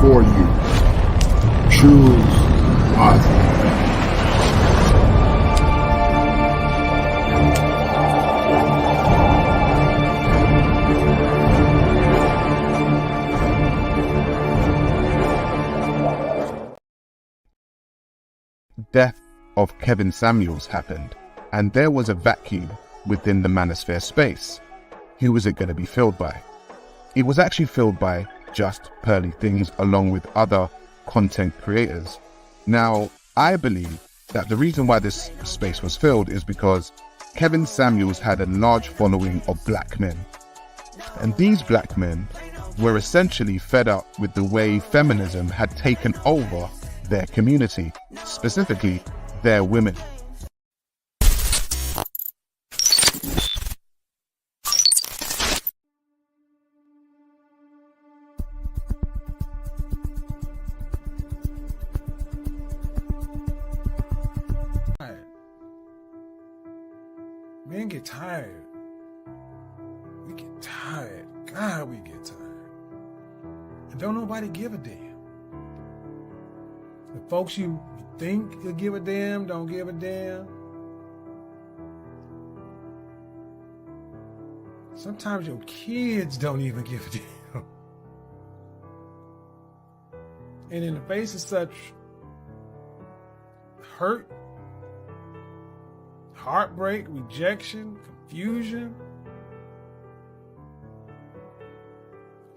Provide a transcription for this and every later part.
for you. Choose wisely. Death of Kevin Samuels happened, and there was a vacuum within the manosphere space. Who was it going to be filled by? It was actually filled by Just Pearly Things along with other content creators. Now, I believe that the reason why this space was filled is because Kevin Samuels had a large following of black men. And these black men were essentially fed up with the way feminism had taken over their community, specifically their women. Men get tired. We get tired. God, we get tired. And don't nobody give a damn. The folks you think will give a damn don't give a damn. Sometimes your kids don't even give a damn. And in the face of such hurt, heartbreak, rejection, confusion,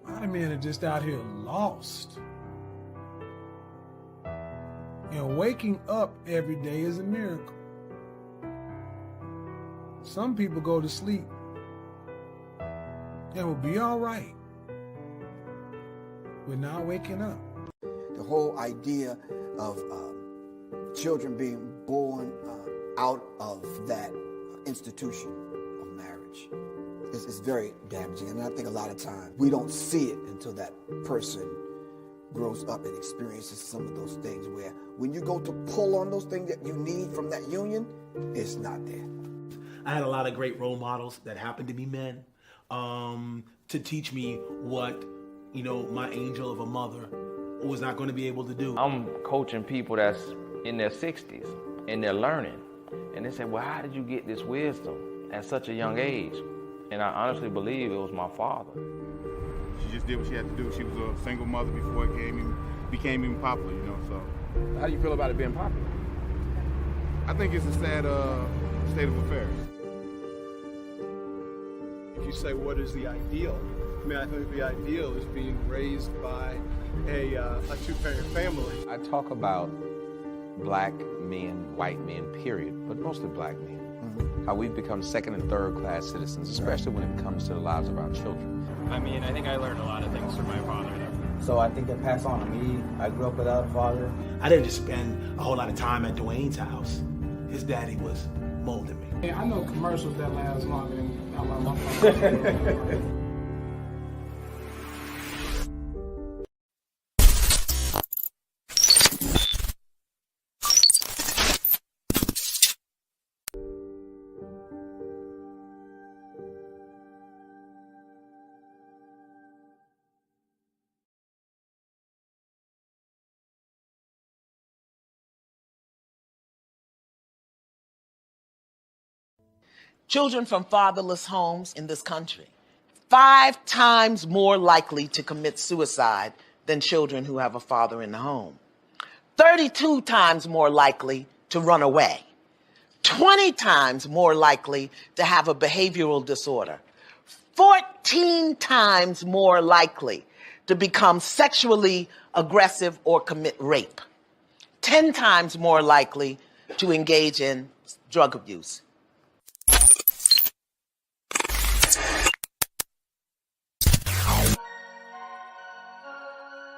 a lot of men are just out here lost. And waking up every day is a miracle. Some people go to sleep and will be all right with not waking up. The whole idea of children being born out of that institution of marriage is very damaging. And I think a lot of times we don't see it until that person grows up and experiences some of those things where when you go to pull on those things that you need from that union, it's not there. I had a lot of great role models that happened to be men to teach me what, my angel of a mother was not going to be able to do. I'm coaching people that's in their 60s and they're learning. And they say, well, how did you get this wisdom at such a young age? And I honestly believe it was my father. She just did what she had to do. She was a single mother before it became even popular, so. How do you feel about it being popular? I think it's a sad state of affairs. If you say, what is the ideal? I think the ideal is being raised by a two-parent family. I talk about black men, white men, period, but mostly black men. How we've become second and third class citizens, especially when it comes to the lives of our children. I think I learned a lot of things from my father. So I think that passed on to me. I grew up without a father. I didn't just spend a whole lot of time at Dwayne's house. His daddy was molding me. I know commercials that last longer than my father. Children from fatherless homes in this country, 5 times more likely to commit suicide than children who have a father in the home. 32 times more likely to run away. 20 times more likely to have a behavioral disorder. 14 times more likely to become sexually aggressive or commit rape. 10 times more likely to engage in drug abuse.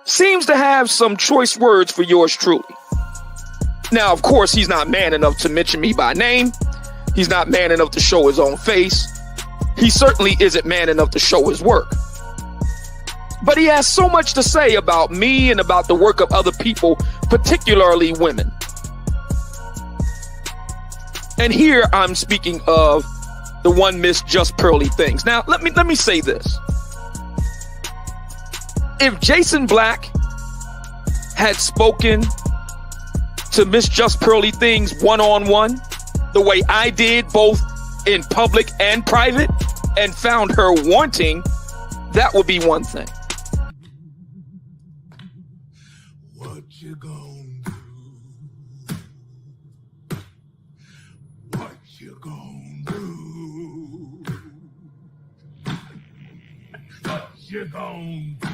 Seems to have some choice words for yours truly. Now, of course, he's not man enough to mention me by name. He's not man enough to show his own face. He certainly isn't man enough to show his work. But he has so much to say about me and about the work of other people, particularly women. And here I'm speaking of the one Miss Just Pearly Things. Now, let me say this. If Jason Black had spoken to Miss Just Pearly Things one-on-one, the way I did, both in public and private, and found her wanting, that would be one thing. What you gonna do? What you gonna do? What you gonna do?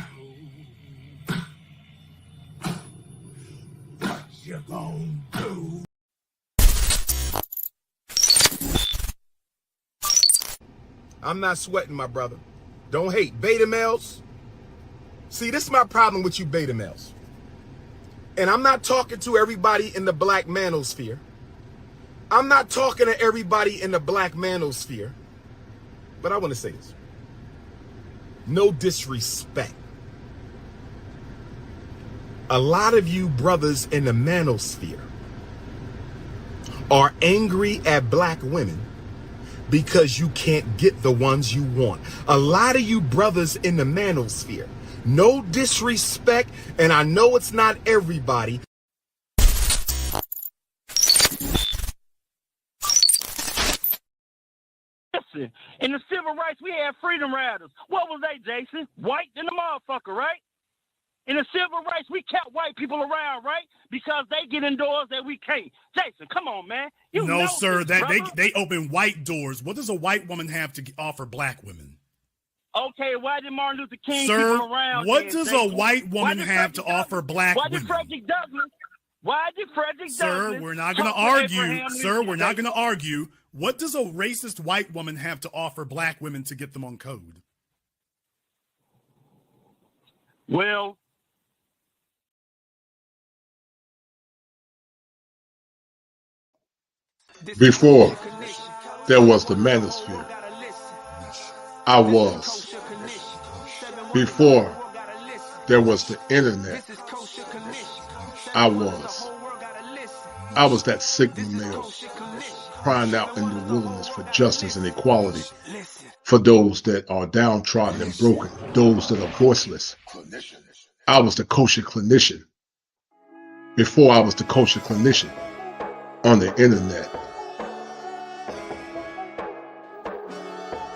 What you gonna do? I'm not sweating, my brother. Don't hate. Beta males. See, this is my problem with you beta males. And I'm not talking to everybody in the black manosphere. I'm not talking to everybody in the black manosphere. But I want to say this. No disrespect. A lot of you brothers in the manosphere are angry at black women because you can't get the ones you want. A lot of you brothers in the manosphere, no disrespect, and I know it's not everybody. Listen, in the civil rights, we had freedom riders. What was they, Jason? White than the motherfucker, right? In the civil rights, we kept white people around, right? Because they get indoors that we can't. Jason, come on, man. You no, know sir. this, They open white doors. What does a white woman have to offer black women? Okay, why did Martin Luther King Sir, keep him around? what then, does Jason? a white woman have to offer black Why women? did Frederick Douglass? Why did Frederick Sir, Douglass? we're not going to talk argue. Abraham Sir, Lincoln? we're not going to argue. What does a racist white woman have to offer black women to get them on code? Well, Before there was the manosphere, I was. Before there was the internet, I was. I was that Sigma male crying out in the wilderness for justice and equality for those that are downtrodden and broken, those that are voiceless. I was the kosher clinician. Before I was the kosher clinician on the internet.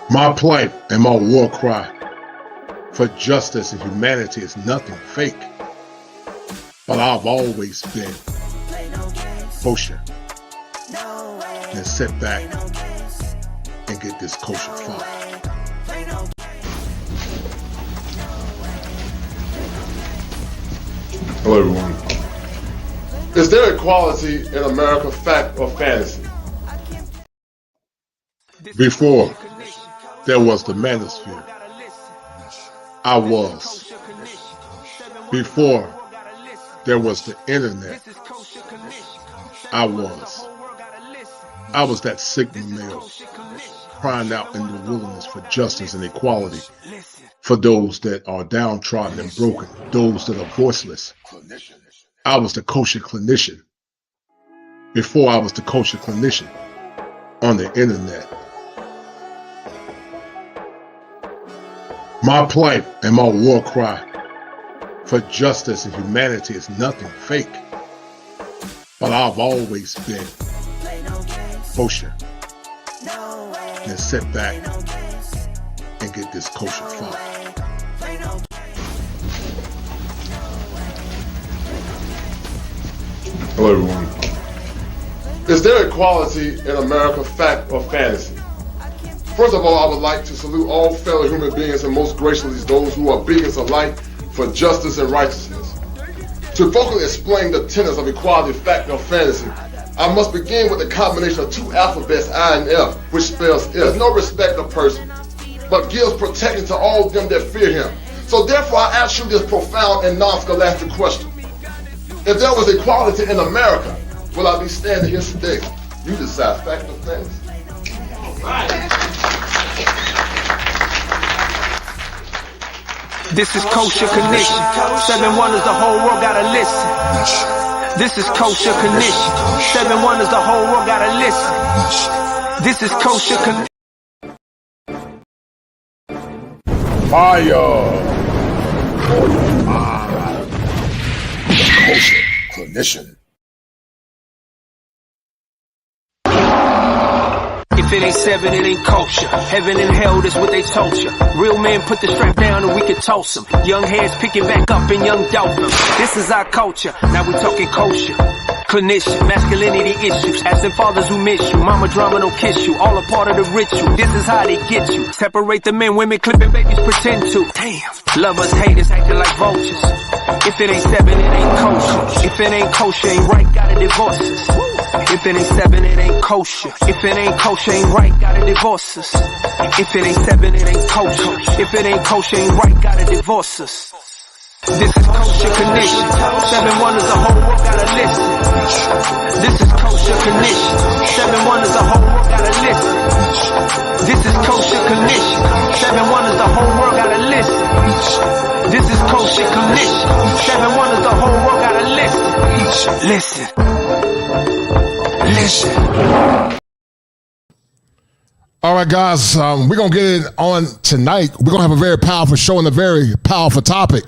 My plight and my war cry for justice and humanity is nothing fake. But I've always been kosher. And sit back and get this kosher fun. Hello everyone. Is there equality in America, fact or fantasy? Before there was the manosphere, I was. Before there was the internet, I was. I was that Sigma male crying out in the wilderness for justice and equality for those that are downtrodden and broken, those that are voiceless. I was the kosher clinician. Before I was the kosher clinician on the internet. My plight and my war cry for justice and humanity is nothing fake. But I've always been kosher. And sit back and get this kosher fun. Hello everyone. Is there equality in America, fact or fantasy? First of all, I would like to salute all fellow human beings and most graciously those who are beacons of light for justice and righteousness. To vocally explain the tenets of equality, fact or fantasy, I must begin with the combination of two alphabets, I and F, which spells There's no respect of person, but gives protection to all them that fear him. So therefore I ask you this profound and non-scholastic question. If there was equality in America, will I be standing here today? You decide, fact or fantasy. This is Kosher Connection. 7 wonders, the whole world gotta listen. This is Kosher Connection. 7 wonders, the whole world gotta listen. This is Kosher Connection. Fire! For your mind. kosher clinician. If it ain't seven, it ain't kosher. Heaven and hell, that's what they told you. Real men put the strap down and we can toss them. Young heads picking back up and young dolphins. This is our culture. Now we talking kosher. Clinician, masculinity issues. Absent fathers who miss you. Mama drama don't kiss you. All a part of the ritual. This is how they get you. Separate the men, women clipping babies pretend to. Damn. Lovers, haters acting like vultures. If it ain't seven, it ain't kosher. If it ain't kosher, ain't right, gotta divorce us. If it ain't seven, it ain't kosher. If it ain't kosher, ain't right, gotta divorce us. If it ain't seven, it ain't kosher. If it ain't kosher, ain't right, gotta divorce us. This is kosher condition. 7 wonders, the whole world gotta listen. This is kosher condition. 7 wonders, the whole world gotta listen. This is kosher condition. 7 wonders, the whole world gotta listen. This is kosher condition. 7 wonders, the whole world gotta listen. Listen. Listen. All right, guys, we're going to get it on tonight. We're going to have a very powerful show and a very powerful topic.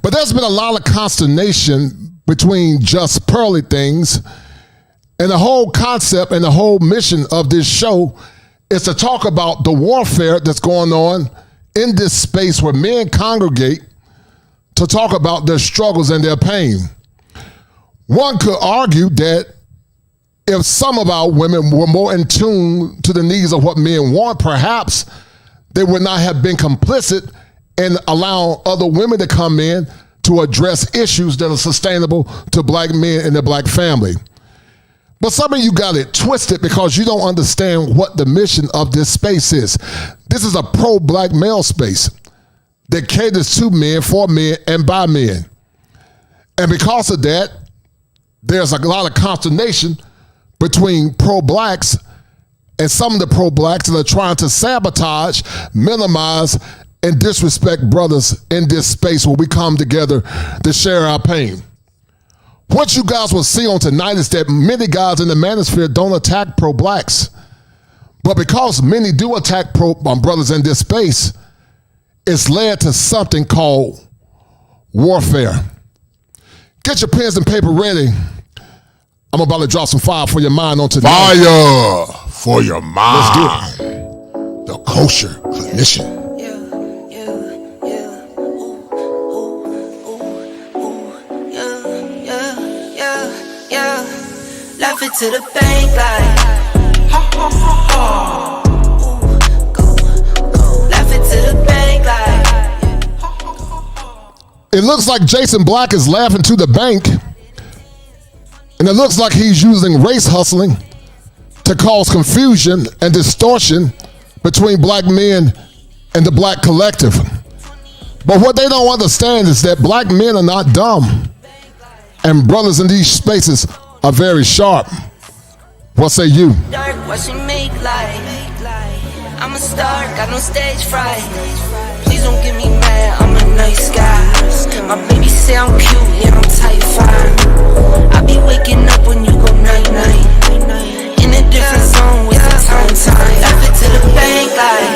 But there's been a lot of consternation between Just Pearly Things, and the whole concept and the whole mission of this show is to talk about the warfare that's going on in this space where men congregate to talk about their struggles and their pain. One could argue that if some of our women were more in tune to the needs of what men want, perhaps they would not have been complicit in allowing other women to come in to address issues that are sustainable to black men and the black family. But some of you got it twisted because you don't understand what the mission of this space is. This is a pro-black male space that caters to men, for men, and by men. And because of that, there's a lot of consternation between pro-blacks and some of the pro-blacks that are trying to sabotage, minimize, and disrespect brothers in this space where we come together to share our pain. What you guys will see on tonight is that many guys in the manosphere don't attack pro-blacks. But because many do attack brothers in this space, it's led to something called warfare. Get your pens and paper ready. I'm about to drop some fire for your mind on tonight. Fire for your mind. Let's get it. The kosher clinician. Laugh it to the bank like ha ha ha ha. Go. Laugh it to the bank like. It looks like Jason Black is laughing to the bank. And it looks like he's using race hustling to cause confusion and distortion between black men and the black collective. But what they don't understand is that black men are not dumb. And brothers in these spaces are very sharp. What say you? Dark, what she make like? I'm a star, got no stage fright. Please don't get me mad, I'm a nice guy. My baby say I'm cute, yeah, I'm type 5. I be waking up when you go night-night. In a different zone with the time. Laugh it to the bank like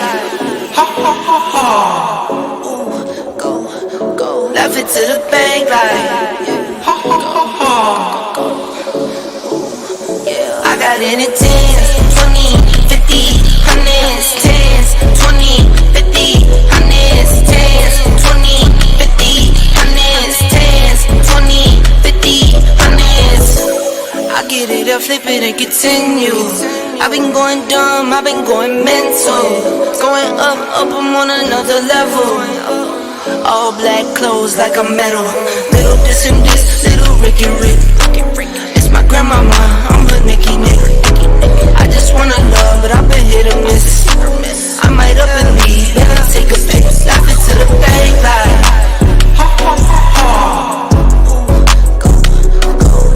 ha ha ha ha. Ooh, go. Laugh it to the bank like ha ha ha ha. I got it in 10s, 20, 50, 100s, 10s, 20, 50, 100s, 10s, 20, 50, 100s, 10s, 20, 50, 100s. I get it, I flip it and continue. I've been going dumb, I've been going mental. Going up, I'm on another level. All black clothes like a metal. Little this and this, little Rick and Rick. It's my grandmama, I'm a Nicky Nick. I just wanna love, but I've been hit or miss. I might up and leave, then I take a pic. Laugh it to the bank like ha ha ha ha.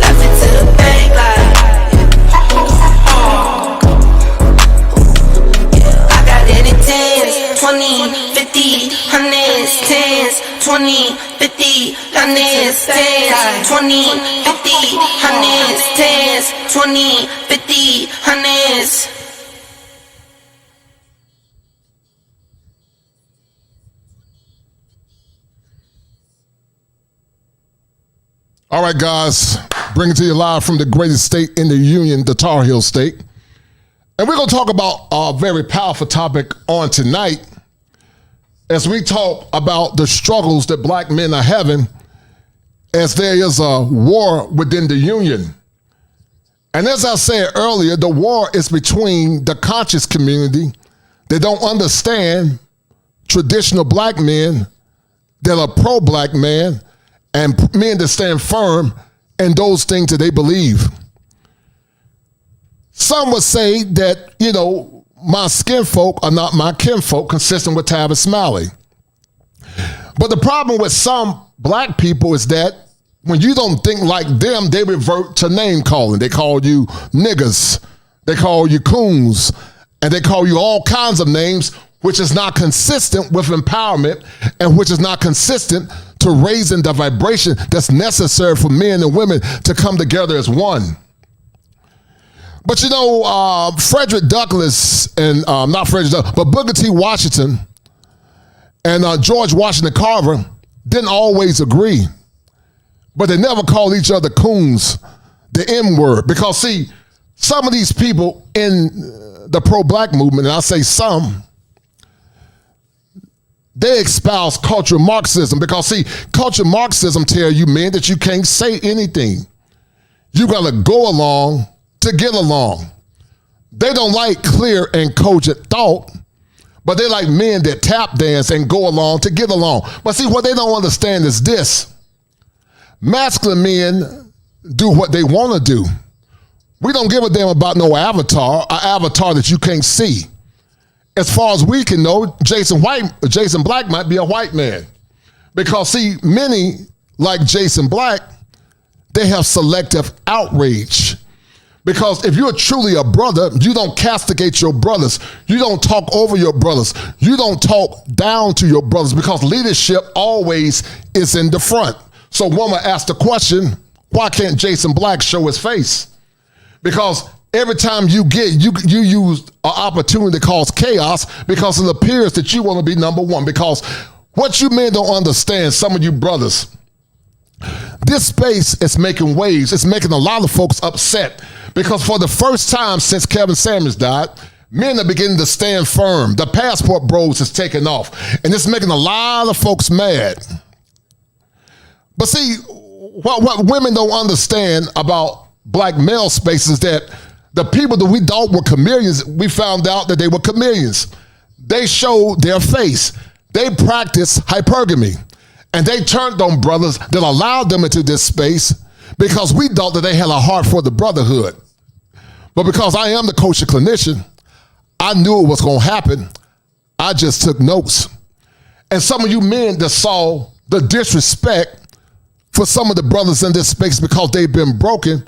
Laugh it to the bank like ha ha ha ha. I got it in 10s, 20, 50, 100s, 10s, 20, 50, 100s, 10s, 20, 50, 100s, 10s, 20, 50, 100s. All right, guys, bring it to you live from the greatest state in the union, the Tar Heel State. And we're going to talk about a very powerful topic on tonight as we talk about the struggles that black men are having as there is a war within the union. And as I said earlier, the war is between the conscious community that don't understand traditional black men that are pro-black man and men that stand firm in those things that they believe. Some would say that, my skin folk are not my kinfolk, consistent with Tavis Smiley. But the problem with some black people is that when you don't think like them, they revert to name calling. They call you niggas, they call you coons, and they call you all kinds of names, which is not consistent with empowerment and which is not consistent to raising the vibration that's necessary for men and women to come together as one. But Frederick Douglass and not Frederick Douglass, but Booker T. Washington and George Washington Carver didn't always agree, but they never called each other coons, the M word. Because see, some of these people in the pro-black movement, and I say some, they espouse cultural Marxism because, see, cultural Marxism tell you, men, that you can't say anything. You got to go along to get along. They don't like clear and cogent thought, but they like men that tap dance and go along to get along. But see, what they don't understand is this. Masculine men do what they want to do. We don't give a damn about no avatar, an avatar that you can't see. As far as we can know, Jason Black might be a white man. Because see, many like Jason Black, they have selective outrage. Because if you're truly a brother, you don't castigate your brothers. You don't talk over your brothers. You don't talk down to your brothers because leadership always is in the front. So one will ask the question, why can't Jason Black show his face? Because every time you use an opportunity to cause chaos because it appears that you want to be number one. Because what you men don't understand, some of you brothers, this space is making waves. It's making a lot of folks upset because for the first time since Kevin Samuels died, men are beginning to stand firm. The passport bros is taking off, and it's making a lot of folks mad. But see, what women don't understand about black male space is that the people that we thought were chameleons, we found out that they were chameleons. They showed their face. They practiced hypergamy. And they turned on brothers that allowed them into this space because we thought that they had a heart for the brotherhood. But because I am the kosher clinician, I knew it was going to happen. I just took notes. And some of you men that saw the disrespect for some of the brothers in this space because they've been broken,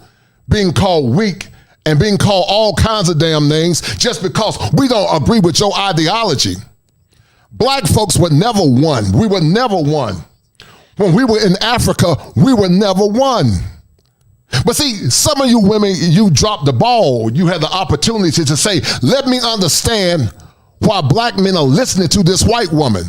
being called weak, and being called all kinds of damn names just because we don't agree with your ideology. Black folks were never one. We were never one. When we were in Africa, we were never one. But see, some of you women, you dropped the ball. You had the opportunity to say, let me understand why black men are listening to this white woman.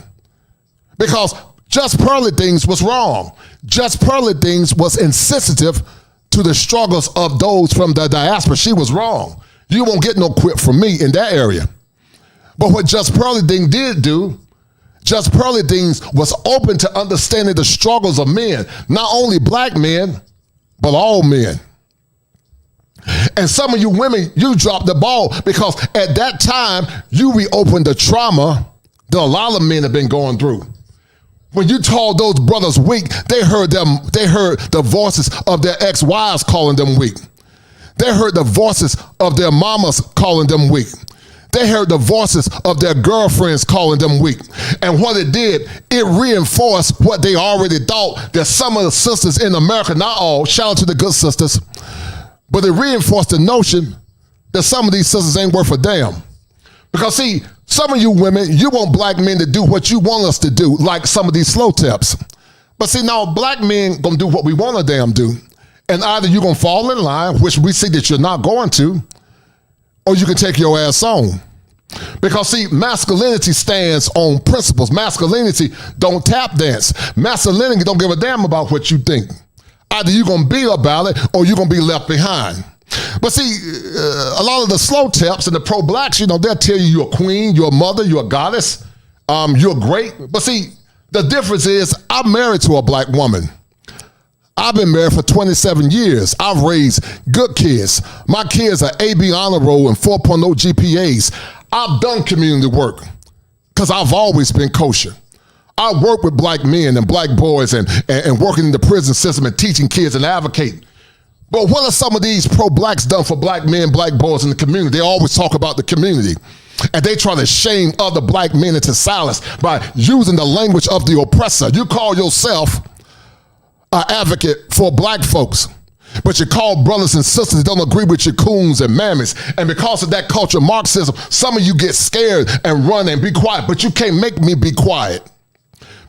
Because Just Pearly Things was wrong. Just Pearly Things was insensitive to the struggles of those from the diaspora. She was wrong. You won't get no quip from me in that area. But what Just Pearly Things did do, Just Pearly Things was open to understanding the struggles of men, not only black men, but all men. And some of you women, you dropped the ball because at that time, you reopened the trauma that a lot of men have been going through. When you told those brothers weak, they heard the voices of their ex-wives calling them weak. They heard the voices of their mamas calling them weak. They heard the voices of their girlfriends calling them weak. And what it did, it reinforced what they already thought, that some of the sisters in America, not all, shout out to the good sisters, but it reinforced the notion that some of these sisters ain't worth a damn. Because see, some of you women, you want black men to do what you want us to do, like some of these slow tips. But see, now black men gonna do what we want to damn do. And either you're gonna fall in line, which we see that you're not going to, or you can take your ass on. Because see, masculinity stands on principles. Masculinity don't tap dance. Masculinity don't give a damn about what you think. Either you're going to be about it or you're going to be left behind. But see, a lot of the slow taps and the pro-blacks, they'll tell you you're a queen, you're a mother, you're a goddess, you're great. But see, the difference is I'm married to a black woman. I've been married for 27 years. I've raised good kids. My kids are AB honor roll and 4.0 GPAs. I've done community work because I've always been kosher. I work with black men and black boys and working in the prison system and teaching kids and advocating. But what are some of these pro-blacks done for black men, black boys in the community? They always talk about the community. And they try to shame other black men into silence by using the language of the oppressor. You call yourself an advocate for black folks, but you call brothers and sisters that don't agree with your coons and mammies. And because of that culture Marxism, some of you get scared and run and be quiet, but you can't make me be quiet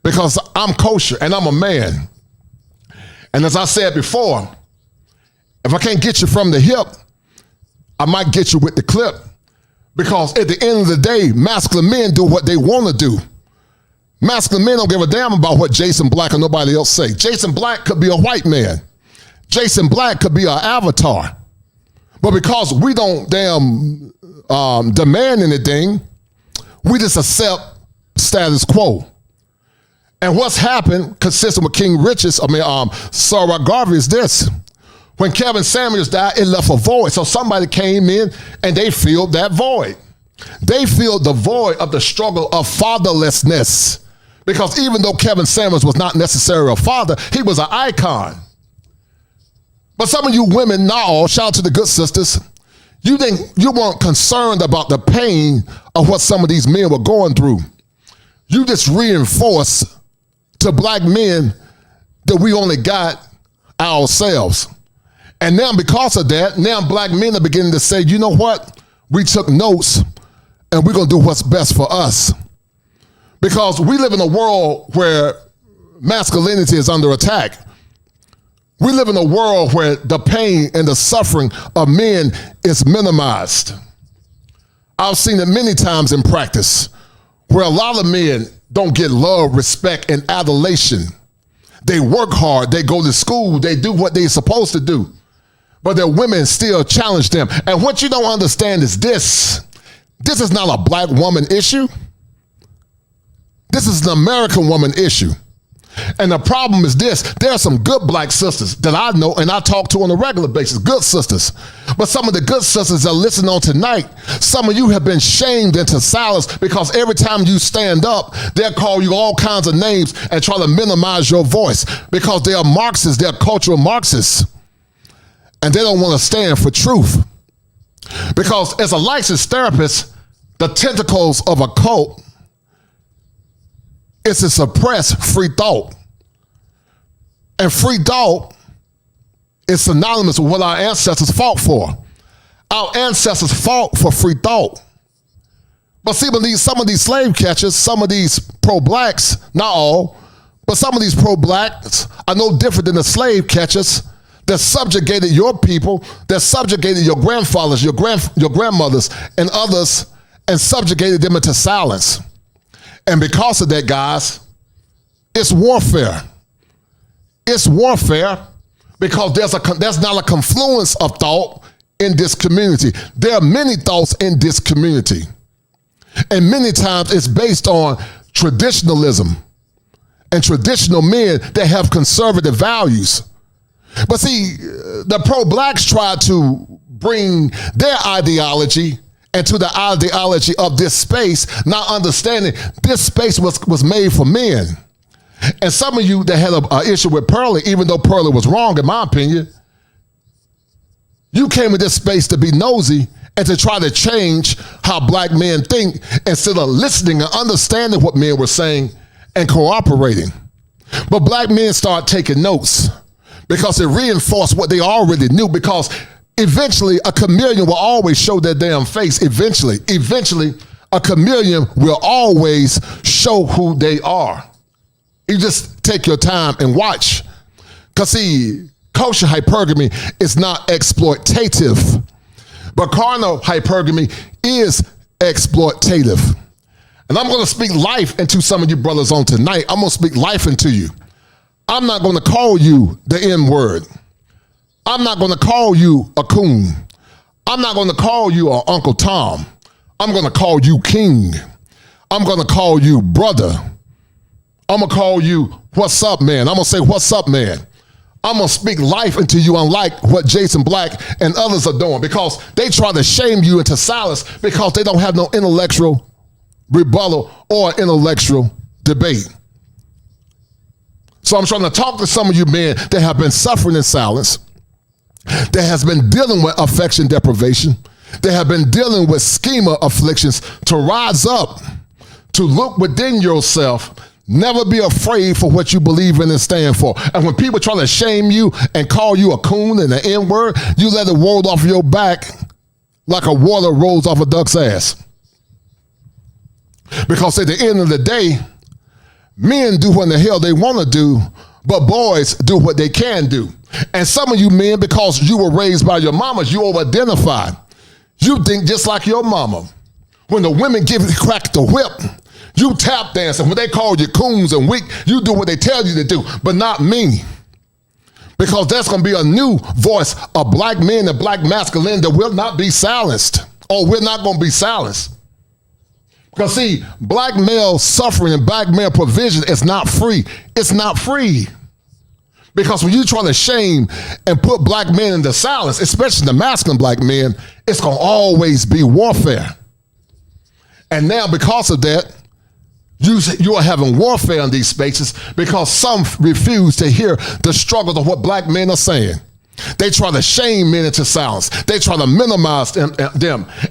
because I'm kosher and I'm a man. And as I said before, if I can't get you from the hip, I might get you with the clip. Because at the end of the day, masculine men do what they want to do. Masculine men don't give a damn about what Jason Black or nobody else say. Jason Black could be a white man. Jason Black could be an avatar. But because we don't damn demand anything, we just accept status quo. And what's happened, consistent with King Richards, Sarah Garvey, is this. When Kevin Samuels died, it left a void. So somebody came in and they filled that void. They filled the void of the struggle of fatherlessness. Because even though Kevin Samuels was not necessarily a father, he was an icon. But some of you women, not all, shout out to the good sisters, you weren't concerned about the pain of what some of these men were going through. You just reinforced to black men that we only got ourselves. And now because of that, now black men are beginning to say, you know what? We took notes and we're going to do what's best for us. Because we live in a world where masculinity is under attack. We live in a world where the pain and the suffering of men is minimized. I've seen it many times in practice where a lot of men don't get love, respect, and adulation. They work hard, they go to school, they do what they're supposed to do. But their women still challenge them. And what you don't understand is this. This is not a black woman issue. This is an American woman issue. And the problem is this. There are some good black sisters that I know and I talk to on a regular basis, good sisters. But some of the good sisters that listen on tonight, some of you have been shamed into silence because every time you stand up, they'll call you all kinds of names and try to minimize your voice because they are Marxists, they're cultural Marxists. And they don't want to stand for truth. Because as a licensed therapist, the tentacles of a cult is to suppress free thought. And free thought is synonymous with what our ancestors fought for. Our ancestors fought for free thought. But see, some of these slave catchers, some of these pro-blacks, not all, but some of these pro-blacks are no different than the slave catchers that subjugated your people, that subjugated your grandfathers, your grandmothers, and others, and subjugated them into silence. And because of that, guys, it's warfare. It's warfare because there's not a confluence of thought in this community. There are many thoughts in this community. And many times it's based on traditionalism and traditional men that have conservative values. But see, the pro-blacks try to bring their ideology into the ideology of this space, not understanding this space was made for men. And some of you that had an issue with Pearly, even though Pearly was wrong, in my opinion, you came in this space to be nosy and to try to change how black men think instead of listening and understanding what men were saying and cooperating. But black men start taking notes because it reinforced what they already knew, because eventually a chameleon will always show their damn face. Eventually, a chameleon will always show who they are. You just take your time and watch. Because see, kosher hypergamy is not exploitative, but carnal hypergamy is exploitative. And I'm going to speak life into some of you brothers on tonight. I'm going to speak life into you. I'm not going to call you the N-word. I'm not going to call you a coon. I'm not going to call you a Uncle Tom. I'm going to call you king. I'm going to call you brother. I'm going to call you what's up, man. I'm going to say what's up, man. I'm going to speak life into you, unlike what Jason Black and others are doing, because they try to shame you into silence because they don't have no intellectual rebuttal or intellectual debate. So I'm trying to talk to some of you men that have been suffering in silence, that has been dealing with affection deprivation, that have been dealing with schema afflictions, to rise up, to look within yourself. Never be afraid for what you believe in and stand for. And when people try to shame you and call you a coon and an N-word, you let it roll off your back like a water rolls off a duck's ass. Because at the end of the day, men do what the hell they want to do, but boys do what they can do. And some of you men, because you were raised by your mamas, you over-identify. You think just like your mama. When the women give you crack the whip, you tap dance, and when they call you coons and weak, you do what they tell you to do, but not me. Because there's going to be a new voice of black men and black masculine that will not be silenced, or we're not going to be silenced. Because see, black male suffering and black male provision is not free. It's not free. Because when you try to shame and put black men into silence, especially the masculine black men, it's going to always be warfare. And now because of that, you are having warfare in these spaces because some refuse to hear the struggles of what black men are saying. They try to shame men into silence. They try to minimize them,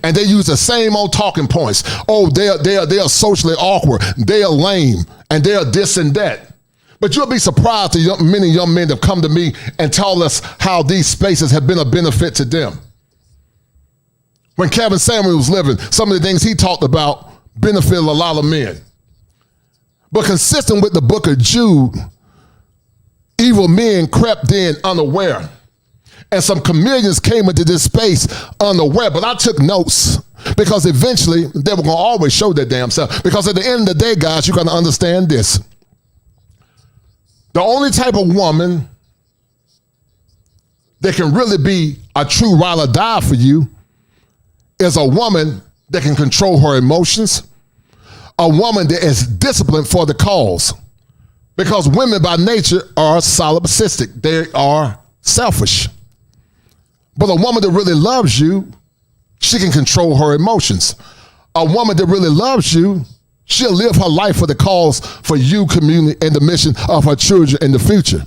and they use the same old talking points. Oh, they are socially awkward. They are lame, and they are this and that. But you'll be surprised that many young men have come to me and tell us how these spaces have been a benefit to them. When Kevin Samuel was living, some of the things he talked about benefited a lot of men. But consistent with the book of Jude, evil men crept in unaware. And some chameleons came into this space unaware. But I took notes because eventually they were going to always show their damn self. Because at the end of the day, guys, you're going to understand this. The only type of woman that can really be a true ride or die for you is a woman that can control her emotions, a woman that is disciplined for the cause. Because women by nature are solipsistic. They are selfish. But a woman that really loves you, she can control her emotions. A woman that really loves you, she'll live her life for the cause, for you, community, and the mission of her children in the future.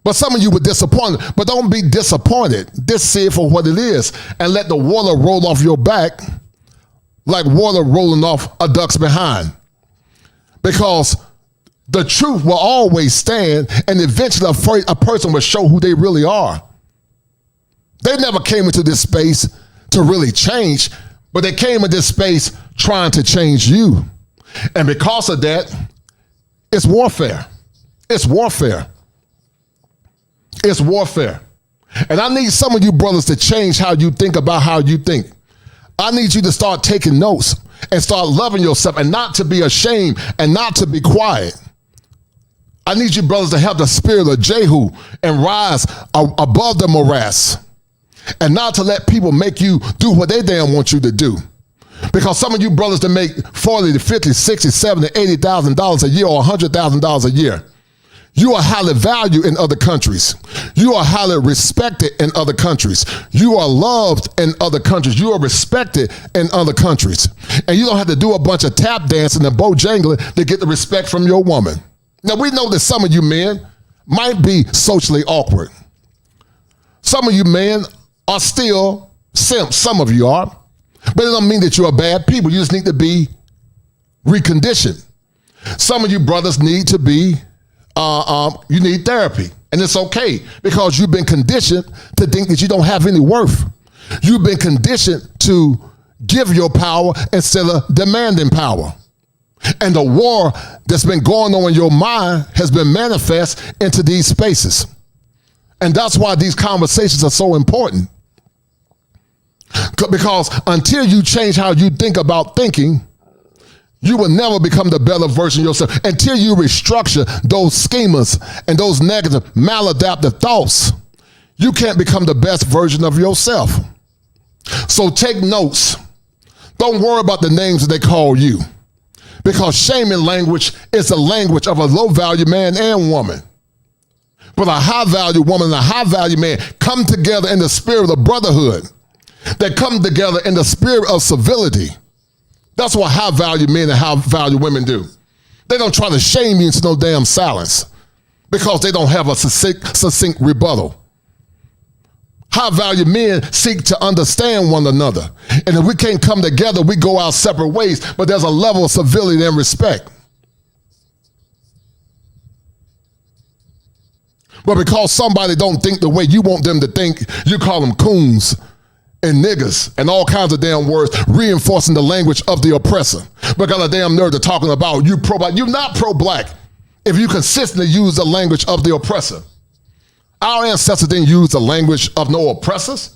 But some of you were disappointed. But don't be disappointed. Just see it for what it is and let the water roll off your back like water rolling off a duck's behind. Because the truth will always stand, and eventually a person will show who they really are. They never came into this space to really change, but they came into this space trying to change you. And because of that, it's warfare. It's warfare. It's warfare. And I need some of you brothers to change how you think about how you think. I need you to start taking notes and start loving yourself and not to be ashamed and not to be quiet. I need you brothers to have the spirit of Jehu and rise above the morass and not to let people make you do what they damn want you to do. Because some of you brothers that make $40 to $50, $60, $70, $80,000 a year or $100,000 a year, you are highly valued in other countries. You are highly respected in other countries. You are loved in other countries. You are respected in other countries. And you don't have to do a bunch of tap dancing and bojangling to get the respect from your woman. Now, we know that some of you men might be socially awkward. Some of you men are still simps. Some of you are. But it don't mean that you are bad people. You just need to be reconditioned. Some of you brothers need to be you need therapy, and it's okay because you've been conditioned to think that you don't have any worth. You've been conditioned to give your power instead of demanding power. And the war that's been going on in your mind has been manifest into these spaces. And that's why these conversations are so important. Because until you change how you think about thinking, You will never become the better version of yourself until you restructure those schemas and those negative, maladaptive thoughts. You can't become the best version of yourself. So take notes. Don't worry about the names that they call you, because shaming language is the language of a low-value man and woman. But a high-value woman and a high-value man come together in the spirit of brotherhood. They come together in the spirit of civility. That's what high-value men and high-value women do. They don't try to shame you into no damn silence because they don't have a succinct rebuttal. High-value men seek to understand one another. And if we can't come together, we go our separate ways, but there's a level of civility and respect. But because somebody don't think the way you want them to think, you call them coons and niggas and all kinds of damn words, reinforcing the language of the oppressor. But got a damn nerve to talking about you pro-black. You're not pro-black if you consistently use the language of the oppressor. Our ancestors didn't use the language of no oppressors.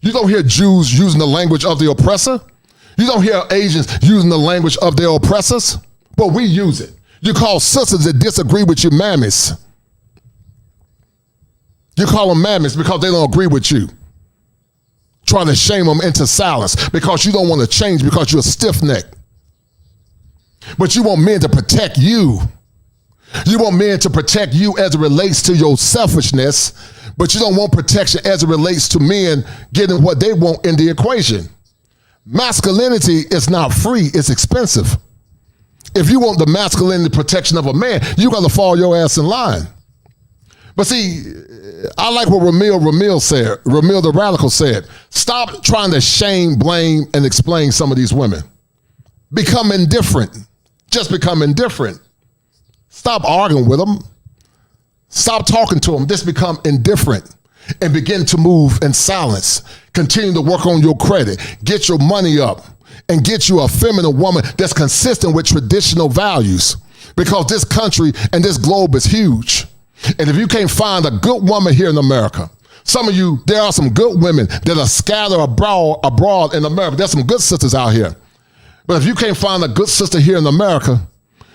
You don't hear Jews using the language of the oppressor. You don't hear Asians using the language of their oppressors, but we use it. You call sisters that disagree with you mammies. You call them mammies because they don't agree with you. Trying to shame them into silence because you don't want to change because you're stiff-necked. But you want men to protect you. You want men to protect you as it relates to your selfishness, but you don't want protection as it relates to men getting what they want in the equation. Masculinity is not free, it's expensive. If you want the masculinity protection of a man, you got to fall your ass in line. But see, I like what Ramil said, Ramil the Radical said, stop trying to shame, blame, and explain some of these women. Become indifferent. Just become indifferent. Stop arguing with them. Stop talking to them. Just become indifferent and begin to move in silence. Continue to work on your credit. Get your money up and get you a feminine woman that's consistent with traditional values, because this country and this globe is huge. And if you can't find a good woman here in America, some of you, there are some good women that are scattered abroad in America. There's some good sisters out here. But if you can't find a good sister here in America,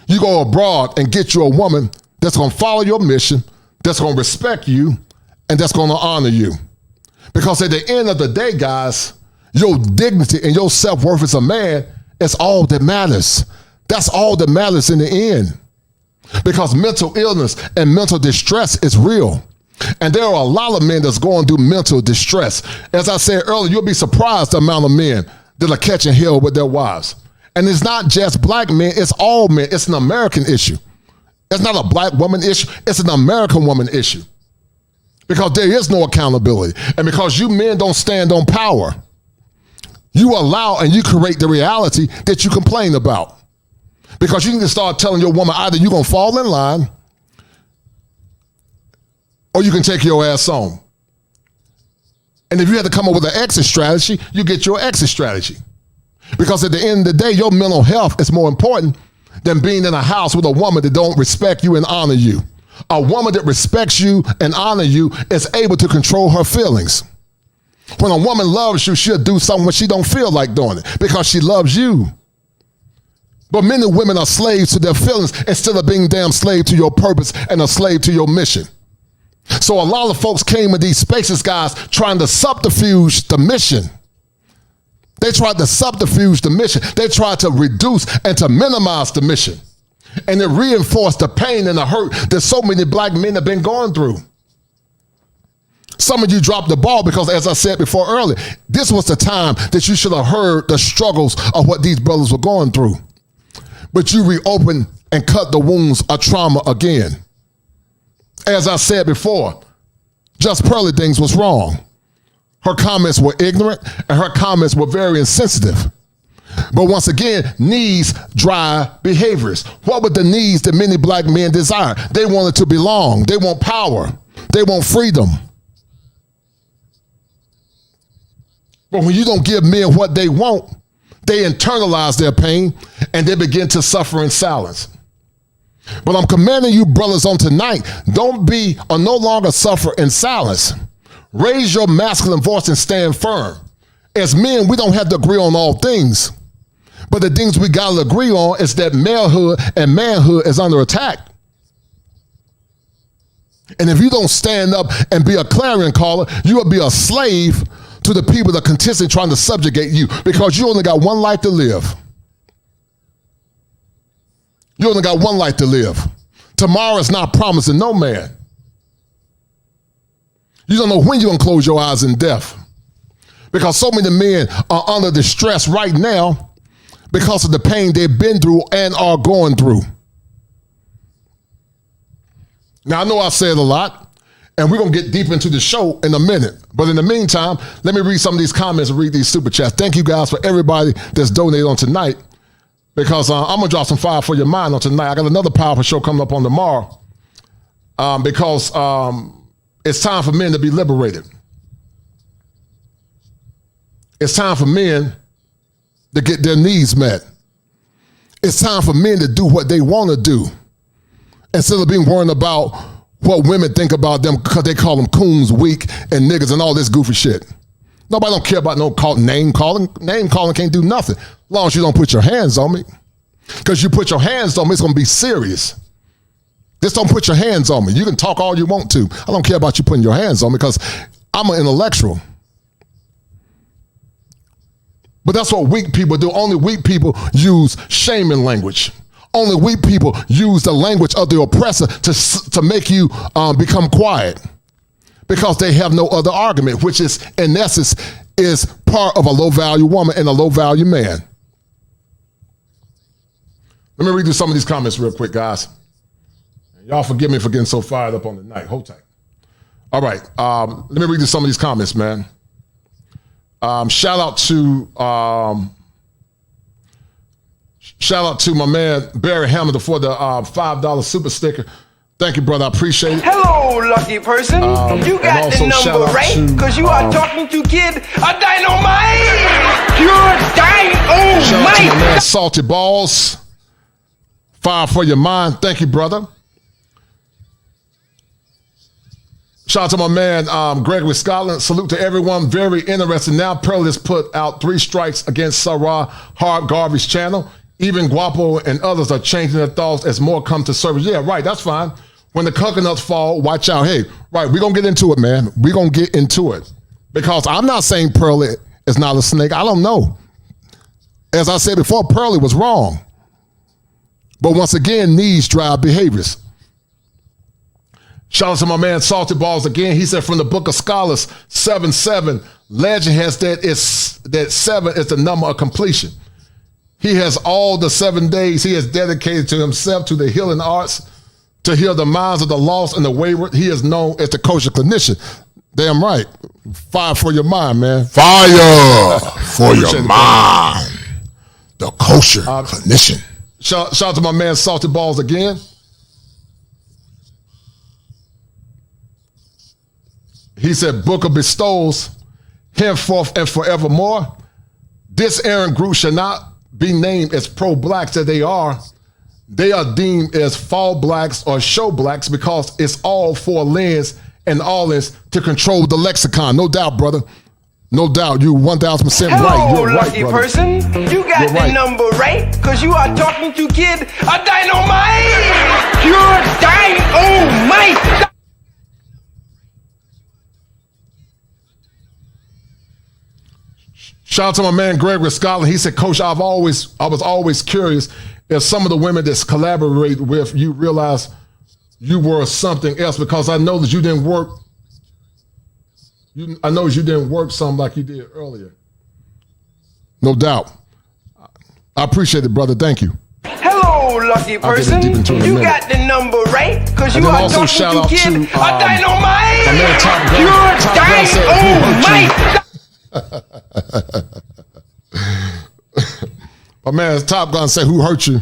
you go abroad and get you a woman that's going to follow your mission, that's going to respect you, and that's going to honor you. Because at the end of the day, guys, your dignity and your self-worth as a man is all that matters. That's all that matters in the end. Because mental illness and mental distress is real. And there are a lot of men that's going through mental distress. As I said earlier, you'll be surprised the amount of men that are catching hell with their wives. And it's not just black men, it's all men. It's an American issue. It's not a black woman issue, it's an American woman issue. Because there is no accountability. And because you men don't stand on power, you allow and you create the reality that you complain about. Because you need to start telling your woman either you're going to fall in line or you can take your ass home. And if you have to come up with an exit strategy, you get your exit strategy. Because at the end of the day, your mental health is more important than being in a house with a woman that don't respect you and honor you. A woman that respects you and honor you is able to control her feelings. When a woman loves you, she'll do something when she don't feel like doing it because she loves you. But men and women are slaves to their feelings instead of being damn slave to your purpose and a slave to your mission. So a lot of folks came in these spaces, guys, trying to subterfuge the mission. They tried to subterfuge the mission. They tried to reduce and to minimize the mission. And it reinforced the pain and the hurt that so many black men have been going through. Some of you dropped the ball because, as I said before earlier, this was the time that you should have heard the struggles of what these brothers were going through. But you reopened and cut the wounds of trauma again. As I said before, Just Pearly Things was wrong. Her comments were ignorant and her comments were very insensitive. But once again, needs drive behaviors. What were the needs that many black men desire? They wanted to belong. They want power. They want freedom. But when you don't give men what they want, they internalize their pain and they begin to suffer in silence. But I'm commanding you brothers on tonight, don't be or no longer suffer in silence. Raise your masculine voice and stand firm. As men, we don't have to agree on all things, But the things we got to agree on is that malehood and manhood is under attack. And if you don't stand up and be a clarion caller, you will be a slave to the people that are continuously trying to subjugate you, because you only got one life to live. You only got one life to live. Tomorrow is not promising no man. You don't know when you're going to close your eyes in death, because so many men are under distress right now because of the pain they've been through and are going through. Now, I know I said a lot, and we're going to get deep into the show in a minute. But in the meantime, let me read some of these comments and read these super chats. Thank you guys for everybody that's donated on tonight, because I'm going to drop some fire for your mind on tonight. I got another powerful show coming up on tomorrow, because it's time for men to be liberated. It's time for men to get their needs met. It's time for men to do what they want to do, instead of being worried about what women think about them because they call them coons, weak, and niggas and all this goofy shit. Nobody don't care about no name calling. Name calling can't do nothing as long as you don't put your hands on me. Because you put your hands on me, it's going to be serious. Just don't put your hands on me. You can talk all you want to. I don't care about you putting your hands on me, because I'm an intellectual. But that's what weak people do. Only weak people use shaming language. Only weak people use the language of the oppressor to make you become quiet, because they have no other argument, which is, in essence, is part of a low-value woman and a low-value man. Let me read you some of these comments real quick, guys. Y'all forgive me for getting so fired up on the night. Hold tight. All right. Let me read you some of these comments, man. Shout out to my man Barry Hamilton for the $5 super sticker. Thank you, brother. I appreciate it. Hello, lucky person. You got the number right, because you are talking to Kid a Dynamite. Pure Dynamite. Shout out to my man Salty Balls. Fire for your mind. Thank you, brother. Shout out to my man Gregory Scotland. Salute to everyone. Very interesting. Now Pearl has put out 3 strikes against Sarah Hard Garvey's channel. Even Guapo and others are changing their thoughts as more come to service. Yeah, right. That's fine. When the coconuts fall, watch out. Hey, right. We're going to get into it, man. We're going to get into it. Because I'm not saying Pearlie is not a snake. I don't know. As I said before, Pearlie was wrong. But once again, needs drive behaviors. Shout out to my man Salty Balls again. He said from the Book of Scholars 7:7, legend has that 7 is the number of completion. He has all the 7 days he has dedicated to himself, to the healing arts, to heal the minds of the lost and the wayward. He is known as the kosher clinician. Damn right. Fire for your mind, man. Fire for your mind. The kosher clinician. Shout out to my man Salty Balls again. He said, Book of Bestows, henceforth and forevermore. This errant group shall not be named as pro-blacks that they are. They are deemed as fall blacks or show blacks because it's all for a lens and all is to control the lexicon. No doubt, brother. No doubt. You 1,000% right. You're right, lucky brother. person. You got the number right, because you are talking to Kid a Dynamite. Pure Dynamite. Shout out to my man Gregory Scotland. He said, Coach, I was always curious if some of the women that's collaborate with you realize you were something else, because I know that you didn't work. I know you didn't work something like you did earlier. No doubt. I appreciate it, brother. Thank you. Hello, lucky person. You got the number right, because you are talking to Kid a Dynamite. Pure Dynamite. My man Top Gun said, who hurt you?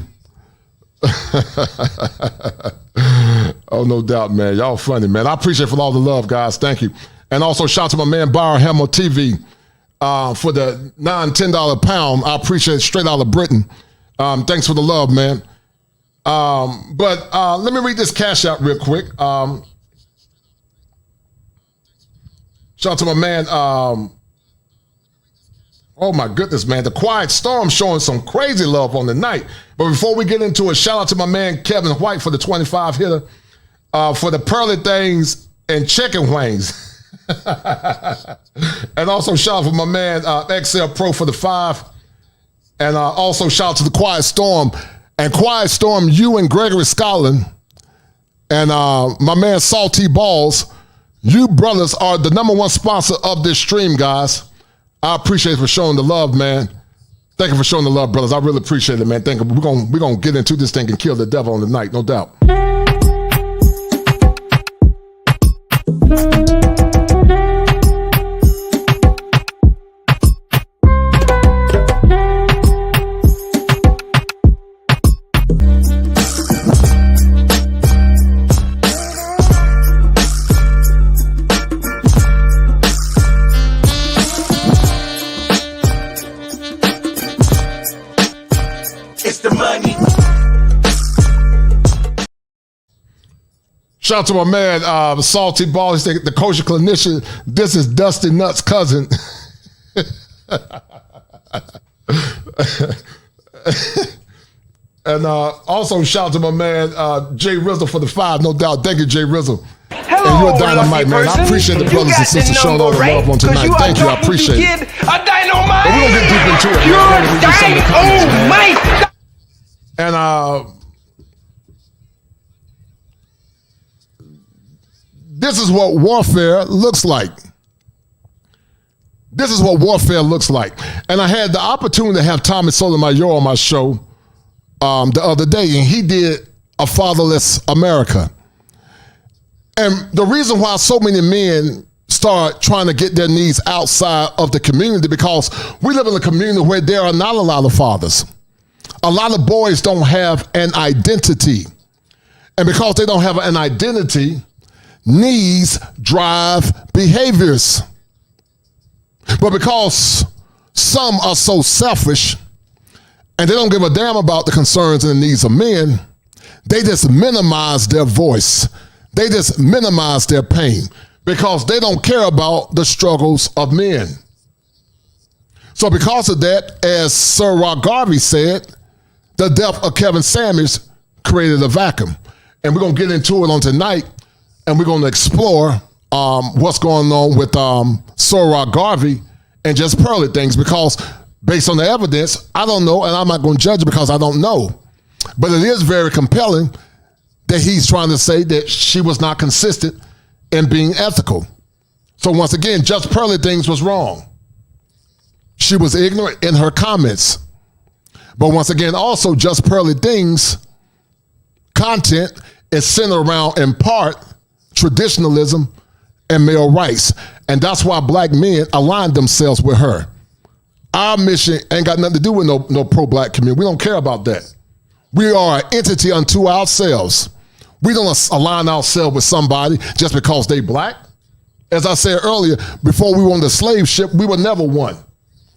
Oh, no doubt, man. Y'all funny, man. I appreciate for all the love, guys. Thank you. And also shout out to my man Byron Hamill TV for the $9-10 pound. I appreciate it, straight out of Britain. Thanks for the love, man. But let me read this cash out real quick. Shout out to my man. Oh my goodness, man. The Quiet Storm showing some crazy love on the night. But before we get into it, shout out to my man Kevin White for the 25 hitter, for the Pearly Things and chicken wings. And also shout out for my man XL Pro for the 5. And also shout out to the Quiet Storm. And Quiet Storm, you and Gregory Scotland, and my man Salty Balls, you brothers are the #1 sponsor of this stream, guys. I appreciate it for showing the love, man. Thank you for showing the love, brothers. I really appreciate it, man. Thank you. We're gonna get into this thing and kill the devil on the night, no doubt. Shout out to my man, Salty Ball. He's the kosher clinician. This is Dusty Nuts' cousin. And also shout out to my man, Jay Rizzle for the 5, no doubt. Thank you, Jay Rizzle. Hello, and you're a dynamite, man. I appreciate the brothers and sisters showing all the love on tonight. Thank you, I appreciate it. A dynamite. But we're going to get deep into it. You're dynamite. And this is what warfare looks like. This is what warfare looks like. And I had the opportunity to have Tomm Sotomayor on my show the other day, and he did A Fatherless America. And the reason why so many men start trying to get their needs outside of the community, because we live in a community where there are not a lot of fathers. A lot of boys don't have an identity. And because they don't have an identity, needs drive behaviors. But because some are so selfish and they don't give a damn about the concerns and the needs of men, they just minimize their voice. They just minimize their pain because they don't care about the struggles of men. So because of that, as Sir Rock Garvey said, the death of Kevin Samuels created a vacuum. And we're going to get into it on tonight, and we're going to explore what's going on with Sir Rock Garvey and Just Pearly Things, because based on the evidence, I don't know, and I'm not going to judge it because I don't know. But it is very compelling that he's trying to say that she was not consistent in being ethical. So once again, Just Pearly Things was wrong. She was ignorant in her comments. But once again, also Just Pearly Things content is centered around, in part, traditionalism and male rights. And that's why black men aligned themselves with her. Our mission ain't got nothing to do with no pro-black community. We don't care about that. We are an entity unto ourselves. We don't align ourselves with somebody just because they black. As I said earlier, before we were on the slave ship, we were never one.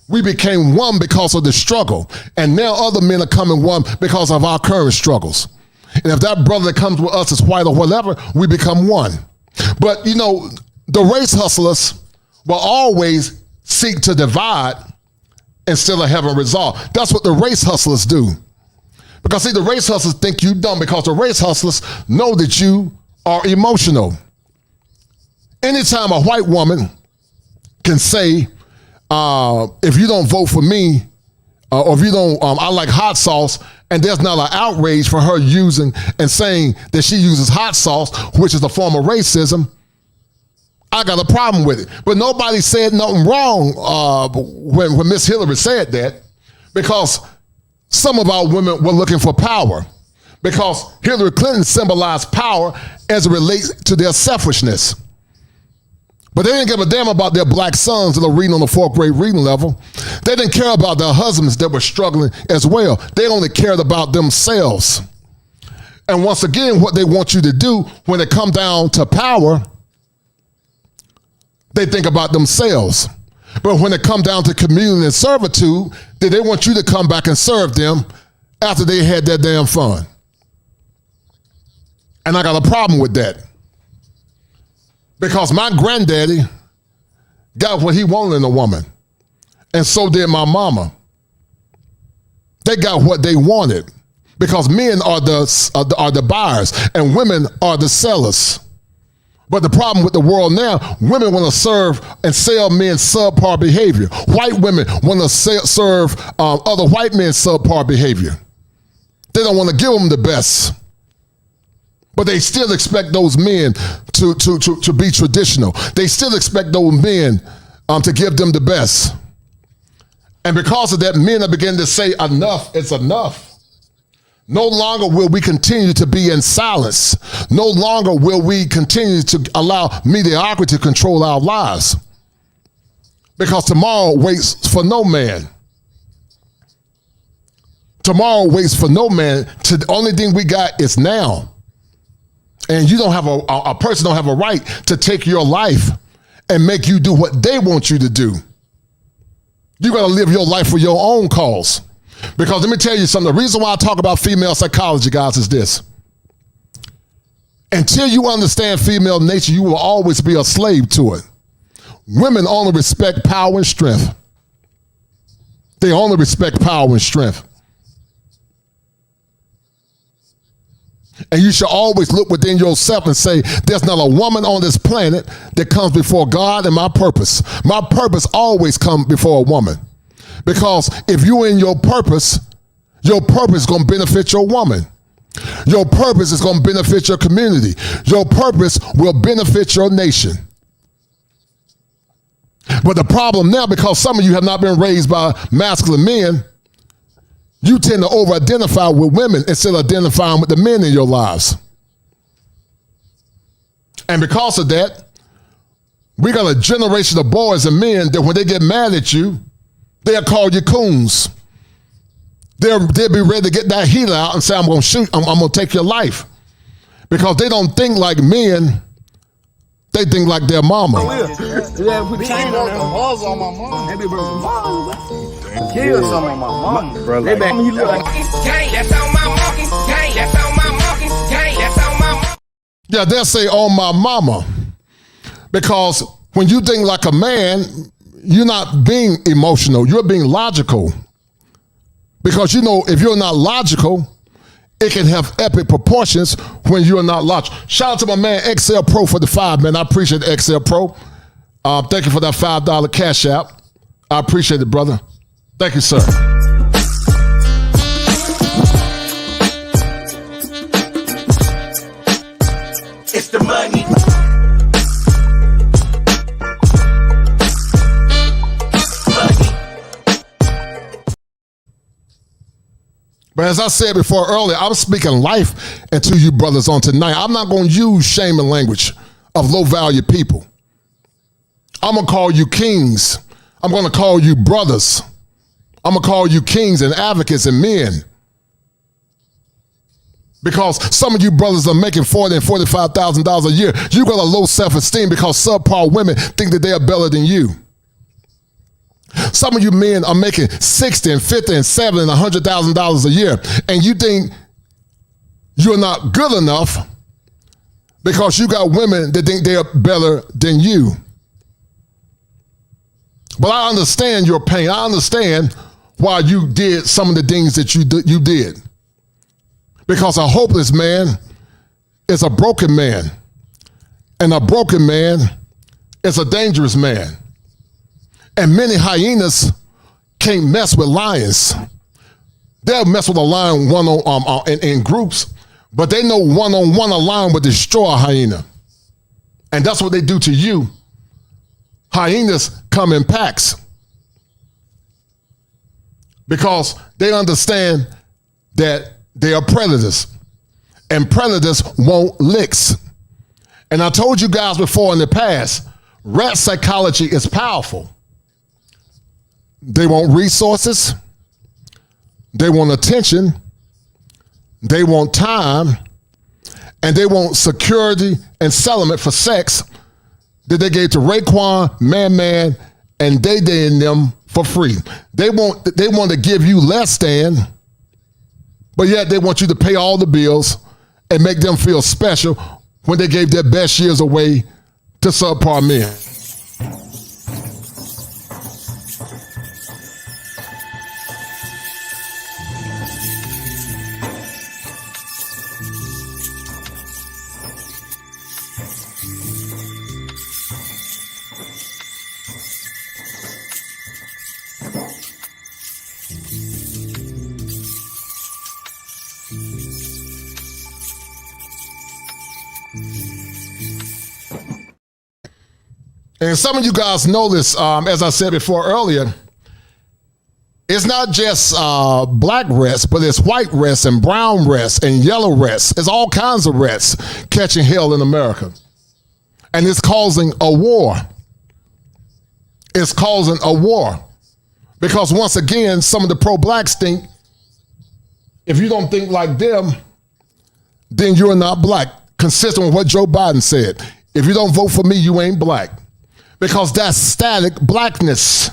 We became one because of the struggle. And now other men are coming one because of our current struggles. And if that brother that comes with us is white or whatever, we become one. But, you know, the race hustlers will always seek to divide instead of having resolve. That's what the race hustlers do. Because, see, the race hustlers think you dumb because the race hustlers know that you are emotional. Anytime a white woman can say, if you don't vote for me, or if you don't, I like hot sauce, and there's not an outrage for her using and saying that she uses hot sauce, which is a form of racism, I got a problem with it. But nobody said nothing wrong when Miss Hillary said that, because some of our women were looking for power, because Hillary Clinton symbolized power as it relates to their selfishness. But they didn't give a damn about their black sons that are reading on the 4th grade reading level. They didn't care about their husbands that were struggling as well. They only cared about themselves. And once again, what they want you to do when it comes down to power, they think about themselves. But when it comes down to communion and servitude, then they want you to come back and serve them after they had their damn fun. And I got a problem with that. Because my granddaddy got what he wanted in a woman. And so did my mama. They got what they wanted because men are the buyers and women are the sellers. But the problem with the world now, women want to serve and sell men subpar behavior. White women want to serve other white men subpar behavior. They don't want to give them the best. But they still expect those men to be traditional. They still expect those men to give them the best. And because of that, men are beginning to say, enough is enough. No longer will we continue to be in silence. No longer will we continue to allow mediocrity to control our lives. Because tomorrow waits for no man. Tomorrow waits for no man. The only thing we got is now. And you don't have a person don't have a right to take your life and make you do what they want you to do. You got to live your life for your own cause. Because let me tell you something, the reason why I talk about female psychology, guys, is this. Until you understand female nature, you will always be a slave to it. Women only respect power and strength. They only respect power and strength. And you should always look within yourself and say, there's not a woman on this planet that comes before God and my purpose. My purpose always comes before a woman. Because if you're in your purpose is going to benefit your woman. Your purpose is going to benefit your community. Your purpose will benefit your nation. But the problem now, because some of you have not been raised by masculine men, you tend to over-identify with women instead of identifying with the men in your lives. And because of that, we got a generation of boys and men that when they get mad at you, they'll call you coons. They'll be ready to get that heater out and say, I'm going to shoot, I'm going to take your life. Because they don't think like men, they think like their mama. Yeah, put chain on my mom. They be broken balls. Kill some of my mom. They back me look like that's on my monkey. That's on my monkey. That's on my monkey. Yeah, they'll say on my mama. Because when you think like a man, you're not being emotional, you're being logical. Because you know, if you're not logical, it can have epic proportions when you're not logical. Shout out to my man XL Pro for the 5, man. I appreciate XL Pro. Thank you for that $5 cash app. I appreciate it, brother. Thank you, sir. It's the money. But as I said before earlier, I'm speaking life into you brothers on tonight. I'm not going to use shaming language of low-value people. I'm going to call you kings. I'm going to call you brothers. I'm going to call you kings and advocates and men. Because some of you brothers are making $40,000 and $45,000 a year. You got a low self-esteem because subpar women think that they are better than you. Some of you men are making $60,000 and $50,000 and $70,000 and $100,000 a year, and you think you're not good enough because you got women that think they're better than you. But I understand your pain. I understand why you did some of the things that you did. Because a hopeless man is a broken man, and a broken man is a dangerous man. And many hyenas can't mess with lions. They'll mess with a lion in groups, but they know one-on-one a lion will destroy a hyena. And that's what they do to you. Hyenas come in packs because they understand that they are predators, and predators want licks. And I told you guys before in the past, rat psychology is powerful. They want resources, they want attention, they want time, and they want security and settlement for sex that they gave to Raekwon, Man, and Day and them for free. They want to give you less than, but yet they want you to pay all the bills and make them feel special when they gave their best years away to subpar men. And some of you guys know this, as I said before earlier, it's not just black rats, but it's white rats and brown rats and yellow rats. It's all kinds of rats catching hell in America. And it's causing a war. It's causing a war. Because once again, some of the pro-blacks think, if you don't think like them, then you're not black. Consistent with what Joe Biden said. If you don't vote for me, you ain't black. Because that's static blackness.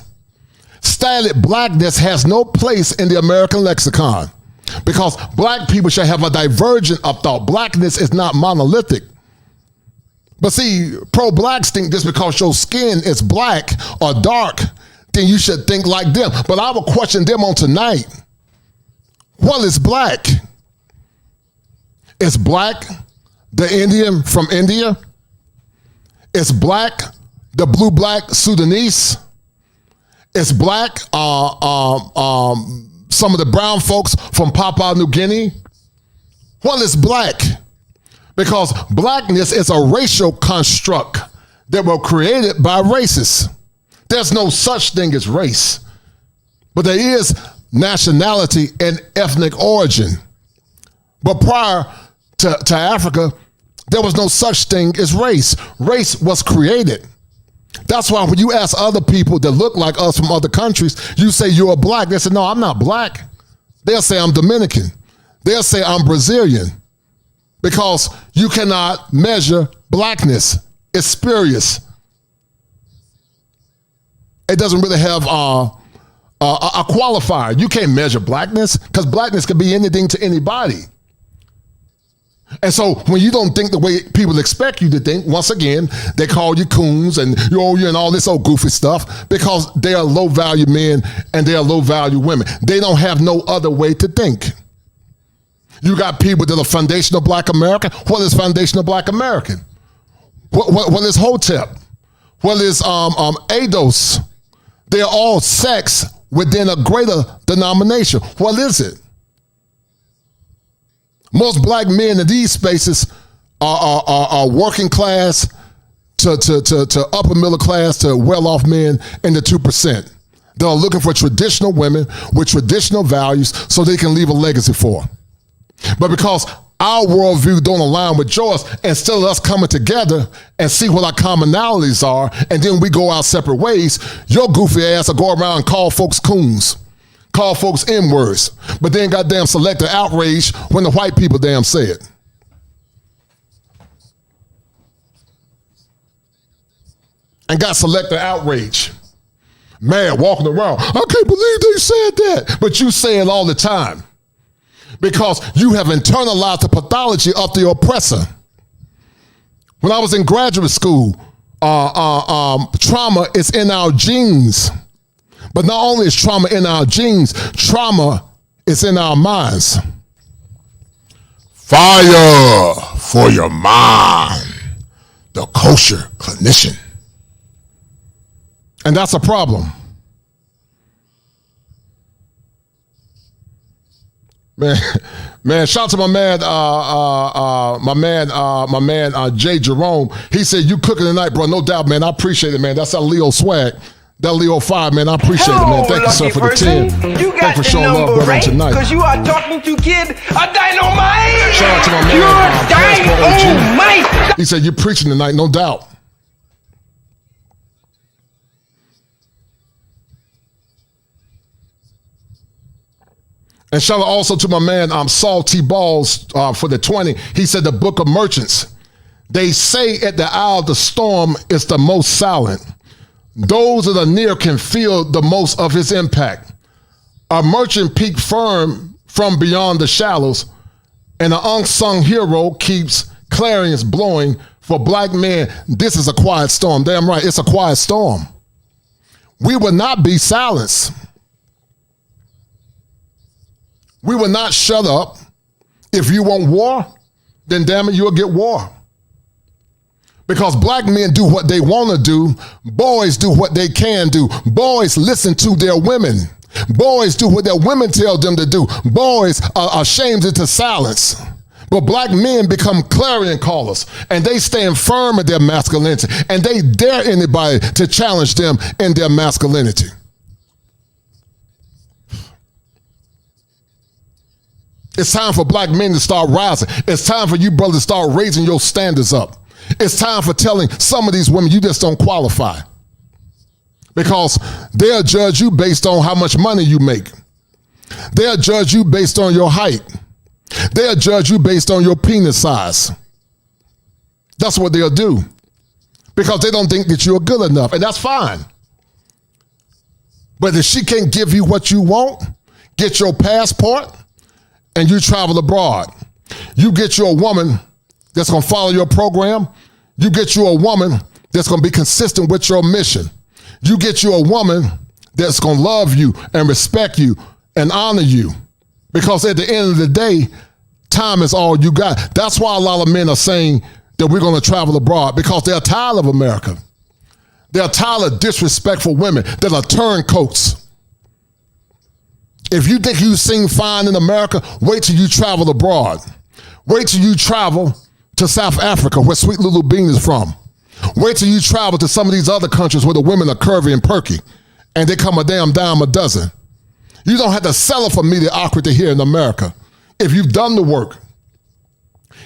Static blackness has no place in the American lexicon. Because black people should have a divergence of thought. Blackness is not monolithic. But see, pro-blacks think just because your skin is black or dark, then you should think like them. But I will question them on tonight. What is black? Is black the Indian from India? Is black the blue-black Sudanese? Is black some of the brown folks from Papua New Guinea? What is black? Because blackness is a racial construct that were created by racists. There's no such thing as race, but there is nationality and ethnic origin. But prior to Africa, there was no such thing as race. Race was created. That's why when you ask other people that look like us from other countries, you say you're black. They say, no, I'm not black. They'll say I'm Dominican. They'll say I'm Brazilian. Because you cannot measure blackness. It's spurious. It doesn't really have a qualifier. You can't measure blackness because blackness can be anything to anybody. And so when you don't think the way people expect you to think, once again, they call you coons and you're and all this old goofy stuff because they are low value men and they are low value women. They don't have no other way to think. You got people that are foundational black American. What is foundational black American? What is Hotep? What is ADOS? They're all sects within a greater denomination. What is it? Most black men in these spaces are working class to upper middle class to well-off men in the 2%. They're looking for traditional women with traditional values so they can leave a legacy for. But because our worldview don't align with yours, instead of us coming together and see what our commonalities are, and then we go our separate ways, your goofy ass will go around and call folks coons. Call folks N-words, but then goddamn selective outrage when the white people damn say it. And got selective outrage. Mad walking around, I can't believe they said that. But you say it all the time. Because you have internalized the pathology of the oppressor. When I was in graduate school, trauma is in our genes. But not only is trauma in our genes, trauma is in our minds. Fire for your mind, the kosher clinician. And that's a problem. Man, shout out to my man, Jay Jerome. He said, you cooking tonight, bro. No doubt, man. I appreciate it, man. That's that Leo swag. That Leo 5, man. I appreciate it, man. Thank you, sir, for the 10. Thank you for showing love, brother, tonight. Because you are talking to kid a dynamite. Shout out to my man. You're dynamite. He said, you're preaching tonight, no doubt. And shout out also to my man, Salty Balls for the 20. He said the book of merchants. They say at the eye of the storm is the most silent. Those that are near can feel the most of his impact. A merchant peak firm from beyond the shallows, and an unsung hero keeps clarions blowing for black men. This is a quiet storm. Damn right, it's a quiet storm. We will not be silenced. We will not shut up. If you want war, then damn it, you'll get war. Because black men do what they want to do. Boys do what they can do. Boys listen to their women. Boys do what their women tell them to do. Boys are shamed into silence But black men become clarion callers, and they stand firm in their masculinity, and they dare anybody to challenge them in their masculinity. It's time for black men to start rising. It's time for you brothers to start raising your standards up. It's time for telling some of these women you just don't qualify. Because they'll judge you based on how much money you make. They'll judge you based on your height. They'll judge you based on your penis size. That's what they'll do. Because they don't think that you're good enough, and that's fine. But if she can't give you what you want, get your passport, and you travel abroad. You get you a woman that's going to follow your program. You get you a woman that's going to be consistent with your mission. You get you a woman that's going to love you and respect you and honor you. Because at the end of the day, time is all you got. That's why a lot of men are saying that we're going to travel abroad, because they're tired of America. They're tired of disrespectful women that are turncoats. If you think you sing fine in America, wait till you travel abroad. Wait till you travel to South Africa, where Sweet Lulu Bean is from. Wait till you travel to some of these other countries where the women are curvy and perky, and they come a damn dime a dozen. You don't have to settle for mediocrity here in America. If you've done the work,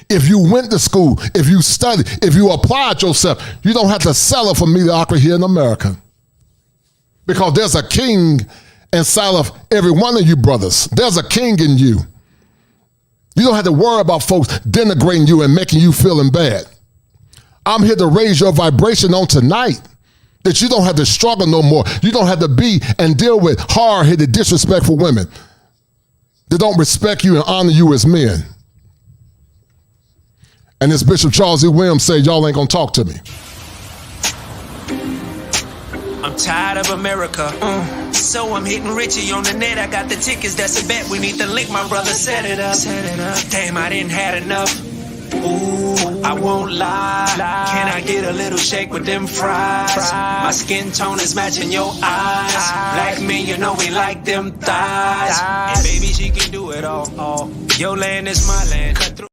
if you went to school, if you studied, if you applied yourself, you don't have to settle for mediocrity here in America. Because there's a king inside of every one of you brothers. There's a king in you. You don't have to worry about folks denigrating you and making you feeling bad. I'm here to raise your vibration on tonight, that you don't have to struggle no more. You don't have to be and deal with hard-headed, disrespectful women that don't respect you and honor you as men. And this Bishop Charles E. Williams said, y'all ain't gonna talk to me. I'm tired of America, so I'm hitting Richie on the net. I got the tickets, that's a bet. We need to link, my brother set it up. Damn, I didn't had enough. Ooh, I won't lie. Can I get a little shake with them fries? My skin tone is matching your eyes. Black men, you know we like them thighs. And baby, she can do it all. Your land is my land. Cut through.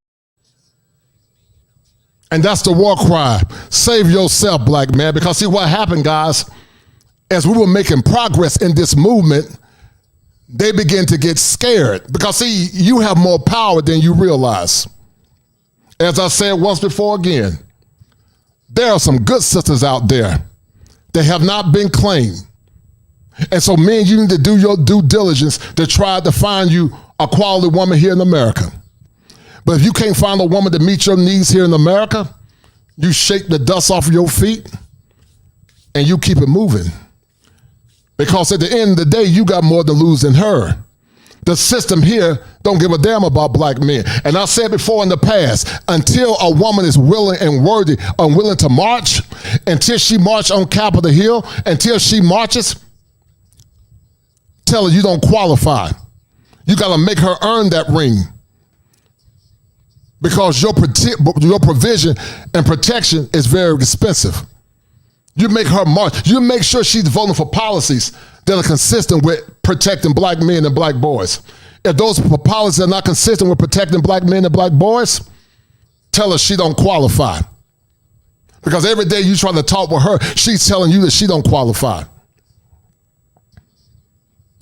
And that's the war cry. Save yourself, black man. Because see what happened, guys, as we were making progress in this movement, they began to get scared. Because see, you have more power than you realize. As I said once before again, there are some good sisters out there that have not been claimed. And so men, you need to do your due diligence to try to find you a quality woman here in America. But if you can't find a woman to meet your needs here in America, you shake the dust off of your feet and you keep it moving. Because at the end of the day, you got more to lose than her. The system here don't give a damn about black men. And I said before in the past, until a woman is willing and worthy, unwilling to march, until she marches on Capitol Hill, until she marches, tell her you don't qualify. You got to make her earn that ring. Because your provision and protection is very expensive. You make her march. You make sure she's voting for policies that are consistent with protecting black men and black boys. If those policies are not consistent with protecting black men and black boys, tell her she don't qualify. Because every day you try to talk with her, she's telling you that she don't qualify.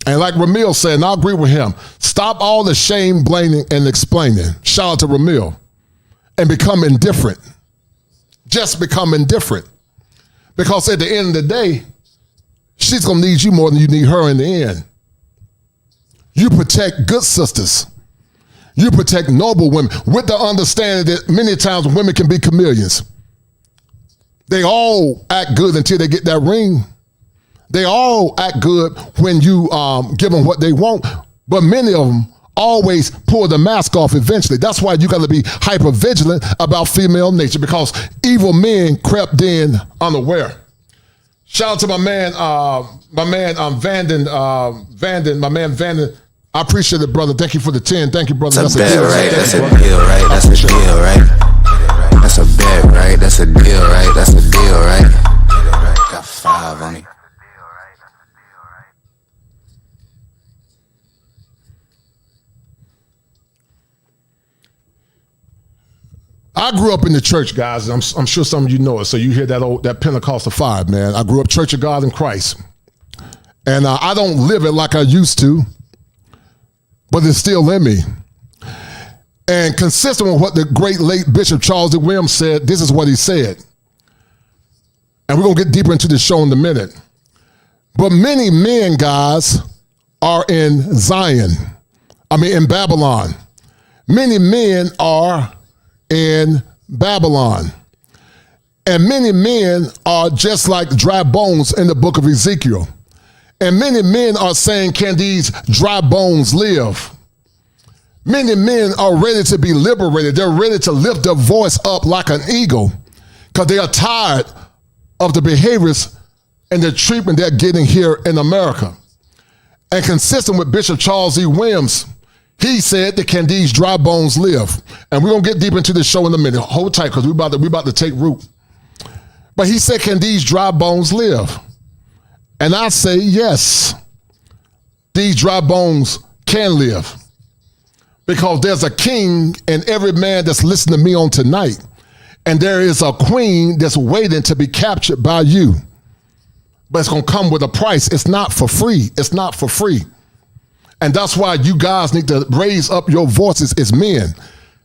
And like Ramil said, and I agree with him, stop all the shame, blaming, and explaining. Shout out to Ramil. And become indifferent. Just become indifferent. Because at the end of the day, she's going to need you more than you need her in the end. You protect good sisters. You protect noble women with the understanding that many times women can be chameleons. They all act good until they get that ring. They all act good when you give them what they want, but many of them always pull the mask off eventually. That's why you got to be hyper vigilant about female nature, because evil men crept in unaware. Shout out to my man Vanden. I appreciate it, brother. Thank you for the 10. Thank you, brother. That's a deal, right? That's a deal, right? That's a deal, right? That's a bet, right? That's a deal, right? That's a deal, right? Got 5 on it. I grew up in the church, guys, and I'm sure some of you know it. So you hear that Pentecostal fire, man. I grew up Church of God in Christ. And I don't live it like I used to, but it's still in me. And consistent with what the great late Bishop Charles D. Williams said, this is what he said. And we're going to get deeper into this show in a minute. But many men, guys, are in in Babylon. Many men are in Babylon. And many men are just like dry bones in the book of Ezekiel. And many men are saying, can these dry bones live? Many men are ready to be liberated. They're ready to lift their voice up like an eagle because they are tired of the behaviors and the treatment they're getting here in America. And consistent with Bishop Charles E. Williams, he said that can these dry bones live? And we're going to get deep into this show in a minute. Hold tight because we're about to take root. But he said, can these dry bones live? And I say, yes, these dry bones can live. Because there's a king in every man that's listening to me on tonight. And there is a queen that's waiting to be captured by you. But it's going to come with a price. It's not for free. It's not for free. And that's why you guys need to raise up your voices as men.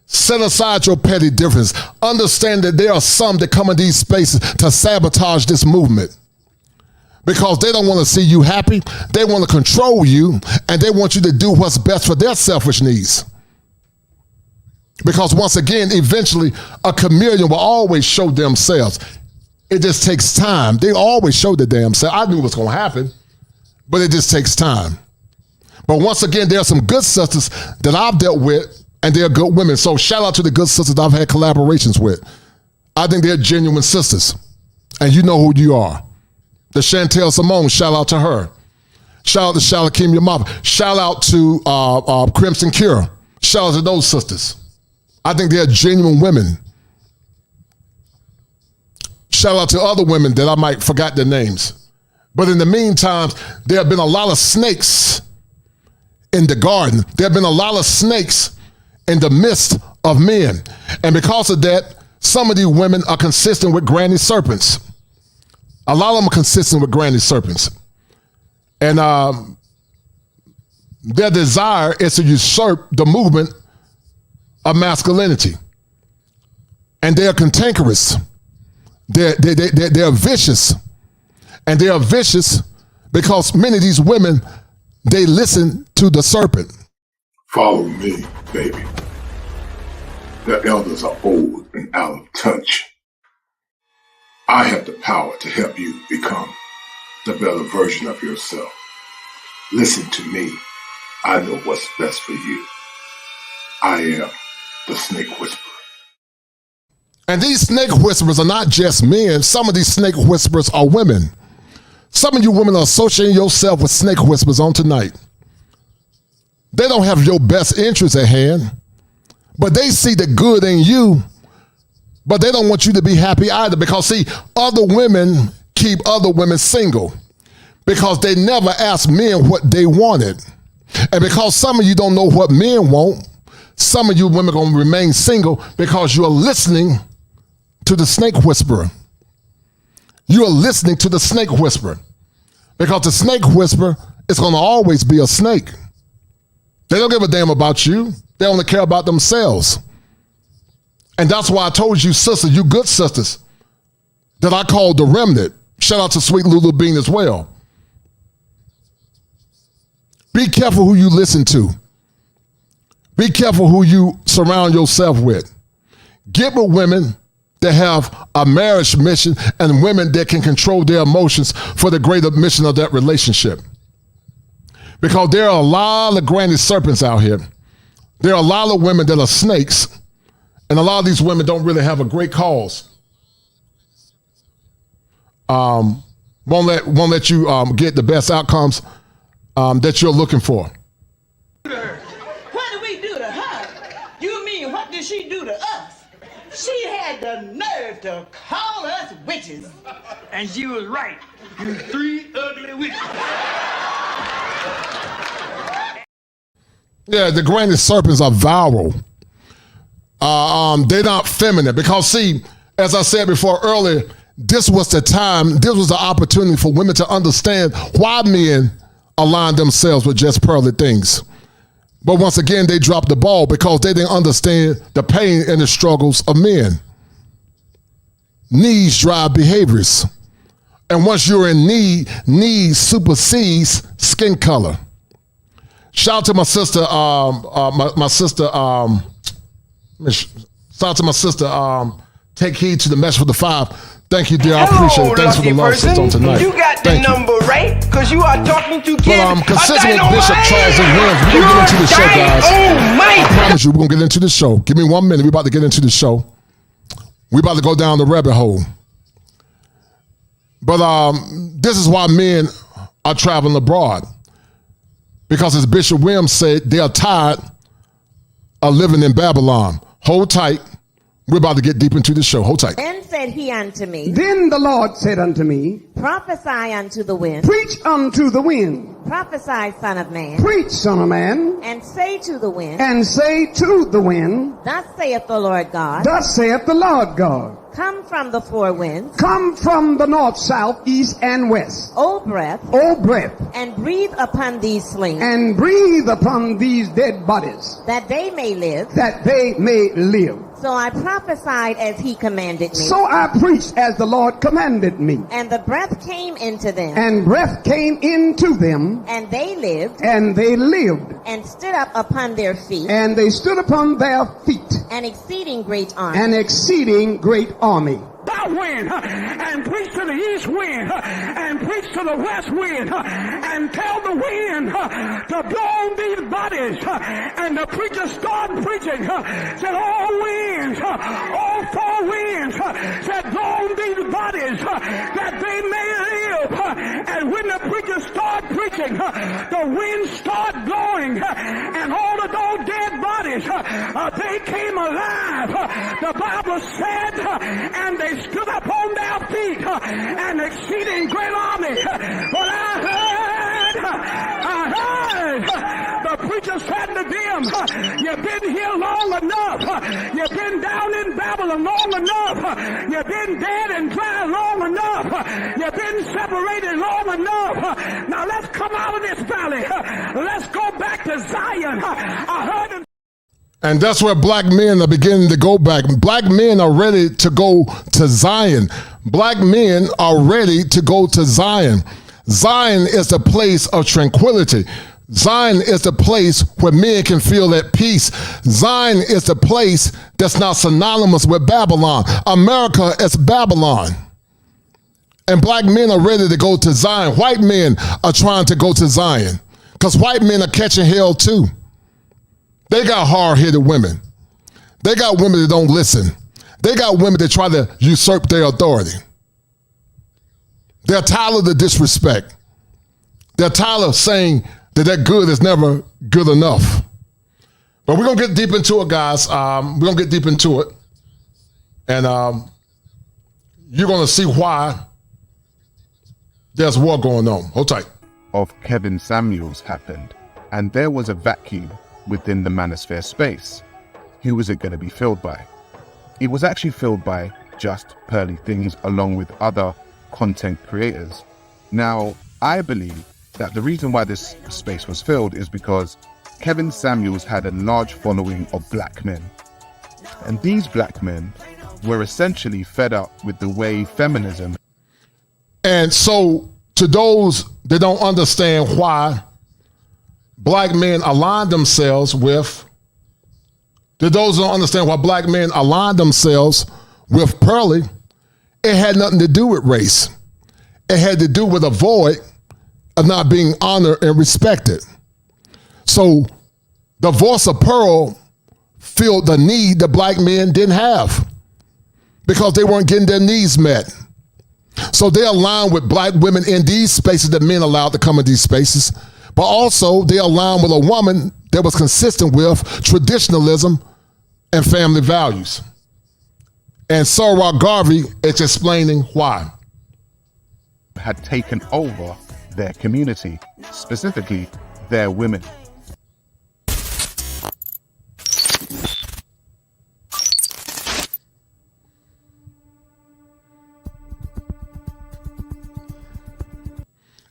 Set aside your petty difference. Understand that there are some that come in these spaces to sabotage this movement. Because they don't want to see you happy. They want to control you, and they want you to do what's best for their selfish needs. Because once again, eventually, a chameleon will always show themselves. It just takes time. They always show the damn self. I knew what's going to happen, but it just takes time. But once again, there are some good sisters that I've dealt with, and they're good women. So shout out to the good sisters I've had collaborations with. I think they're genuine sisters, and you know who you are. The Chantel Simone, shout out to her. Shout out to Shalakim Yamava. Shout out to Crimson Cure. Shout out to those sisters. I think they're genuine women. Shout out to other women that I might forgot their names. But in the meantime, there have been a lot of snakes in the garden. There have been a lot of snakes in the midst of men. And because of that, some of these women are consistent with granny serpents. A lot of them are consistent with granny serpents. And their desire is to usurp the movement of masculinity. And they are cantankerous. They're vicious. And they are vicious because many of these women, they listen to the serpent. Follow me, baby. The elders are old and out of touch. I have the power to help you become the better version of yourself. Listen to me. I know what's best for you. I am the snake whisperer. And these snake whisperers are not just men. Some of these snake whisperers are women. Some of you women are associating yourself with snake whisperers on tonight. They don't have your best interests at hand, but they see the good in you, but they don't want you to be happy either because, see, other women keep other women single because they never asked men what they wanted. And because some of you don't know what men want, some of you women are going to remain single because you are listening to the snake whisperer. You are listening to the snake whisperer because the snake whisperer is going to always be a snake. They don't give a damn about you. They only care about themselves. And that's why I told you, sisters, you good sisters, that I called the remnant. Shout out to Sweet Lulu Bean as well. Be careful who you listen to. Be careful who you surround yourself with. Get with women that have a marriage mission and women that can control their emotions for the greater mission of that relationship. Because there are a lot of granny serpents out here. There are a lot of women that are snakes, and a lot of these women don't really have a great cause. Won't let you get the best outcomes that you're looking for. What did we do to her? You mean what did she do to us? She had the nerve to call us witches. And she was right. You three ugly witches. Yeah, the granny serpents are viral. they're not feminine. Because see, as I said before earlier, this was the time, this was the opportunity for women to understand why men align themselves with just pearly things. But once again, they dropped the ball because they didn't understand the pain and the struggles of men. Needs drive behaviors. And once you're in need supersedes skin color. Shout out to my sister, shout out to my sister, Take Heed to the Message for the 5. Thank you, dear. I appreciate it. Thanks for the love sister on tonight. You got the number right, because you are talking to kids. Well, consistent with Bishop Charles and Williams, we're going to get into the show, guys. I promise you, we're going to get into the show. Give me 1 minute. We're about to get into the show. We're about to go down the rabbit hole. But this is why men are traveling abroad. Because as Bishop Williams said, they are tired of living in Babylon. Hold tight. We're about to get deep into the show. Hold tight. Then said he unto me, Then the Lord said unto me, Prophesy unto the wind. Preach unto the wind. Prophesy, son of man. Preach, son of man. And say to the wind. And say to the wind. Thus saith the Lord God. Thus saith the Lord God. Come from the four winds. Come from the north, south, east, and west. O breath. O breath. And breathe upon these slain. And breathe upon these dead bodies. That they may live. That they may live. So I prophesied as he commanded me. So I preached as the Lord commanded me. And the breath came into them. And breath came into them. And they lived. And they lived. And stood up upon their feet. And they stood upon their feet. An exceeding great army. An exceeding great army. That wind, and preach to the east wind, and preach to the west wind, and tell the wind to blow on these bodies. And the preacher started preaching, said all winds, all four winds, said blow on these bodies that they may live. And when the preacher started preaching, the wind started blowing, and all of those dead bodies, they came alive. The Bible said, and they stood up on their feet, an exceeding great army. But I heard the preacher said to them, you've been here long enough. You've been down in Babylon long enough. You've been dead and dry long enough. You've been separated long enough. Now let's come out of this valley. Let's go back to Zion. I heard him. And that's where black men are beginning to go back. Black men are ready to go to Zion. Black men are ready to go to Zion. Zion is the place of tranquility. Zion is the place where men can feel at peace. Zion is the place that's not synonymous with Babylon. America is Babylon. And black men are ready to go to Zion. White men are trying to go to Zion because white men are catching hell too. They got hard-headed women. They got women that don't listen. They got women that try to usurp their authority. They're tired of the disrespect. They're tired of saying that good is never good enough. But we're going to get deep into it, guys. We're going to get deep into it. And you're going to see why there's war going on. Hold tight. Of Kevin Samuels happened, and there was a vacuum within the manosphere space. Who was it going to be filled by? It was actually filled by Just Pearly Things along with other content creators. Now, I believe that the reason why this space was filled is because Kevin Samuels had a large following of black men. And these black men were essentially fed up with the way feminism. And so to those that don't understand why black men align themselves with, to those who don't understand why black men align themselves with Pearly, it had nothing to do with race. It had to do with a void of not being honored and respected. So the voice of Pearl filled the need that black men didn't have because they weren't getting their needs met. So they align with black women in these spaces that men allowed to come in these spaces. But also they align with a woman that was consistent with traditionalism and family values. And Sarah Garvey is explaining why. Had taken over their community, specifically their women.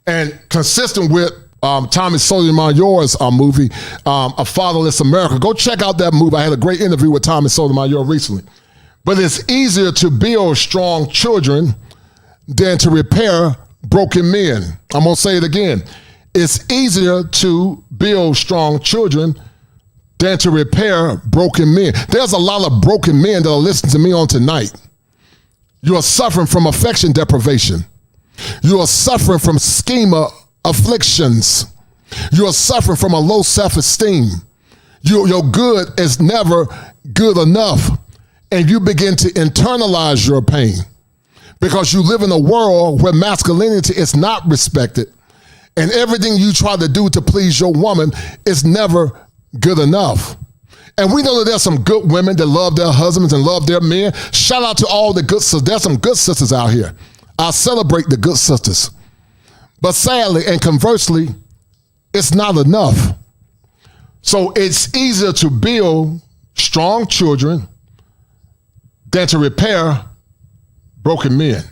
And consistent with Tomm Sotomayor's movie, A Fatherless America. Go check out that movie. I had a great interview with Tomm Sotomayor recently. But it's easier to build strong children than to repair broken men. I'm going to say it again. It's easier to build strong children than to repair broken men. There's a lot of broken men that are listening to me on tonight. You are suffering from affection deprivation. You are suffering from schema afflictions. You are suffering from a low self-esteem. Your good is never good enough. And you begin to internalize your pain because you live in a world where masculinity is not respected. And everything you try to do to please your woman is never good enough. And we know that there's some good women that love their husbands and love their men. Shout out to all the good sisters. There's some good sisters out here. I celebrate the good sisters. But sadly and conversely, it's not enough. So it's easier to build strong children than to repair broken men.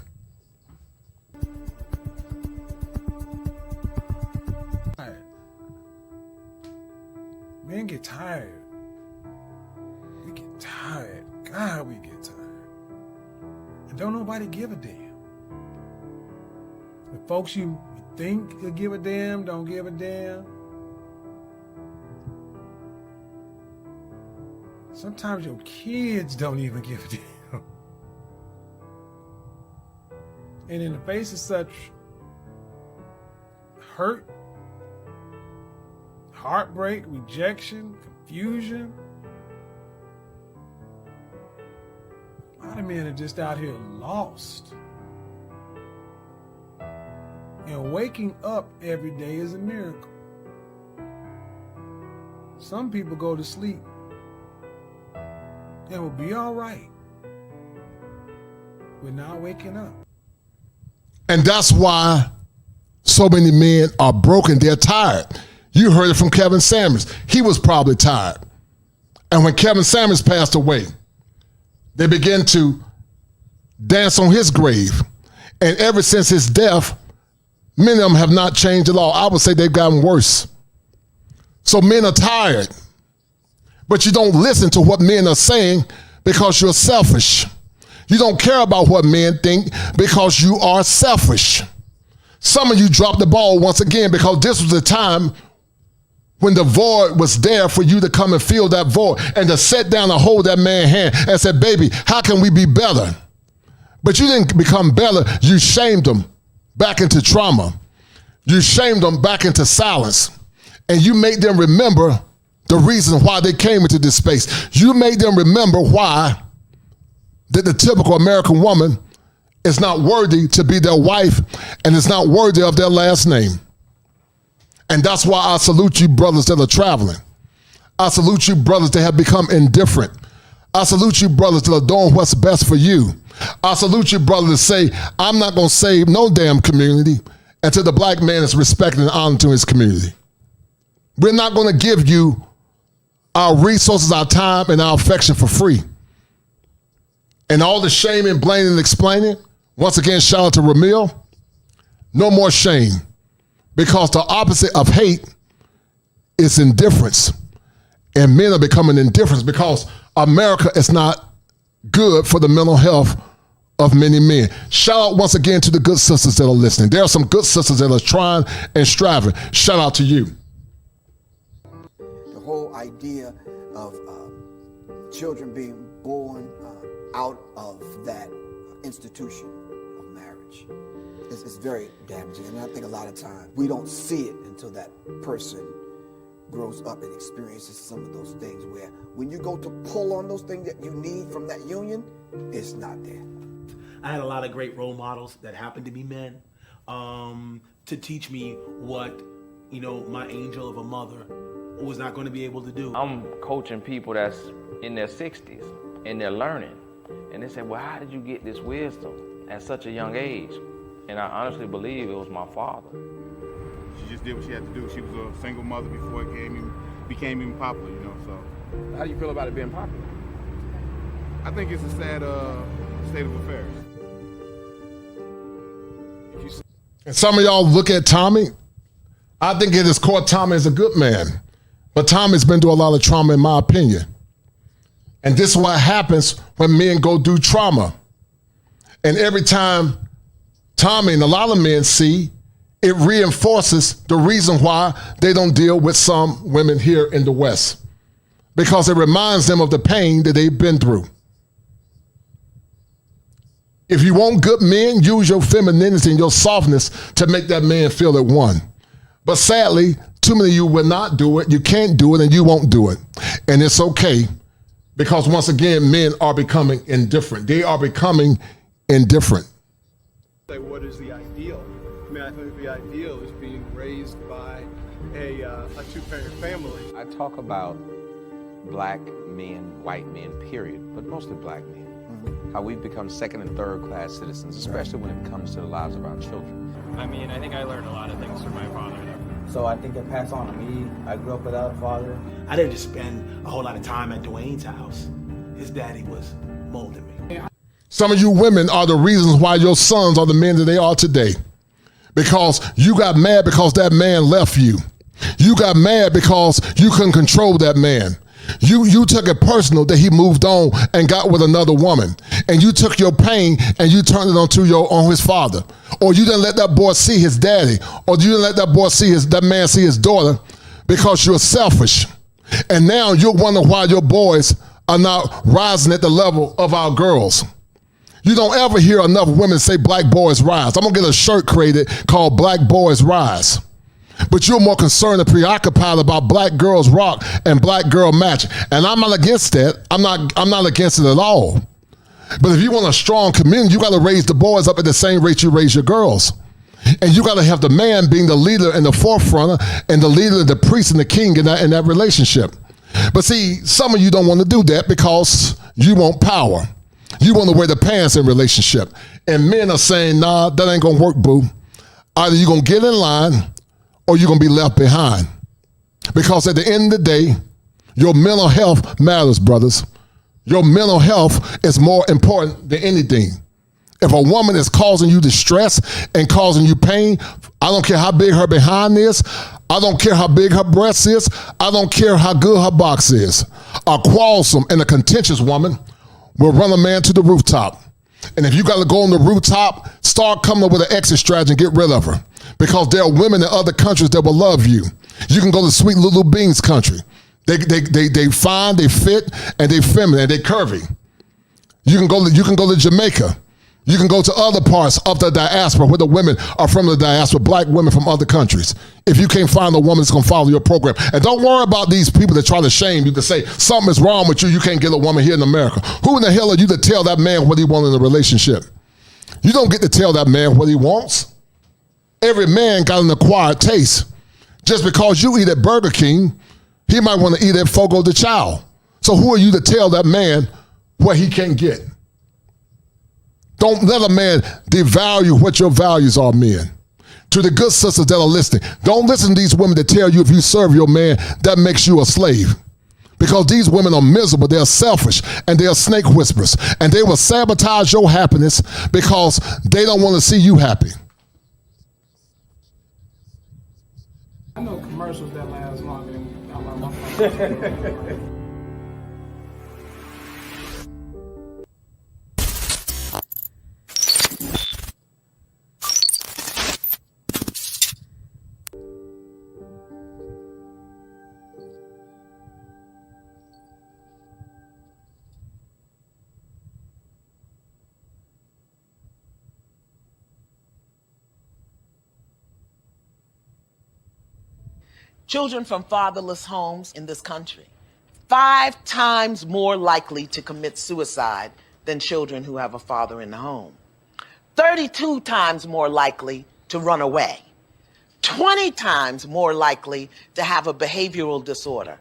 Men get tired. We get tired. God, we get tired. And don't nobody give a damn. The folks you think will give a damn don't give a damn. Sometimes your kids don't even give a damn. And in the face of such hurt, heartbreak, rejection, confusion, a lot of men are just out here lost. And waking up every day is a miracle. Some people go to sleep and will be all right. We're not waking up. And that's why so many men are broken. They're tired. You heard it from Kevin Samuels. He was probably tired. And when Kevin Samuels passed away, they began to dance on his grave. And ever since his death, many of them have not changed at all. I would say they've gotten worse. So men are tired. But you don't listen to what men are saying because you're selfish. You don't care about what men think because you are selfish. Some of you dropped the ball once again because this was the time when the void was there for you to come and fill that void and to sit down and hold that man's hand and say, baby, how can we be better? But you didn't become better. You shamed them back into trauma. You shamed them back into silence. And you made them remember the reason why they came into this space. You made them remember why that the typical American woman is not worthy to be their wife and is not worthy of their last name. And that's why I salute you brothers that are traveling. I salute you brothers that have become indifferent. I salute you brothers that are doing what's best for you. I salute you brothers that say, I'm not going to save no damn community until the black man is respected and honored to his community. We're not going to give you our resources, our time, and our affection for free. And all the shaming, blaming, and explaining, once again, shout out to Ramil, no more shame. Because the opposite of hate is indifference. And men are becoming indifferent because America is not good for the mental health of many men. Shout out once again to the good sisters that are listening. There are some good sisters that are trying and striving. Shout out to you. The whole idea of children being born out of that institution of marriage is very damaging. And I think a lot of times we don't see it until that person grows up and experiences some of those things where when you go to pull on those things that you need from that union, it's not there. I had a lot of great role models that happened to be men to teach me what, my angel of a mother was not going to be able to do. I'm coaching people that's in their 60s and they're learning. And they say, well, how did you get this wisdom at such a young age? And I honestly believe it was my father. She just did what she had to do. She was a single mother before it became even popular, so. How do you feel about it being popular? I think it's a sad state of affairs. And some of y'all look at Tommy. I think at his core, Tommy is a good man. But Tommy's been through a lot of trauma, in my opinion. And this is what happens when men go through trauma. And every time Tommy and a lot of men see, it reinforces the reason why they don't deal with some women here in the West. Because it reminds them of the pain that they've been through. If you want good men, use your femininity and your softness to make that man feel at one. But sadly, too many of you will not do it. You can't do it and you won't do it. And it's okay, because once again, men are becoming indifferent. They are becoming indifferent. What is the ideal? I mean, I think the ideal is being raised by a two-parent family. I talk about black men, white men, period, but mostly black men. How we've become second and third class citizens, especially when it comes to the lives of our children. I mean, I think I learned a lot of things from my father. So I think it passed on to me. I grew up without a father. I didn't just spend a whole lot of time at Dwayne's house. His daddy was molding me. Some of you women are the reasons why your sons are the men that they are today. Because you got mad because that man left you. You got mad because you couldn't control that man. You took it personal that he moved on and got with another woman. And you took your pain and you turned it on his father. Or you didn't let that boy see his daddy. Or you didn't let that man see his daughter because you're selfish. And now you're wondering why your boys are not rising at the level of our girls. You don't ever hear enough women say black boys rise. I'm gonna get a shirt created called Black Boys Rise. But you're more concerned and preoccupied about black girls rock and black girl match. And I'm not against that. I'm not against it at all. But if you want a strong community, you gotta raise the boys up at the same rate you raise your girls. And you gotta have the man being the leader and the forefront and the leader, the priest and the king in that relationship. But see, some of you don't want to do that because you want power. You want to wear the pants in relationship. And men are saying, nah, that ain't gonna work, boo. Either you're gonna get in line or you're gonna be left behind. Because at the end of the day, your mental health matters, brothers. Your mental health is more important than anything. If a woman is causing you distress and causing you pain, I don't care how big her behind is. I don't care how big her breast is. I don't care how good her box is. A quarrelsome and a contentious woman will run a man to the rooftop. And if you got to go on the rooftop, start coming up with an exit strategy and get rid of her. Because there are women in other countries that will love you. You can go to sweet little beans country. They fine, they fit, and they feminine, and they curvy. You can go to Jamaica. You can go to other parts of the diaspora where the women are from the diaspora, black women from other countries. If you can't find a woman that's going to follow your program. And don't worry about these people that try to shame you, to say something is wrong with you, you can't get a woman here in America. Who in the hell are you to tell that man what he wants in a relationship? You don't get to tell that man what he wants. Every man got an acquired taste. Just because you eat at Burger King, he might want to eat at Fogo de Chao. So who are you to tell that man what he can't get? Don't let a man devalue what your values are, men. To the good sisters that are listening, don't listen to these women that tell you if you serve your man, that makes you a slave. Because these women are miserable, they're selfish, and they're snake whisperers. And they will sabotage your happiness because they don't want to see you happy. I know commercials that last longer than I love my phone. Children from fatherless homes in this country, 5 times more likely to commit suicide than children who have a father in the home. 32 times more likely to run away. 20 times more likely to have a behavioral disorder.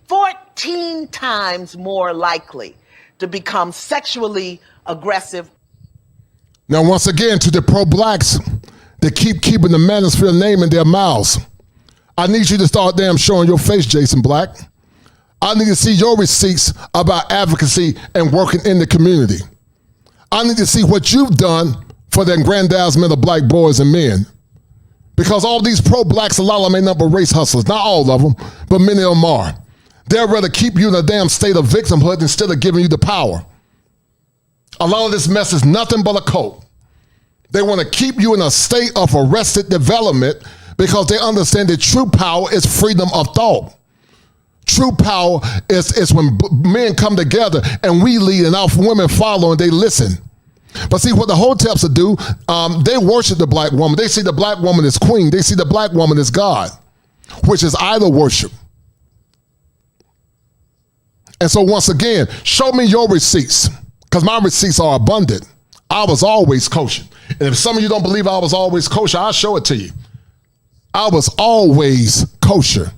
14 times more likely to become sexually aggressive. Now, once again, to the pro-blacks that keep keeping the manosphere name in their mouths, I need you to start damn showing your face, Jason Black. I need to see your receipts about advocacy and working in the community. I need to see what you've done for the aggrandizement of black boys and men. Because all these pro-blacks, a lot of them ain't nothing but race hustlers. Not all of them, but many of them are. They'd rather keep you in a damn state of victimhood instead of giving you the power. A lot of this mess is nothing but a cult. They want to keep you in a state of arrested development because they understand that true power is freedom of thought. True power is when men come together and we lead and our women follow and they listen. But see, what the hotels do, they worship the black woman. They see the black woman as queen. They see the black woman as God, which is idol worship. And so once again, show me your receipts, because my receipts are abundant. I was always kosher. And if some of you don't believe I was always kosher, I'll show it to you. I was always kosher.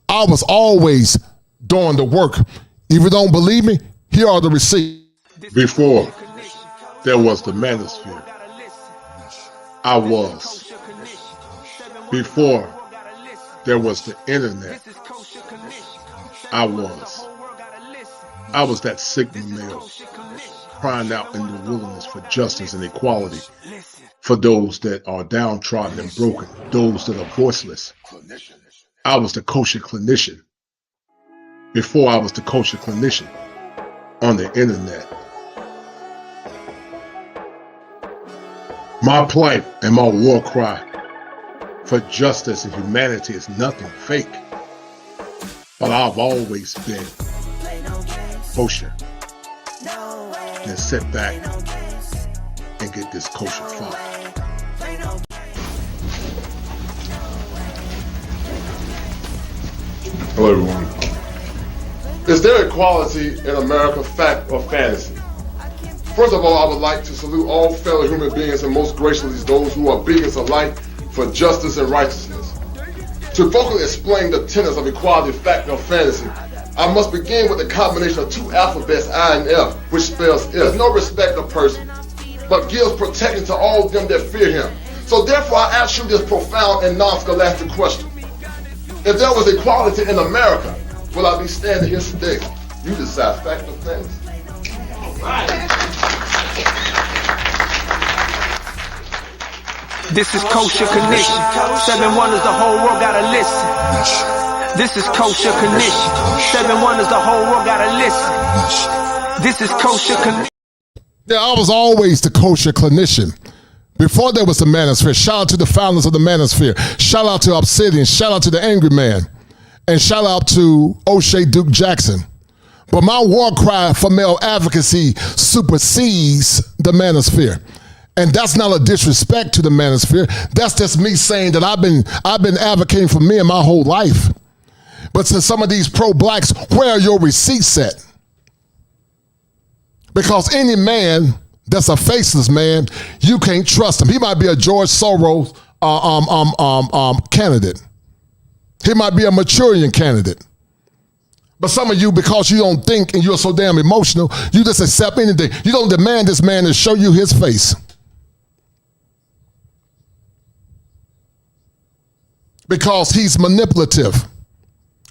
I was always doing the work. If you don't believe me, here are the receipts. Before there was the manosphere, I was. Before there was the internet, I was. I was that Sigma male crying out in the wilderness for justice and equality for those that are downtrodden and broken, those that are voiceless. I was the kosher clinician before I was the kosher clinician on the internet. My plight and my war cry for justice and humanity is nothing fake, but I've always been kosher. And sit back and get this kosher fire. Hello everyone. Is there equality in America, fact or fantasy? First of all, I would like to salute all fellow human beings and most graciously those who are beacons of light for justice and righteousness. To vocally explain the tenets of equality, fact or fantasy, I must begin with the combination of two alphabets, I and F, which spells if. There's no respect of person, but gives protection to all of them that fear him. So therefore I ask you this profound and non-scholastic question. If there was equality in America, will I be standing here today? You decide, fact or fantasy. This is Kosher Condition. 7 wonders, the whole world gotta listen. This is Kosher Condition. 7 wonders, the whole world gotta listen. This is Kosher Condition. Yeah, I was always the kosher clinician. Before there was the manosphere, shout out to the founders of the manosphere. Shout out to Obsidian. Shout out to the Angry Man. And shout out to O'Shea Duke Jackson. But my war cry for male advocacy supersedes the manosphere. And that's not a disrespect to the manosphere. That's just me saying that I've been advocating for men my whole life. But to some of these pro-blacks, where are your receipts at? Because any man that's a faceless man, you can't trust him. He might be a George Soros candidate. He might be a Manchurian candidate. But some of you, because you don't think and you're so damn emotional, you just accept anything. You don't demand this man to show you his face. Because he's manipulative.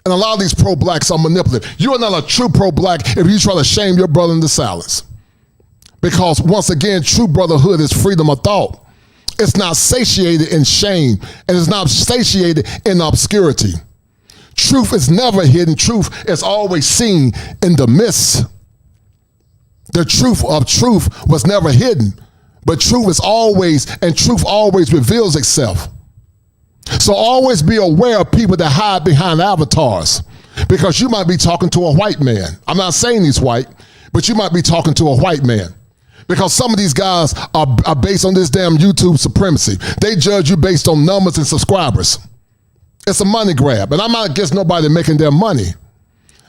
And a lot of these pro-blacks are manipulative. You are not a true pro-black if you try to shame your brother into silence. Because once again, true brotherhood is freedom of thought. It's not satiated in shame, and it's not satiated in obscurity. Truth is never hidden. Truth is always seen in the midst. The truth of truth was never hidden, but truth is always, and truth always reveals itself. So always be aware of people that hide behind avatars, because you might be talking to a white man. I'm not saying he's white, but you might be talking to a white man. Because some of these guys are based on this damn YouTube supremacy. They judge you based on numbers and subscribers. It's a money grab. And I'm not against nobody making their money.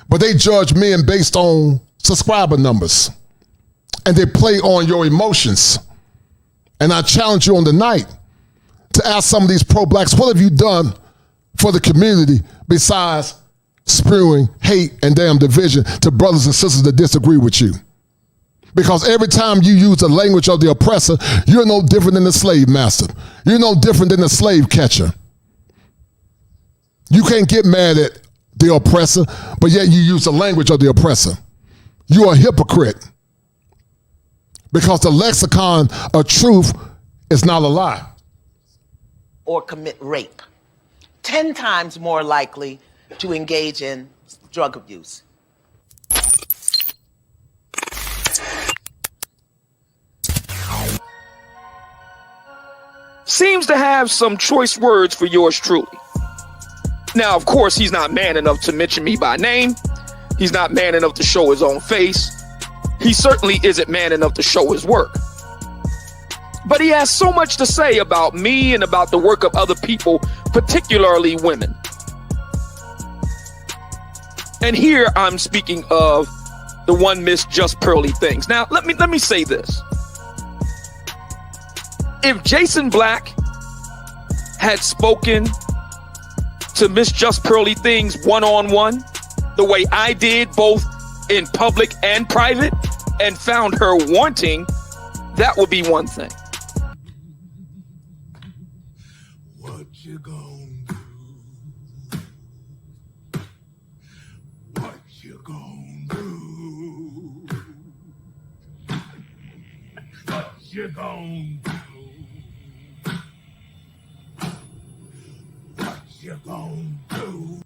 But they judge men based on subscriber numbers. And they play on your emotions. And I challenge you on the night to ask some of these pro-blacks, what have you done for the community besides spewing hate and damn division to brothers and sisters that disagree with you? Because every time you use the language of the oppressor, you're no different than the slave master. You're no different than the slave catcher. You can't get mad at the oppressor, but yet you use the language of the oppressor. You're a hypocrite. because the lexicon of truth is not a lie. Or commit rape. 10 times more likely to engage in drug abuse. Seems to have some choice words for yours truly. Now, of course, he's not man enough to mention me by name. He's not man enough to show his own face. He certainly isn't man enough to show his work. But he has so much to say about me and about the work of other people, particularly women. And here I'm speaking of the one Miss Just Pearly Things. Now, let me say this. If Jason Black had spoken to Miss Just Pearly Things one-on-one, the way I did, both in public and private, and found her wanting, that would be one thing. What you gonna do? What you gonna do? What you gonna do? What you gonna do?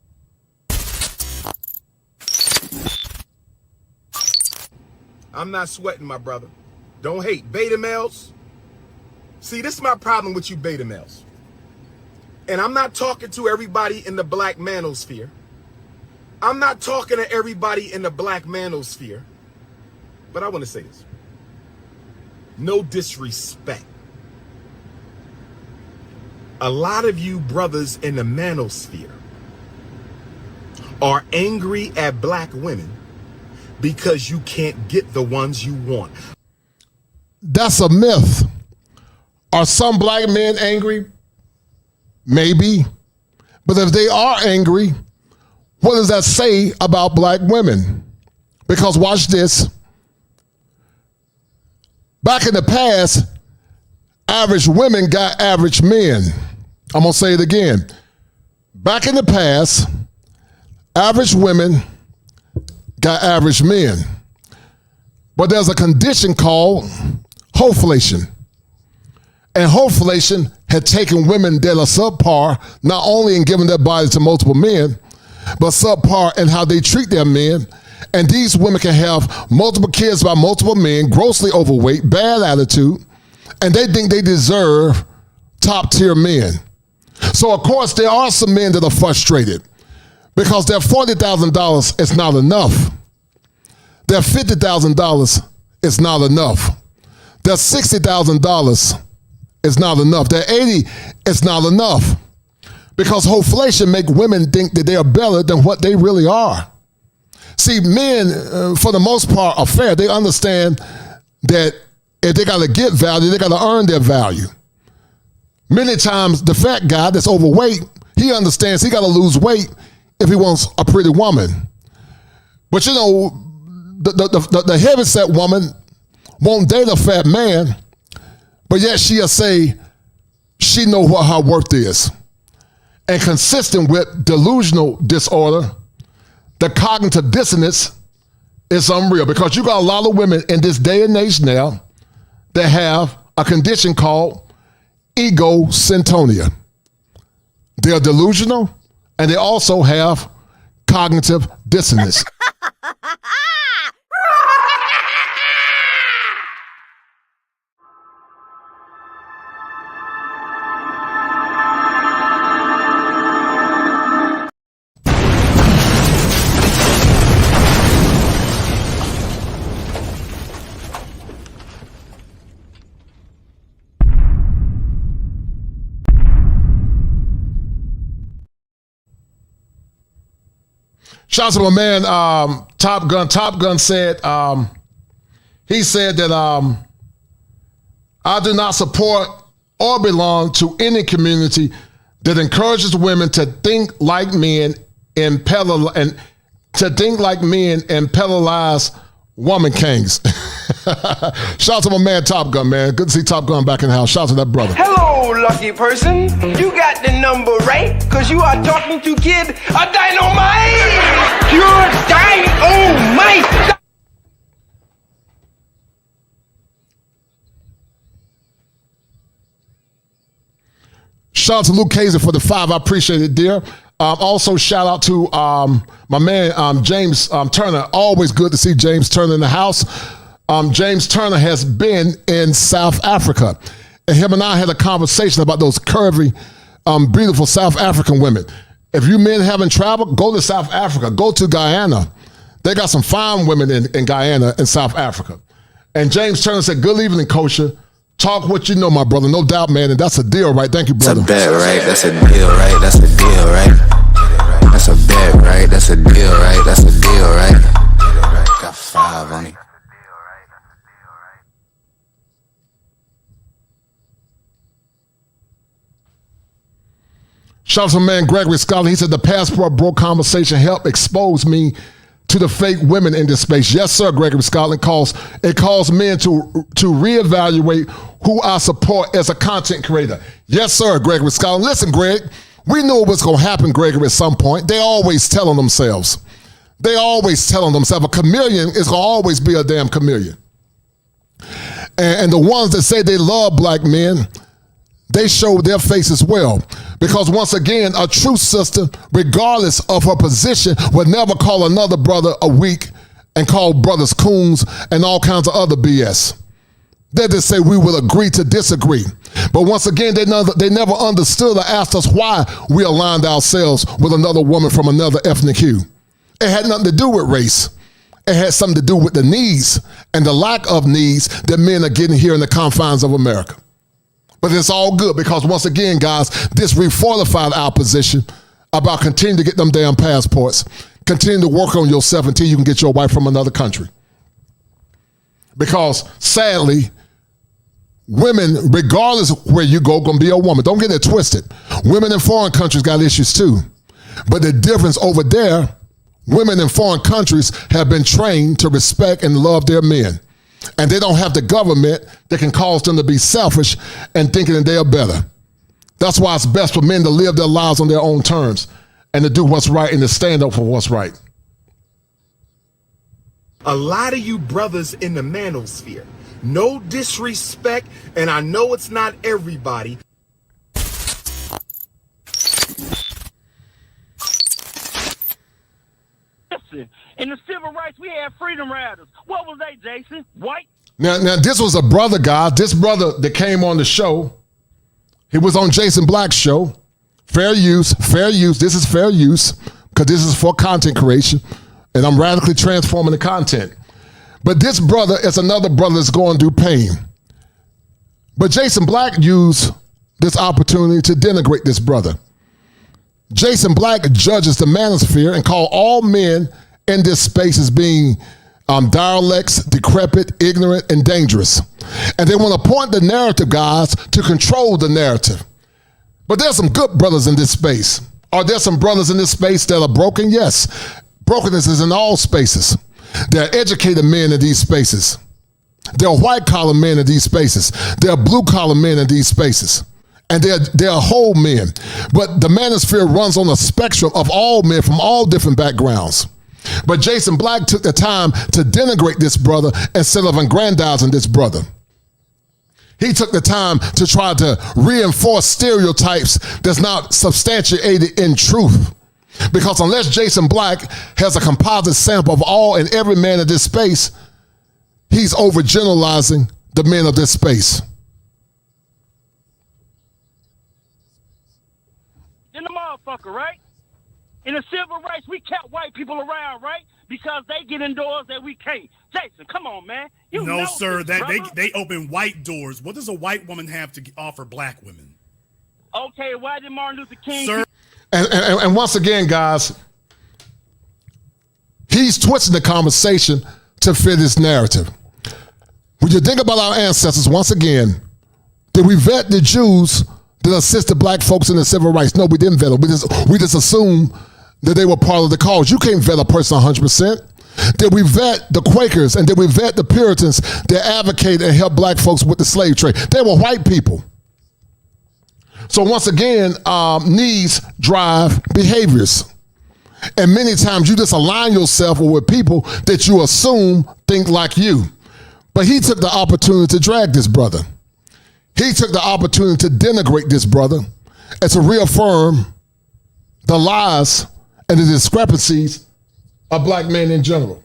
I'm not sweating, my brother. Don't hate. Beta males. See, this is my problem with you beta males. And I'm not talking to everybody in the black manosphere. I'm not talking to everybody in the black manosphere. But I want to say this. No disrespect. A lot of you brothers in the manosphere are angry at black women because you can't get the ones you want. That's a myth. Are some black men angry? Maybe. But if they are angry, what does that say about black women? Because watch this. Back in the past, average women got average men. I'm going to say it again. Back in the past, average women got average men. But there's a condition called hoflation. And hoflation had taken women that are subpar, not only in giving their bodies to multiple men, but subpar in how they treat their men. And these women can have multiple kids by multiple men, grossly overweight, bad attitude, and they think they deserve top tier men. So of course there are some men that are frustrated because their $40,000 is not enough. Their $50,000 is not enough. Their $60,000 is not enough. Their $80,000 is not enough. Because hoflation make women think that they are better than what they really are. See, men, for the most part, are fair. They understand that if they got to get value, they got to earn their value. Many times, the fat guy that's overweight, he understands he got to lose weight if he wants a pretty woman. But you know, the heavyset woman won't date a fat man, but yet she'll say she know what her worth is. And consistent with delusional disorder, the cognitive dissonance is unreal, because you got a lot of women in this day and age now that have a condition called egocentria. They're delusional, and they also have cognitive dissonance. Shout out to my man, Top Gun. Top Gun said, he said that I do not support or belong to any community that encourages women to think like men and pedalize woman kings. Shout out to my man, Top Gun, man. Good to see Top Gun back in the house. Shout out to that brother. Hello, lucky person. You got the number right, because you are talking to Kid a Dynamite. Pure Dynamite. Shout out to Luke Casey for the 5. I appreciate it, dear. Also, shout out to my man, James Turner. Always good to see James Turner in the house. James Turner has been in South Africa. And him and I had a conversation about those curvy, beautiful South African women. If you men haven't traveled, go to South Africa. Go to Guyana. They got some fine women in Guyana and South Africa. And James Turner said, good evening, Kosher. Talk what you know, my brother. No doubt, man. And that's a deal, right? Thank you, brother. That's a bet, right? That's a deal, right? That's a deal, right? That's a bet, right? That's a deal, right? That's a deal, right? Got 5 on it. Shout out to my man Gregory Scholar. He said the passport broke conversation helped expose me to the fake women in this space. Yes, sir, Gregory Scotland. It calls men to reevaluate who I support as a content creator. Yes, sir, Gregory Scotland. Listen, Greg, we knew it was going to happen, Gregory, at some point. They always telling themselves. A chameleon is going to always be a damn chameleon. And the ones that say they love black men, they show their face as well. Because once again, a true sister, regardless of her position, would never call another brother a weak and call brothers coons and all kinds of other BS. They just say we will agree to disagree. But once again, they never understood or asked us why we aligned ourselves with another woman from another ethnic hue. It had nothing to do with race. It had something to do with the needs and the lack of needs that men are getting here in the confines of America. But it's all good because once again, guys, this refortified our position about continuing to get them damn passports. Continue to work on yourself until you can get your wife from another country. Because sadly, women, regardless of where you go, gonna be a woman. Don't get it twisted. Women in foreign countries got issues too. But the difference over there, women in foreign countries have been trained to respect and love their men. And they don't have the government that can cause them to be selfish and thinking that they are better. That's why it's best for men to live their lives on their own terms and to do what's right and to stand up for what's right. A lot of you brothers in the manosphere, no disrespect, and I know it's not everybody. Listen, in the civil rights, we had freedom riders. What was they, Jason? White? Now this was a brother, guys. This brother that came on the show, he was on Jason Black's show. Fair use. This is fair use because this is for content creation, and I'm radically transforming the content. But this brother is another brother that's going through pain. But Jason Black used this opportunity to denigrate this brother. Jason Black judges the manosphere and call all men in this space as being dialects, decrepit, ignorant, and dangerous. And they want to point the narrative, guys, to control the narrative. But there's some good brothers in this space. Are there some brothers in this space that are broken? Yes. Brokenness is in all spaces. There are educated men in these spaces. There are white-collar men in these spaces. There are blue-collar men in these spaces. And they're whole men. But the manosphere runs on a spectrum of all men from all different backgrounds. But Jason Black took the time to denigrate this brother instead of aggrandizing this brother. He took the time to try to reinforce stereotypes that's not substantiated in truth. Because unless Jason Black has a composite sample of all and every man in this space, he's overgeneralizing the men of this space. In the motherfucker, right? In the civil rights, we kept white people around, right? Because they get in doors that we can't. Jason, come on, man. You no, know sir. this, They open white doors. What does a white woman have to offer black women? Okay, why did Martin Luther King... Sir. And once again, guys, he's twisting the conversation to fit his narrative. When you think about our ancestors, once again, did we vet the Jews that assisted black folks in the civil rights? No, we didn't vet them. We just assumed that they were part of the cause. You can't vet a person 100%. Did we vet the Quakers and did we vet the Puritans that advocated and helped black folks with the slave trade? They were white people. So once again, needs drive behaviors. And many times you just align yourself with people that you assume think like you. But he took the opportunity to drag this brother. He took the opportunity to denigrate this brother and to reaffirm the lies and the discrepancies of black men in general.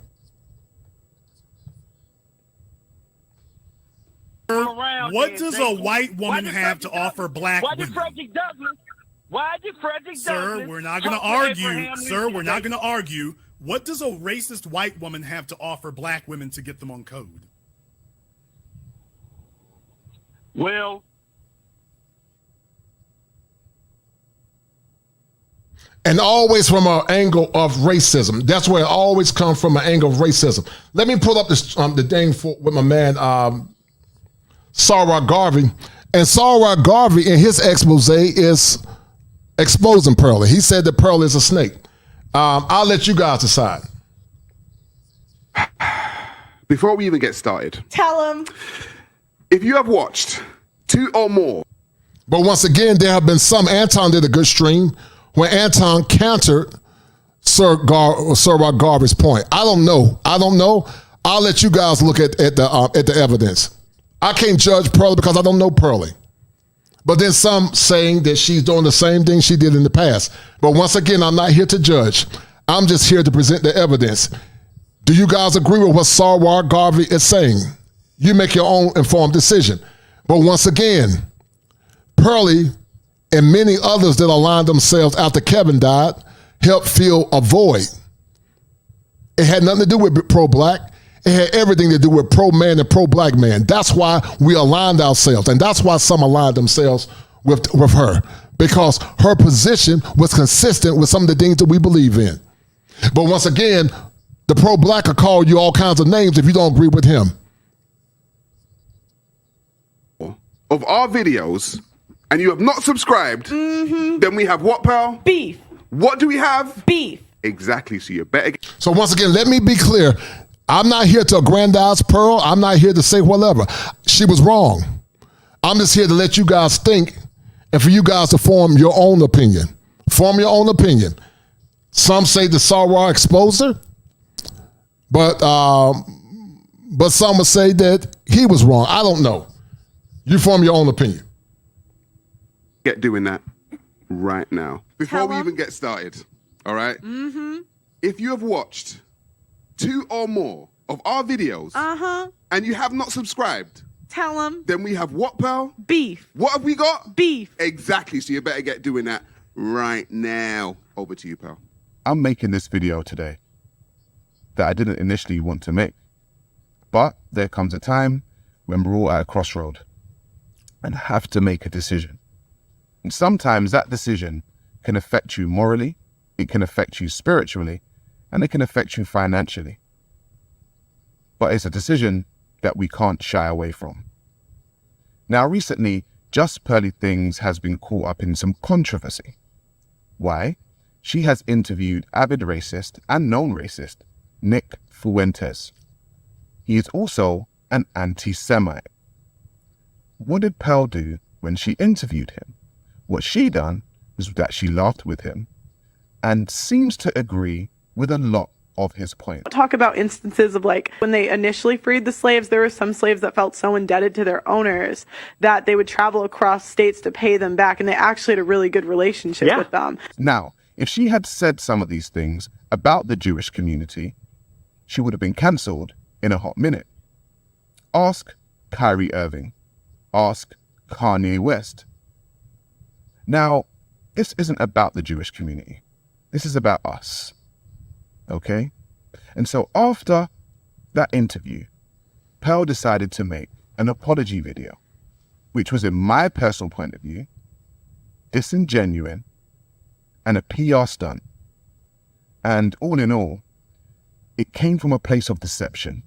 What does a white woman have to offer black women? Why did Frederick Douglass? Sir, we're not going to argue. Sir, we're not going to argue. What does a racist white woman have to offer black women to get them on code? Well, and always from an angle of racism. That's where it always comes from, an angle of racism. Let me pull up this the thing with my man Sarah Garvey. And Sarah Garvey in his expose is exposing Pearly. He said that Pearly is a snake. I'll let you guys decide. Before we even get started, tell him. If you have watched 2 or more. But once again, there have been some, Anton did a good stream when Anton countered Sarah Garvey's point. I don't know. I'll let you guys look at the evidence. I can't judge Pearly because I don't know Pearly. But then some saying that she's doing the same thing she did in the past. But once again, I'm not here to judge. I'm just here to present the evidence. Do you guys agree with what Sarah Garvey is saying? You make your own informed decision. But once again, Pearly and many others that aligned themselves after Kevin died helped fill a void. It had nothing to do with pro-black. It had everything to do with pro-man and pro-black man. That's why we aligned ourselves. And that's why some aligned themselves with her. Because her position was consistent with some of the things that we believe in. But once again, the pro-black will call you all kinds of names if you don't agree with him. Of our videos, and you have not subscribed, then we have what, pal? Beef. What do we have? Beef. Exactly, so you better... So once again, let me be clear. I'm not here to aggrandize Pearl. I'm not here to say whatever. She was wrong. I'm just here to let you guys think and for you guys to form your own opinion. Form your own opinion. Some say the Sarah exposed her, but some would say that he was wrong. I don't know. You form your own opinion. Get doing that right now. Before we even get started, all right? If you have watched 2 or more of our videos and you have not subscribed, tell them. Then we have what, pal? Beef. What have we got? Beef. Exactly, so you better get doing that right now. Over to you, pal. I'm making this video today that I didn't initially want to make. But there comes a time when we're all at a crossroad and have to make a decision. And sometimes that decision can affect you morally, it can affect you spiritually, and it can affect you financially. But it's a decision that we can't shy away from. Now recently, Just Pearly Things has been caught up in some controversy. Why? She has interviewed avid racist and known racist Nick Fuentes. He is also an anti-Semite. What did Pearl do when she interviewed him? What she done was that she laughed with him and seems to agree with a lot of his points. Talk about instances of like when they initially freed the slaves, there were some slaves that felt so indebted to their owners that they would travel across states to pay them back, and they actually had a really good relationship with them. Now, if she had said some of these things about the Jewish community, she would have been cancelled in a hot minute. Ask Kyrie Irving. Ask Kanye West. Now, this isn't about the Jewish community. This is about us. Okay? And so after that interview, Pearl decided to make an apology video, which was, in my personal point of view, disingenuous and a PR stunt. And all in all, it came from a place of deception.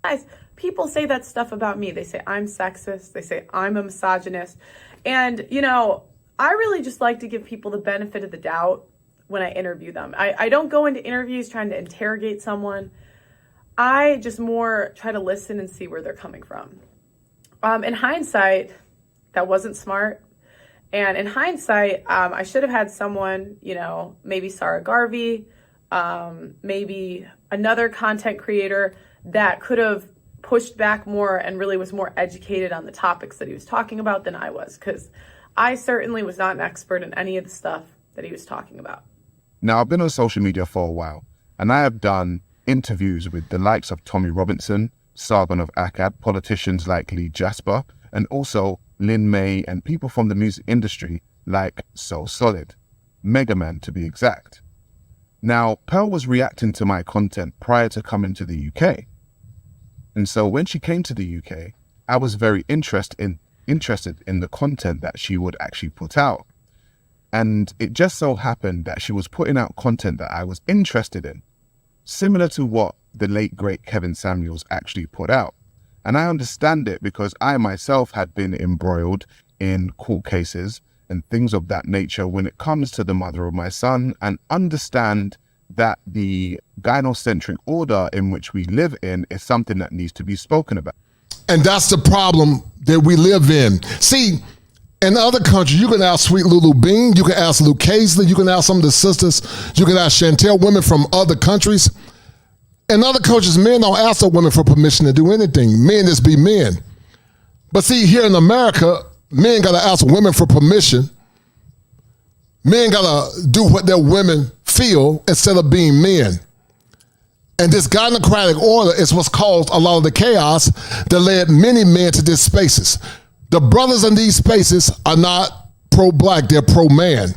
Guys, people say that stuff about me. They say I'm sexist. They say I'm a misogynist. And, you know, I really just like to give people the benefit of the doubt when I interview them. I don't go into interviews trying to interrogate someone. I just more try to listen and see where they're coming from. In hindsight, that wasn't smart. And in hindsight, I should have had someone, you know, maybe Sarah Garvey, maybe another content creator that could have pushed back more and really was more educated on the topics that he was talking about than I was. Because I certainly was not an expert in any of the stuff that he was talking about. Now, I've been on social media for a while, and I have done interviews with the likes of Tommy Robinson, Sargon of Akkad, politicians like Lee Jasper, and also Lin May and people from the music industry like So Solid, Mega Man to be exact. Now, Pearl was reacting to my content prior to coming to the UK. And so when she came to the UK, I was very interested in the content that she would actually put out. And it just so happened that she was putting out content that I was interested in, similar to what the late great Kevin Samuels actually put out. And I understand it because I myself had been embroiled in court cases and things of that nature when it comes to the mother of my son, and understand that the gynocentric order in which we live in is something that needs to be spoken about. And that's the problem that we live in. See, in other countries, you can ask Sweet Lulu Bean, you can ask Luke Casely, you can ask some of the sisters, you can ask Chantel, women from other countries. In other countries, men don't ask the women for permission to do anything. Men just be men. But see, here in America, men got to ask women for permission. Men got to do what their women feel instead of being men. And this gynocratic order is what's caused a lot of the chaos that led many men to these spaces. The brothers in these spaces are not pro-black, they're pro-man.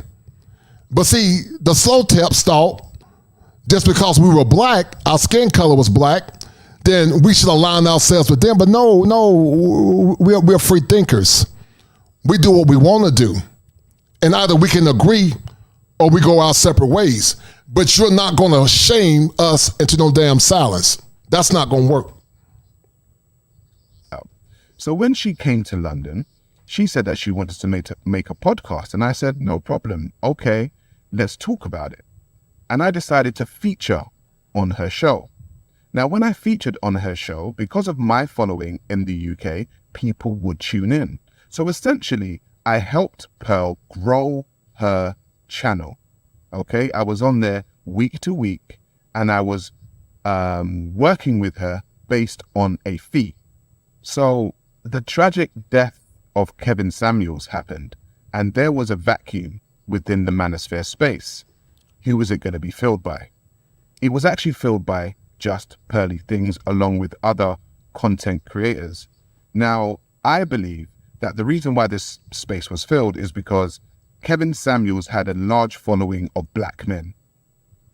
But see, the slow taps thought just because we were black, our skin color was black, then we should align ourselves with them. But no, we're free thinkers. We do what we want to do. And either we can agree or we go our separate ways. But you're not going to shame us into no damn silence. That's not going to work. So when she came to London, she said that she wanted to make a podcast. And I said, no problem. Okay, let's talk about it. And I decided to feature on her show. Now, when I featured on her show, because of my following in the UK, people would tune in. So essentially, I helped Pearl grow her channel. Okay, I was on there week to week, and I was working with her based on a fee. So the tragic death of Kevin Samuels happened, and there was a vacuum within the manosphere space. Who was it going to be filled by? It was actually filled by Just Pearly Things along with other content creators. Now, I believe that the reason why this space was filled is because Kevin Samuels had a large following of black men.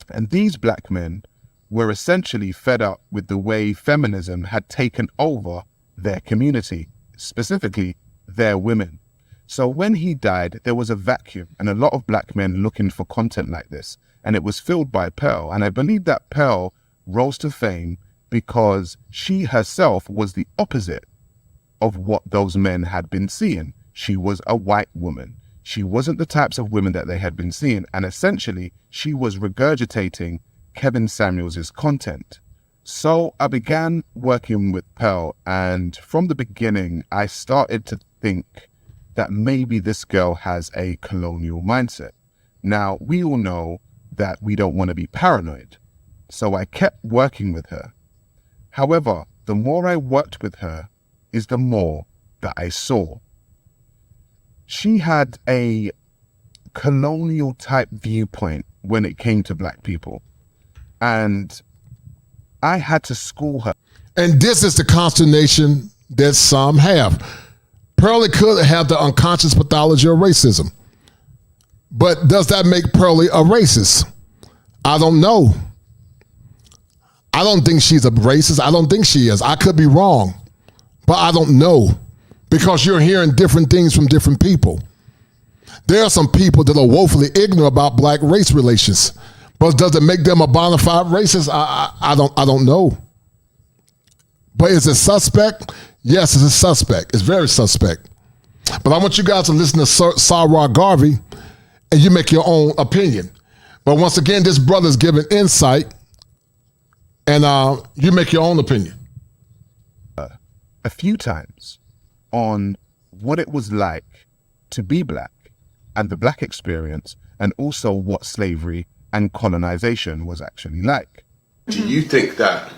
And these black men were essentially fed up with the way feminism had taken over their community, specifically their women. So when he died, there was a vacuum and a lot of black men looking for content like this. And it was filled by Pearl. And I believe that Pearl rose to fame because she herself was the opposite of what those men had been seeing. She was a white woman. She wasn't the types of women that they had been seeing. And essentially, she was regurgitating Kevin Samuels' content. So I began working with Pearl, and from the beginning, I started to think that maybe this girl has a colonial mindset. Now, we all know that we don't want to be paranoid, so I kept working with her. However, the more I worked with her is the more that I saw. She had a colonial type viewpoint when it came to black people, and I had to school her. And this is the consternation that some have. Pearlie could have the unconscious pathology of racism. But does that make Pearlie a racist? I don't know. I don't think she's a racist. I don't think she is. I could be wrong, but I don't know, because you're hearing different things from different people. There are some people that are woefully ignorant about black race relations. But does it make them a bona fide racist? I don't know. But is it suspect? Yes, it's a suspect. It's very suspect. But I want you guys to listen to Sarah Garvey, and you make your own opinion. But once again, this brother's giving insight, and you make your own opinion. A few times on what it was like to be black and the black experience, and also what slavery and colonization was actually like. Do you think that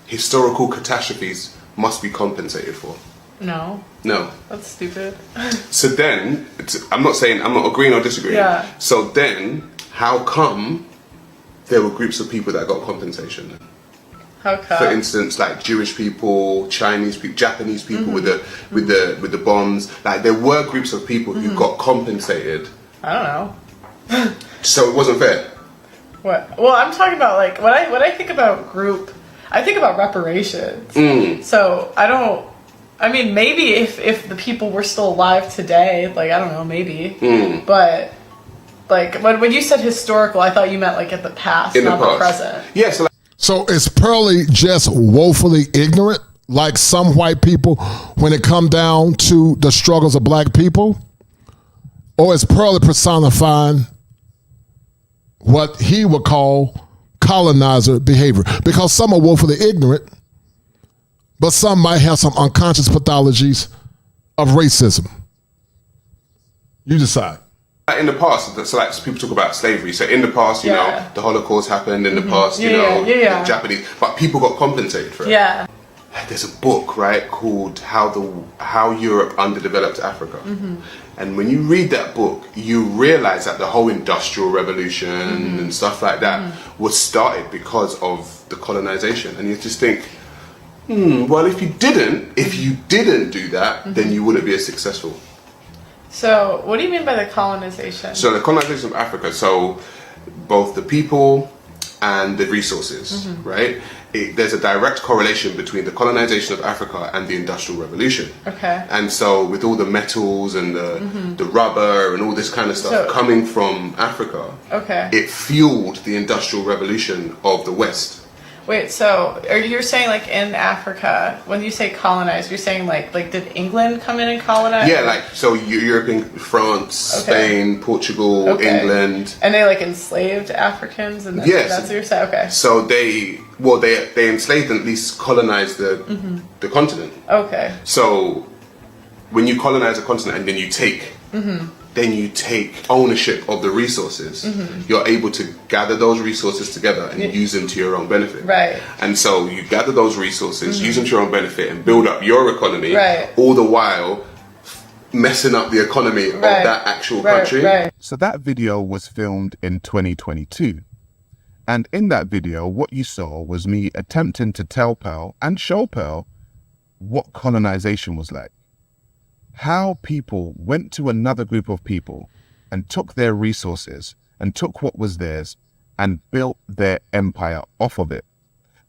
historical catastrophes must be compensated for? No. No. That's stupid. So then, I'm not agreeing or disagreeing. Yeah. So then, how come there were groups of people that got compensation? How come? For instance, like Jewish people, Chinese people, Japanese people with the bombs. Like there were groups of people who got compensated. I don't know. So it wasn't fair. What? Well, I'm talking about like when I think about group, I think about reparations. So I mean, maybe if the people were still alive today, like I don't know, maybe. But like when you said historical, I thought you meant like at the past, not the present. Yeah. So is Pearly just woefully ignorant, like some white people, when it come down to the struggles of black people? Or is Pearly personifying what he would call colonizer behavior? Because some are woefully ignorant, but some might have some unconscious pathologies of racism. You decide. In the past, so like people talk about slavery. So in the past, you know, the Holocaust happened. In the past, you know, the Japanese, but people got compensated for it. Yeah. There's a book, right, called How Europe Underdeveloped Africa. And when you read that book, you realize that the whole Industrial Revolution and stuff like that was started because of the colonization. And you just think, well, if you didn't do that, then you wouldn't be as successful. So, what do you mean by the colonization? So the colonization of Africa, so both the people and the resources, right? There's a direct correlation between the colonization of Africa and the Industrial Revolution. Okay. And so with all the metals and the rubber and all this kind of stuff coming from Africa, it fueled the Industrial Revolution of the West. Wait, so you're saying like in Africa, when you say colonize, you're saying like did England come in and colonize? Yeah, like so European, France, Spain, Portugal, England. And they like enslaved Africans, and that's what you're saying. Okay. So they enslaved and at least colonized the continent. Okay. So when you colonize a continent and then you take ownership of the resources, you're able to gather those resources together and use them to your own benefit. Right. And so you gather those resources, use them to your own benefit and build up your economy, all the while messing up the economy of that actual country. So that video was filmed in 2022. And in that video, what you saw was me attempting to tell Pearl and show Pearl what colonization was like. How people went to another group of people and took their resources and took what was theirs and built their empire off of it.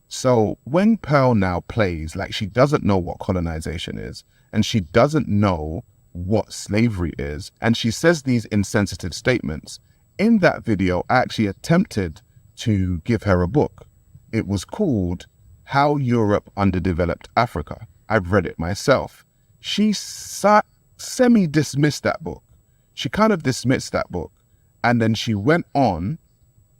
So when Pearl now plays like she doesn't know what colonization is and she doesn't know what slavery is and she says these insensitive statements, in that video I actually attempted to give her a book. It was called How Europe Underdeveloped Africa. I've read it myself. She semi-dismissed that book. She kind of dismissed that book. And then she went on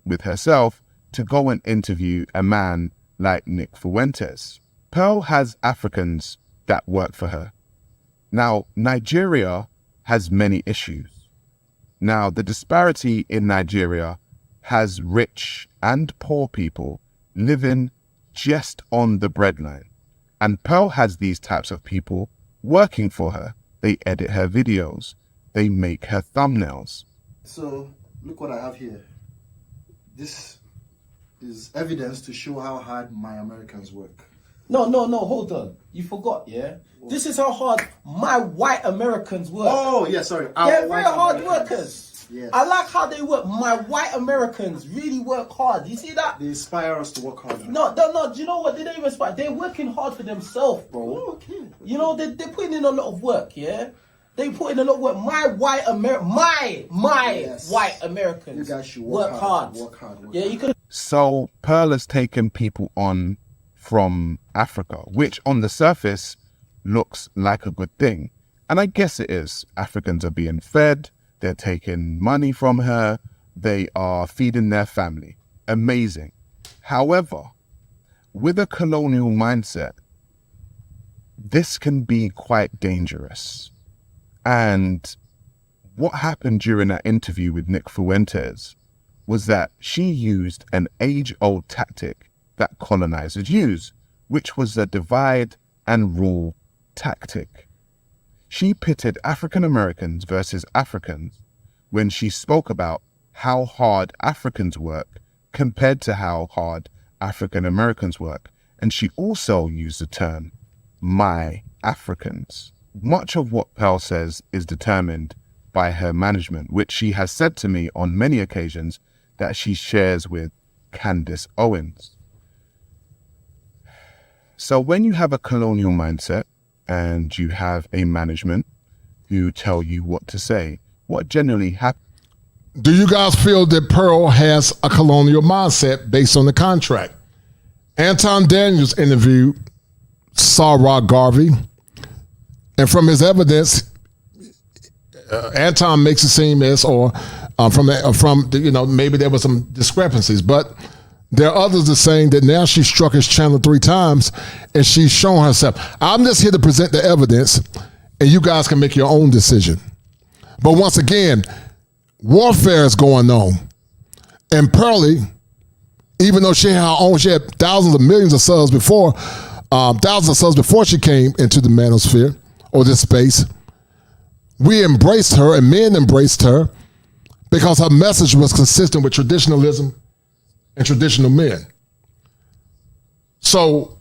with herself to go and interview a man like Nick Fuentes. Pearl has Africans that work for her. Now, Nigeria has many issues. Now, the disparity in Nigeria has rich and poor people living just on the breadline. And Pearl has these types of people working for her. They edit her videos. They make her thumbnails. So, look what I have here. This is evidence to show how hard my Americans work. No, hold on. You forgot, yeah? This is how hard my white Americans work. Oh, yeah, sorry. They're very hard workers. Yes. I like how they work. My white Americans really work hard. You see that? They inspire us to work harder. No. Do you know what? They don't even inspire. They're working hard for themselves, bro. Oh, okay. You know, they're putting in a lot of work, yeah? They put in a lot of work. My white Americans you guys should work hard. Yeah, you could. So Pearl has taken people on from Africa, which on the surface looks like a good thing. And I guess it is. Africans are being fed. They're taking money from her. They are feeding their family. Amazing. However, with a colonial mindset, this can be quite dangerous. And what happened during that interview with Nick Fuentes was that she used an age-old tactic that colonizers use, which was the divide and rule tactic. She pitted African Americans versus Africans when she spoke about how hard Africans work compared to how hard African Americans work. And she also used the term, my Africans. Much of what Pearl says is determined by her management, which she has said to me on many occasions that she shares with Candace Owens. So when you have a colonial mindset and you have a management who tell you what to say, what generally happens? Do you guys feel that Pearl has a colonial mindset based on the contract? Anton Daniels interviewed Sarah Garvey, and from his evidence, Anton makes it seem as, maybe there were some discrepancies, but there are others that are saying that now she struck his channel 3 times and she's shown herself. I'm just here to present the evidence, and you guys can make your own decision. But once again, warfare is going on, and Pearly, even though she had thousands of millions of subs before, she came into the manosphere or this space, we embraced her, and men embraced her because her message was consistent with traditionalism and traditional men. So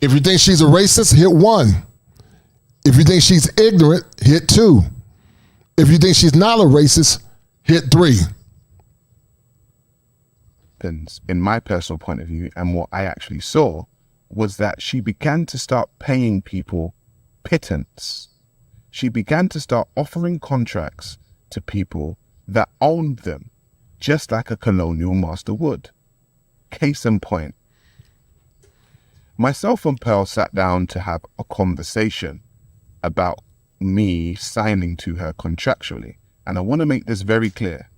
if you think she's a racist, hit 1. If you think she's ignorant, hit 2. If you think she's not a racist, hit 3. In my personal point of view, and what I actually saw, was that she began to start paying people pittance. She began to start offering contracts to people that owned them, just like a colonial master would. Case in point, myself and Pearl sat down to have a conversation about me signing to her contractually. And I want to make this very clear.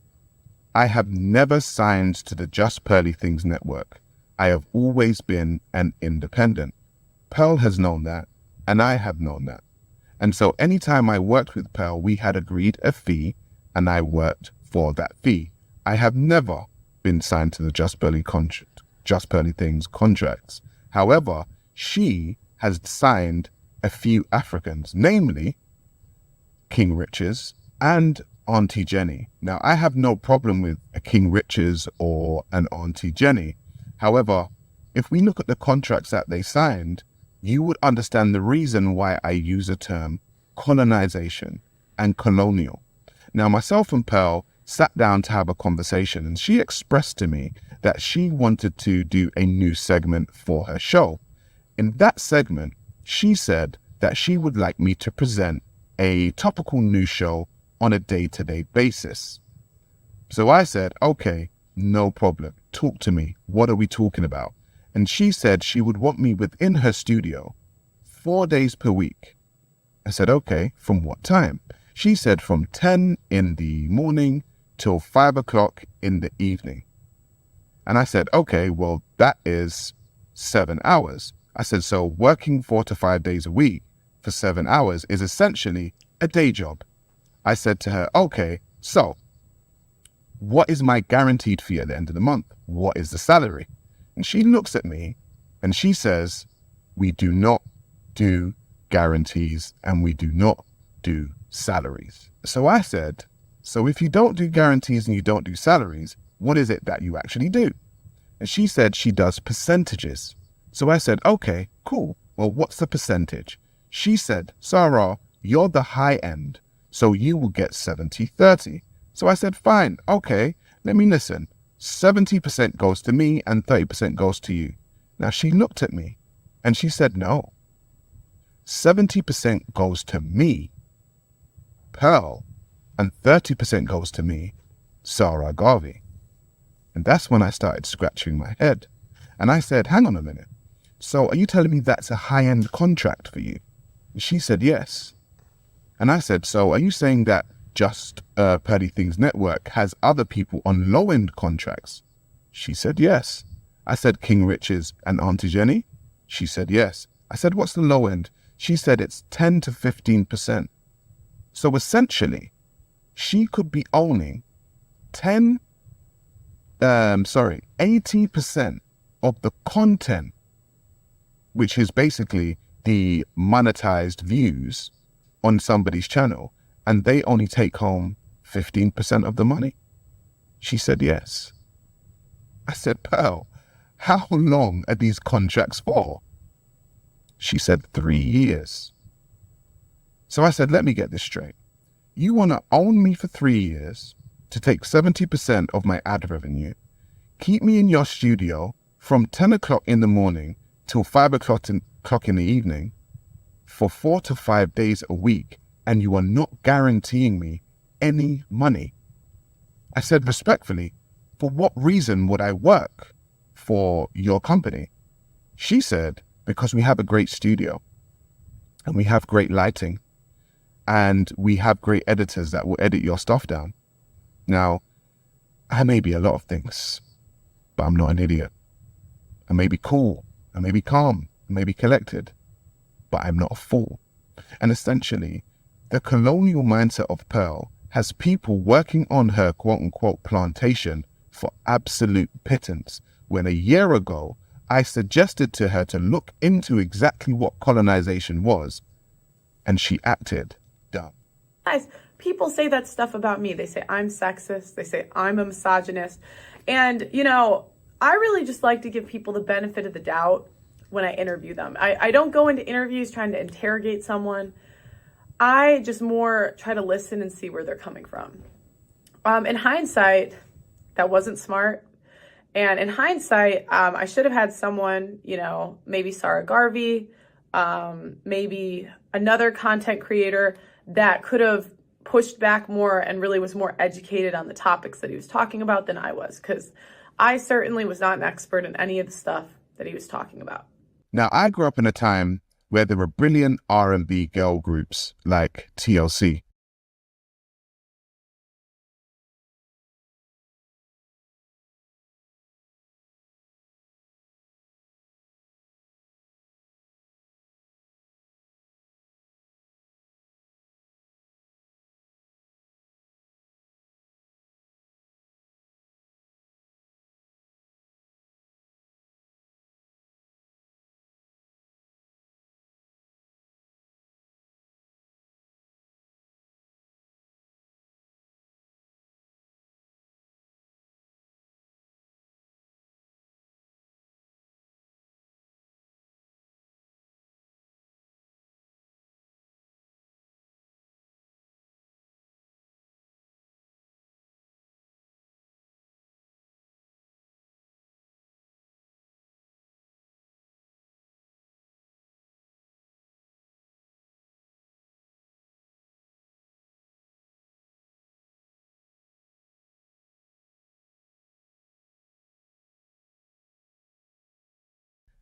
I have never signed to the Just Pearly Things network. I have always been an independent. Pearl has known that, and I have known that. And so anytime I worked with Pearl, we had agreed a fee, and I worked for that fee. I have never been signed to the Just Pearly Things contracts. However, she has signed a few Africans, namely King Riches and Auntie Jenny. Now, I have no problem with a King Riches or an Auntie Jenny. However, if we look at the contracts that they signed, you would understand the reason why I use the term colonization and colonial. Now, myself and Pearl sat down to have a conversation, and she expressed to me that she wanted to do a new segment for her show. In that segment, she said that she would like me to present a topical news show on a day-to-day basis. So I said, okay, no problem. Talk to me. What are we talking about? And she said she would want me within her studio 4 days per week. I said, okay, from what time? She said from 10 in the morning till 5 o'clock in the evening. And I said, okay, well, that is 7 hours. I said, so working 4 to 5 days a week for 7 hours is essentially a day job. I said to her, okay, so what is my guaranteed fee at the end of the month? What is the salary? And she looks at me and she says, we do not do guarantees and we do not do salaries. So I said, so if you don't do guarantees and you don't do salaries, what is it that you actually do? And she said she does percentages. So I said, okay, cool. Well, what's the percentage? She said, Sarah, you're the high end, so you will get 70-30. So I said, fine, okay, let me listen. 70% goes to me and 30% goes to you. Now she looked at me and she said, no, 70% goes to me, Pearl, and 30% goes to me, Sarah Garvey. And that's when I started scratching my head. And I said, hang on a minute. So are you telling me that's a high-end contract for you? And she said, yes. And I said, so are you saying that Just Pearly Things Network has other people on low-end contracts? She said, yes. I said, King Riches and Auntie Jenny? She said, yes. I said, what's the low end? She said, it's 10 to 15%. So essentially, she could be owning 80% of the content, which is basically the monetized views on somebody's channel and they only take home 15% of the money? She said yes. I said, Pearl, how long are these contracts for? She said 3 years. So I said, let me get this straight. You want to own me for 3 years to take 70% of my ad revenue, keep me in your studio from 10 o'clock in the morning till 5 o'clock in the evening for 4 to 5 days a week, and you are not guaranteeing me any money. I said respectfully, for what reason would I work for your company? She said, because we have a great studio and we have great lighting and we have great editors that will edit your stuff down. Now, I may be a lot of things, but I'm not an idiot. I may be cool, I may be calm, I may be collected, but I'm not a fool. And essentially, the colonial mindset of Pearl has people working on her quote-unquote plantation for absolute pittance, when a year ago, I suggested to her to look into exactly what colonization was, and she acted dumb. Guys, people say that stuff about me. They say I'm sexist. They say I'm a misogynist. And, you know, I really just like to give people the benefit of the doubt when I interview them. I don't go into interviews trying to interrogate someone. I just more try to listen and see where they're coming from. In hindsight, that wasn't smart. And in hindsight, I should have had someone, you know, maybe Sarah Garvey, maybe another content creator that could have pushed back more and really was more educated on the topics that he was talking about than I was, because I certainly was not an expert in any of the stuff that he was talking about. Now, I grew up in a time where there were brilliant R&B girl groups like TLC.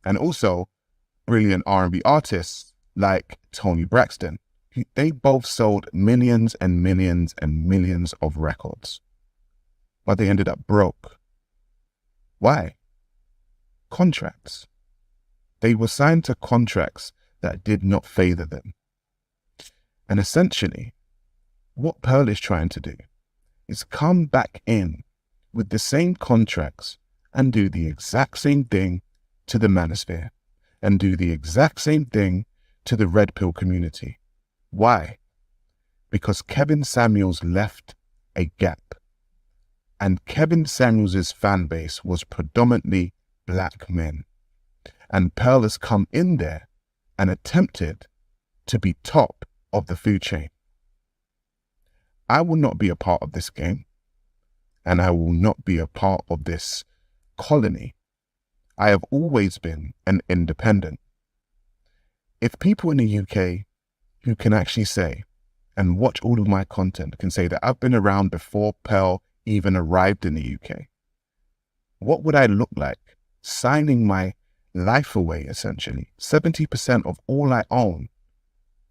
And also brilliant R&B artists like Toni Braxton. They both sold millions and millions and millions of records, but they ended up broke. Why? Contracts. They were signed to contracts that did not favor them. And essentially, what Pearl is trying to do is come back in with the same contracts and do the exact same thing to the manosphere and do the exact same thing to the red pill community. Why? Because Kevin Samuels left a gap, and Kevin Samuels' fan base was predominantly black men, and Pearl has come in there and attempted to be top of the food chain. I will not be a part of this game, and I will not be a part of this colony. I have always been an independent. If people in the UK who can actually say and watch all of my content can say that I've been around before Pearl even arrived in the UK, what would I look like signing my life away, essentially, 70% of all I own,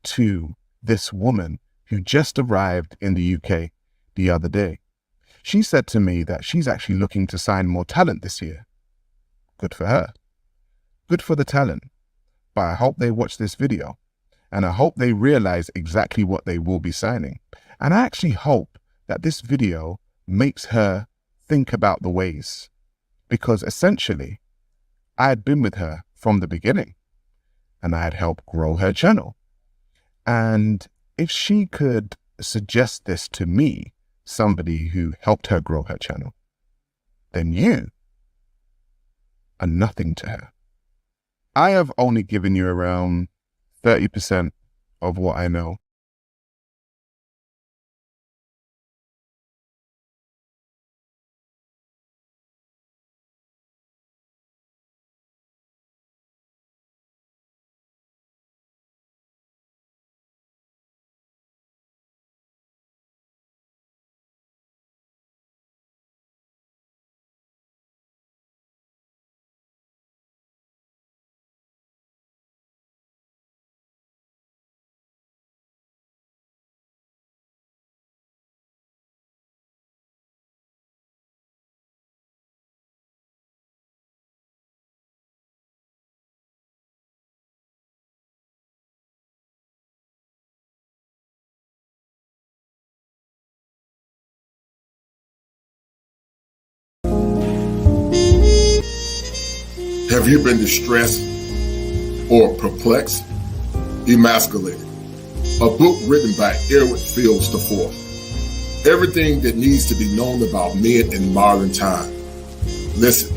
to this woman who just arrived in the UK the other day? She said to me that she's actually looking to sign more talent this year. Good for her. Good for the talent. But I hope they watch this video, and I hope they realize exactly what they will be signing. And I actually hope that this video makes her think about the ways, because essentially I had been with her from the beginning. and I had helped grow her channel. And if she could suggest this to me, somebody who helped her grow her channel, then you are nothing to her. I have only given you around 30% of what I know. Have you been distressed or perplexed? Emasculated. A book written by Edward Fields IV. Everything that needs to be known about men in modern time. Listen,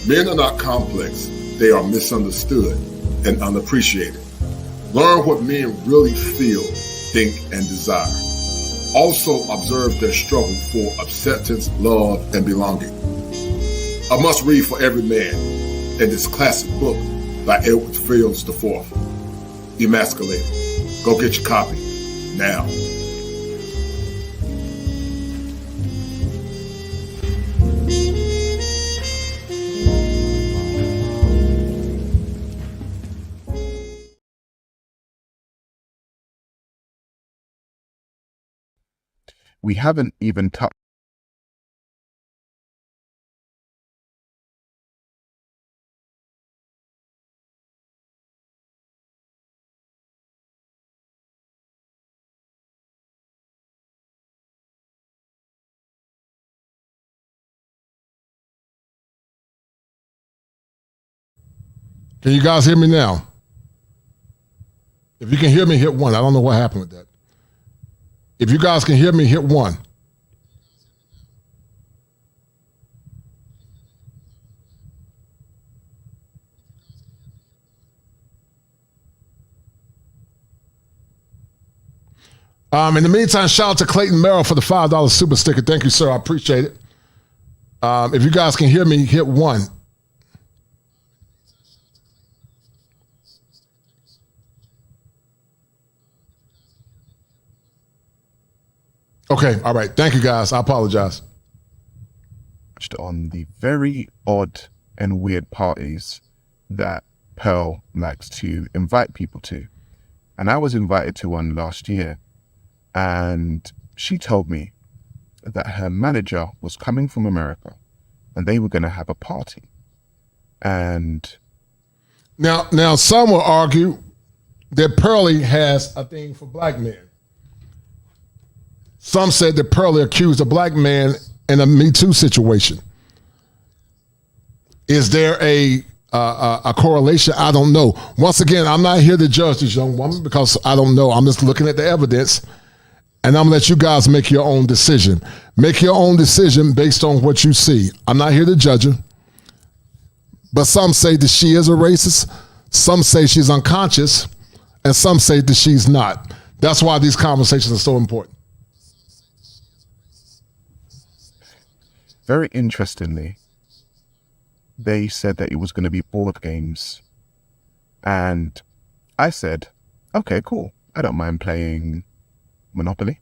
men are not complex. They are misunderstood and unappreciated. Learn what men really feel, think, and desire. Also observe their struggle for acceptance, love, and belonging. A must read for every man in this classic book by Edward Fields IV, Emasculated. Go get your copy now. We haven't even touched Can you guys hear me now? If you can hear me, hit 1. I don't know what happened with that. If you guys can hear me, hit 1. In the meantime, shout out to Clayton Merrill for the $5 super sticker. Thank you, sir. I appreciate it. If you guys can hear me, hit 1. Okay, all right. Thank you, guys. I apologize. On the very odd and weird parties that Pearl likes to invite people to. And I was invited to one last year, and she told me that her manager was coming from America and they were going to have a party. And now some will argue that Pearly has a thing for black men. Some said that Pearly accused a black man in a Me Too situation. Is there a correlation? I don't know. Once again, I'm not here to judge this young woman because I don't know. I'm just looking at the evidence, and I'm gonna let you guys make your own decision. Make your own decision based on what you see. I'm not here to judge her, but some say that she is a racist. Some say she's unconscious, and some say that she's not. That's why these conversations are so important. very interestingly, they said that it was going to be board games. And I said, okay, cool. I don't mind playing Monopoly.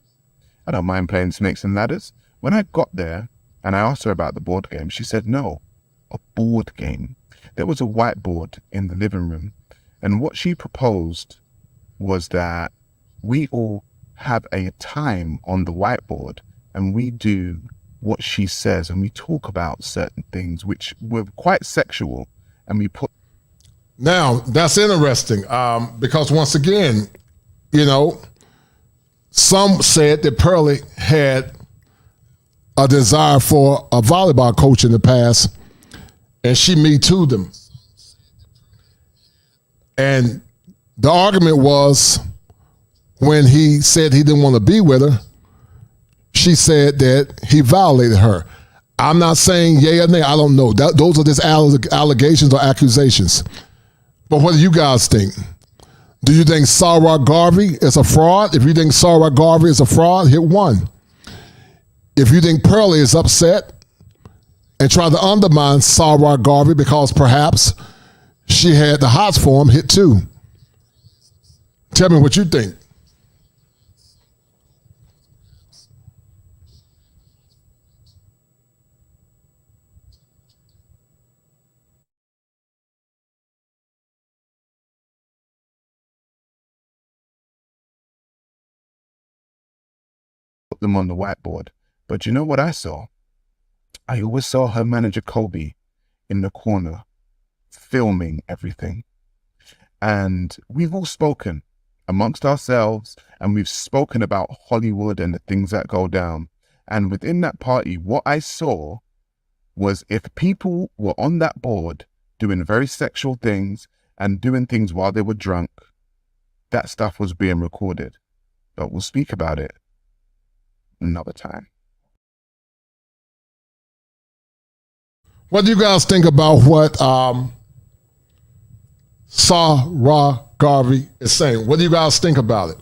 I don't mind playing Snakes and Ladders. When I got there and I asked her about the board game, she said, no, a board game. There was a whiteboard in the living room. And what she proposed was that we all have a time on the whiteboard and we do what she says and we talk about certain things which were quite sexual, and we put. Now, that's interesting because once again, you know, some said that Pearly had a desire for a volleyball coach in the past, and she Me Too'd them. And The argument was when he said he didn't want to be with her, she said that he violated her. I'm not saying yay or nay. I don't know. Those are just allegations or accusations. But what do you guys think? Do you think Sarah Garvey is a fraud? If you think Sarah Garvey is a fraud, hit 1. If you think Pearly is upset and try to undermine Sarah Garvey because perhaps she had the hots for him, hit 2. Tell me what you think. Put them on the whiteboard. But you know what I saw? I always saw her manager Kobe in the corner filming everything. And we've all spoken amongst ourselves, and we've spoken about Hollywood and the things that go down. And within that party, what I saw was if people were on that board doing very sexual things and doing things while they were drunk, that stuff was being recorded. But we'll speak about it another time. What do you guys think about what Sarah Garvey is saying? What do you guys think about it?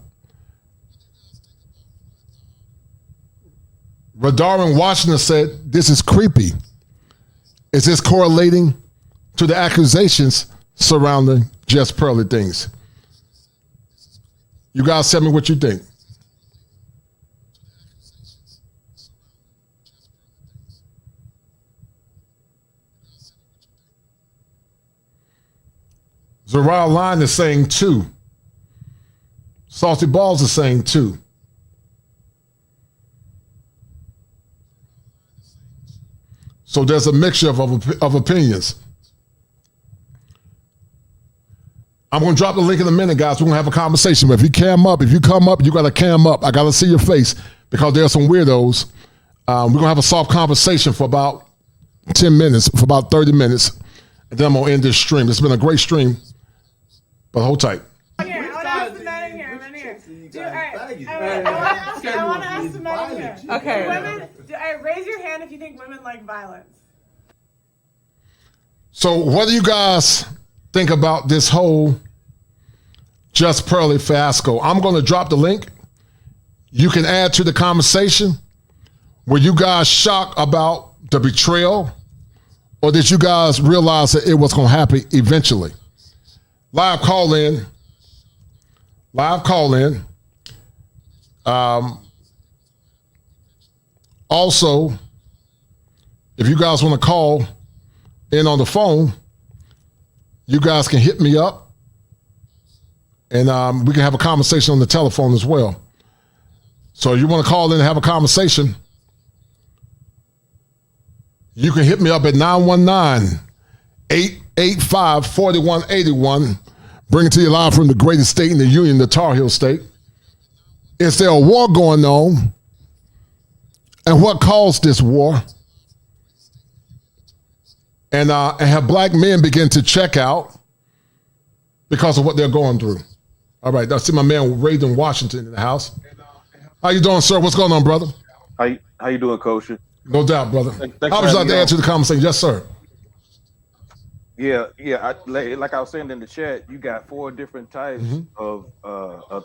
Radarwin Washington said, this is creepy. Is this correlating to the accusations surrounding Just Pearly Things? You guys tell me what you think. Zariah Line is saying 2. Salty Balls is saying 2. So there's a mixture of opinions. I'm going to drop the link in a minute, guys. We're going to have a conversation. But if you come up, you got to cam up. I got to see your face because there are some weirdos. We're going to have a soft conversation for about 10 minutes, for about 30 minutes. And then I'm going to end this stream. It's been a great stream. But hold tight. Here, I want to ask the men in here. I want to ask the men in here. Okay. Women, raise your hand if you think women like violence. So what do you guys think about this whole Just Pearly fiasco? I'm going to drop the link. You can add to the conversation. Were you guys shocked about the betrayal? Or did you guys realize that it was going to happen eventually? Live call in. Also, if you guys want to call in on the phone, you guys can hit me up and we can have a conversation on the telephone as well. So if you want to call in and have a conversation, you can hit me up at 919-885-4181. Bring it to you live from the greatest state in the Union, the Tar Heel State. Is there a war going on? And what caused this war? And have black men begin to check out because of what they're going through? All right, I see my man Raiden Washington in the house. How you doing, sir? What's going on, brother? How you doing, Coach? No doubt, brother. Thanks I would like to answer the conversation. Yes, sir. Yeah. Like I was saying in the chat, you got 4 different types of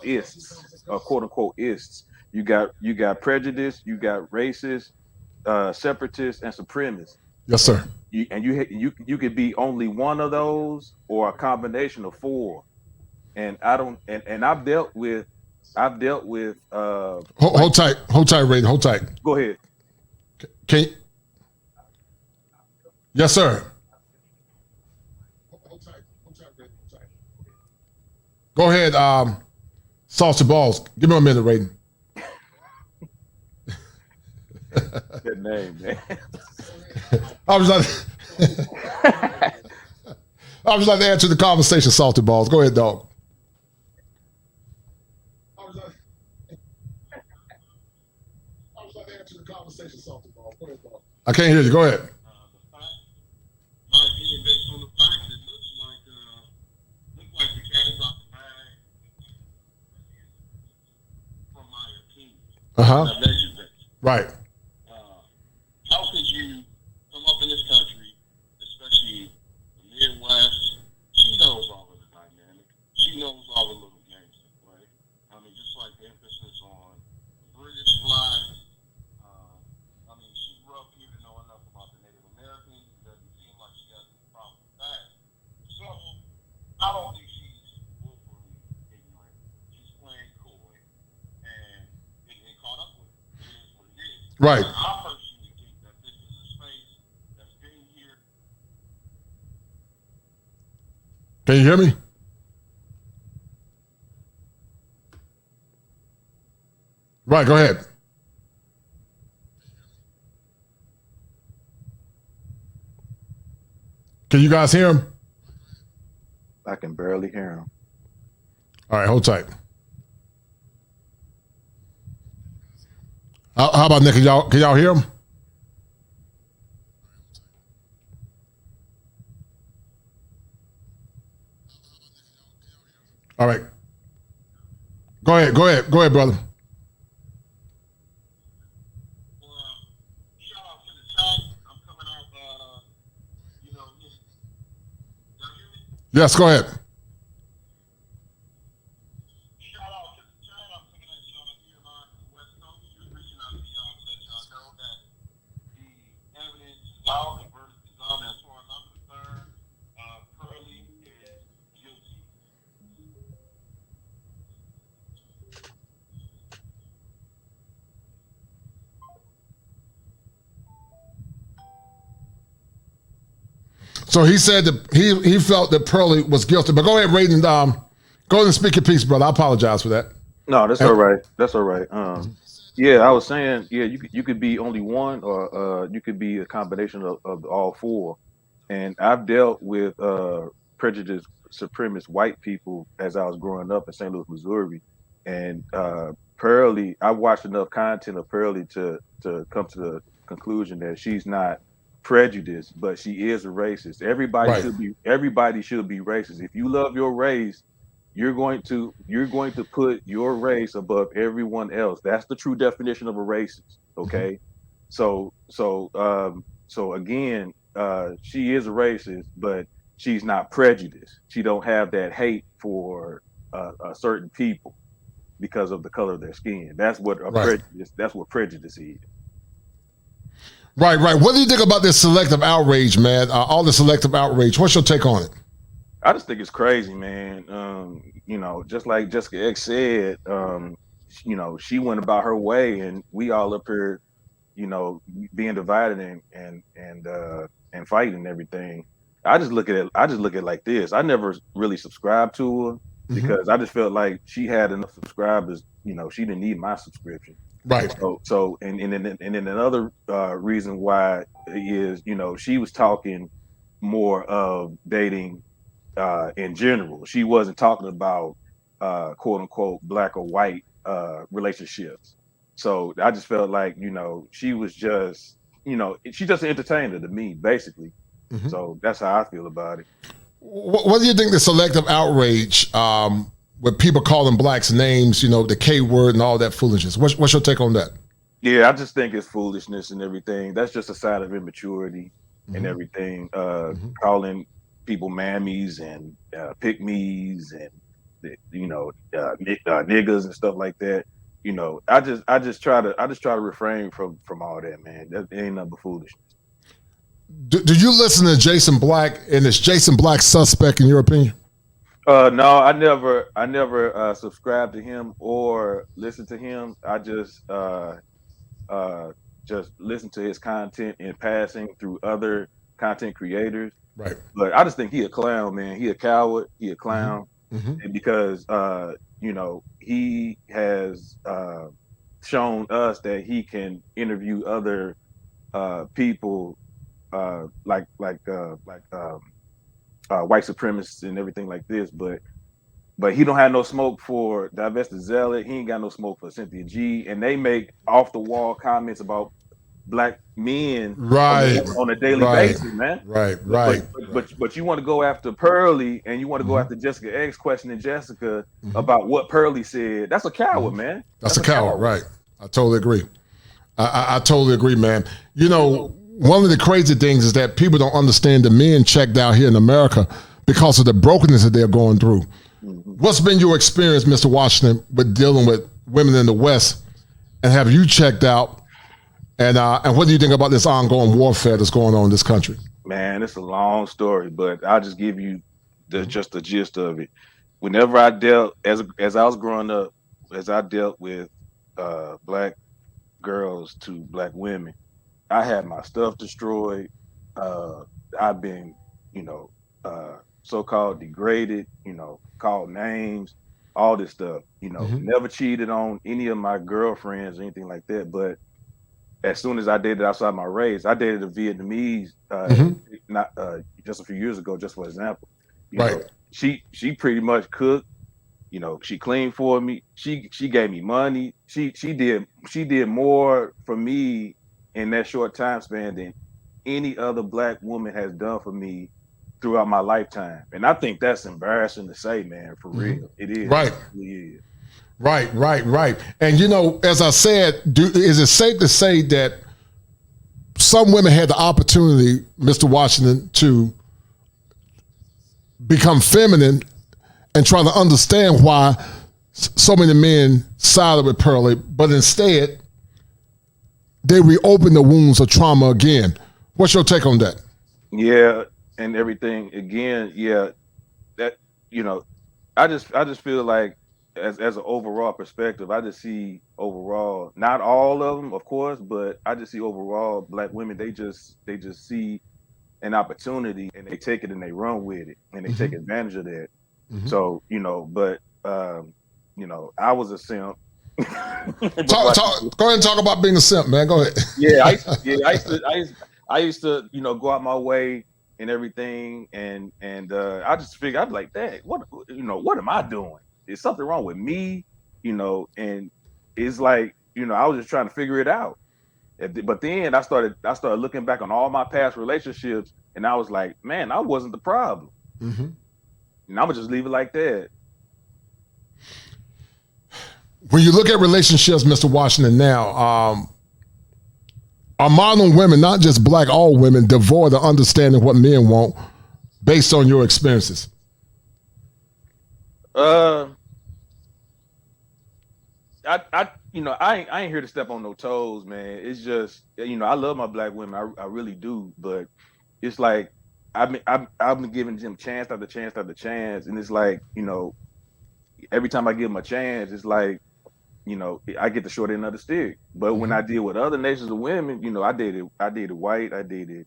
ists, quote unquote ists. You got prejudice, you got racist, separatists, and supremacists. Yes, sir. You could be only one of those or a combination of 4. And I've dealt with hold tight, Raiden, hold tight. Go ahead. Yes, sir. Go ahead, Salty Balls. Give me a minute, Raiden. Good name, man. I was like to answer the conversation, Salty Balls. Go ahead, dog. I can't hear you. Go ahead. Right. How could you come up in this country, especially the Midwest? She knows all of the dynamic. She knows all the little games that play. I mean, just like the emphasis on British flag. I mean, she grew up here to know enough about the Native Americans. It doesn't seem like she has any problem with that. So, I don't think she's willfully ignorant. She's playing coy and getting caught up with it. It is what it is. Right. I personally think that this is a space that's been here. Can you hear me? Right, go ahead. Can you guys hear him? I can barely hear him. All right, hold tight. How about Nick? Can y'all hear him? All right. Go ahead, brother. Yes, go ahead. So he said that he felt that Pearly was guilty. But go ahead, Raiden. Go ahead and speak your piece, brother. I apologize for that. No, that's all right. That's all right. Yeah, I was saying, yeah, you could be only one, or you could be a combination of all four. And I've dealt with prejudiced, supremacist white people as I was growing up in St. Louis, Missouri. And Pearly, I watched enough content of Pearly to come to the conclusion that she's not prejudiced, but she is a racist. Everybody should be racist. If you love your race, you're going to put your race above everyone else. That's the true definition of a racist. Okay. So again, she is a racist, but she's not prejudiced. She don't have that hate for certain people because of the color of their skin. That's what prejudice. That's what prejudice is. Right. What do you think about this selective outrage, man? All the selective outrage. What's your take on it? I just think it's crazy, man. Just like Jessica X said, she went about her way, and we all up here, being divided and fighting and everything. I just look at it like this. I never really subscribed to her because I just felt like she had enough subscribers. She didn't need my subscription. Right. So and then another reason why is she was talking more of dating in general. She wasn't talking about quote unquote black or white relationships. So I just felt like she was just she's just an entertainer to me, basically. So that's how I feel about it. What do you think the selective outrage with people calling blacks names, the K word and all that foolishness? What's your take on that? Yeah, I just think it's foolishness and everything. That's just a sign of immaturity and everything. Calling people mammies and pick-me's and niggas and stuff like that. I just try to refrain from all that, man. That ain't nothing but foolishness. Do you listen to Jason Black, and is Jason Black suspect in your opinion? No, I never subscribed to him or listened to him. I just listen to his content in passing through other content creators. Right. But I just think he a clown, man. He a coward. He a clown. And because he has shown us that he can interview other people like white supremacists and everything like this, but he don't have no smoke for Divested Zealot. He ain't got no smoke for Cynthia G. And they make off the wall comments about black men on a daily basis, man. Right. But you want to go after Pearly and you want to go after Jessica X, questioning Jessica about what Pearly said. That's a coward, man. That's a coward, right? I totally agree. I totally agree, man. You know, one of the crazy things is that people don't understand the men checked out here in America because of the brokenness that they're going through. What's been your experience, Mr. Washington, with dealing with women in the West, and have you checked out? And what do you think about this ongoing warfare that's going on in this country? Man, it's a long story, but I'll just give you just the gist of it. Whenever I dealt, as I was growing up, as I dealt with black girls to black women, I had my stuff destroyed. I've been, so-called degraded, called names, all this stuff. Never cheated on any of my girlfriends or anything like that. But as soon as I dated outside my race, I dated a Vietnamese not just a few years ago, just for example. You know, she pretty much cooked. She cleaned for me. She gave me money. She did more for me in that short time span than any other black woman has done for me throughout my lifetime. And I think that's embarrassing to say, man, for real. It is. Right. It really is. Right. And as I said, is it safe to say that some women had the opportunity, Mr. Washington, to become feminine and try to understand why so many men sided with Pearly, but instead they reopen the wounds of trauma again? What's your take on that? Yeah, and everything again. Yeah, that I just feel like as an overall perspective, I just see overall, not all of them, of course, but I just see overall black women. They just see an opportunity and they take it and they run with it and they take advantage of that. So but I was a simp. Go ahead and talk about being a simp, man. Go ahead. Yeah, I used to go out my way and everything, and I just figured, I'd be like, dang, what am I doing? Is something wrong with me? And it's like, I was just trying to figure it out. But then I started looking back on all my past relationships, and I was like, man, I wasn't the problem. And I'm gonna just leave it like that. When you look at relationships, Mr. Washington, now, are modern women, not just black, all women, devoid of understanding what men want based on your experiences? I ain't here to step on no toes, man. It's just, I love my black women. I really do. But it's like, I've been giving them chance after chance after chance. And it's like, every time I give them a chance, it's like, I get the short end of the stick. But when I deal with other nations of women, I dated white, I dated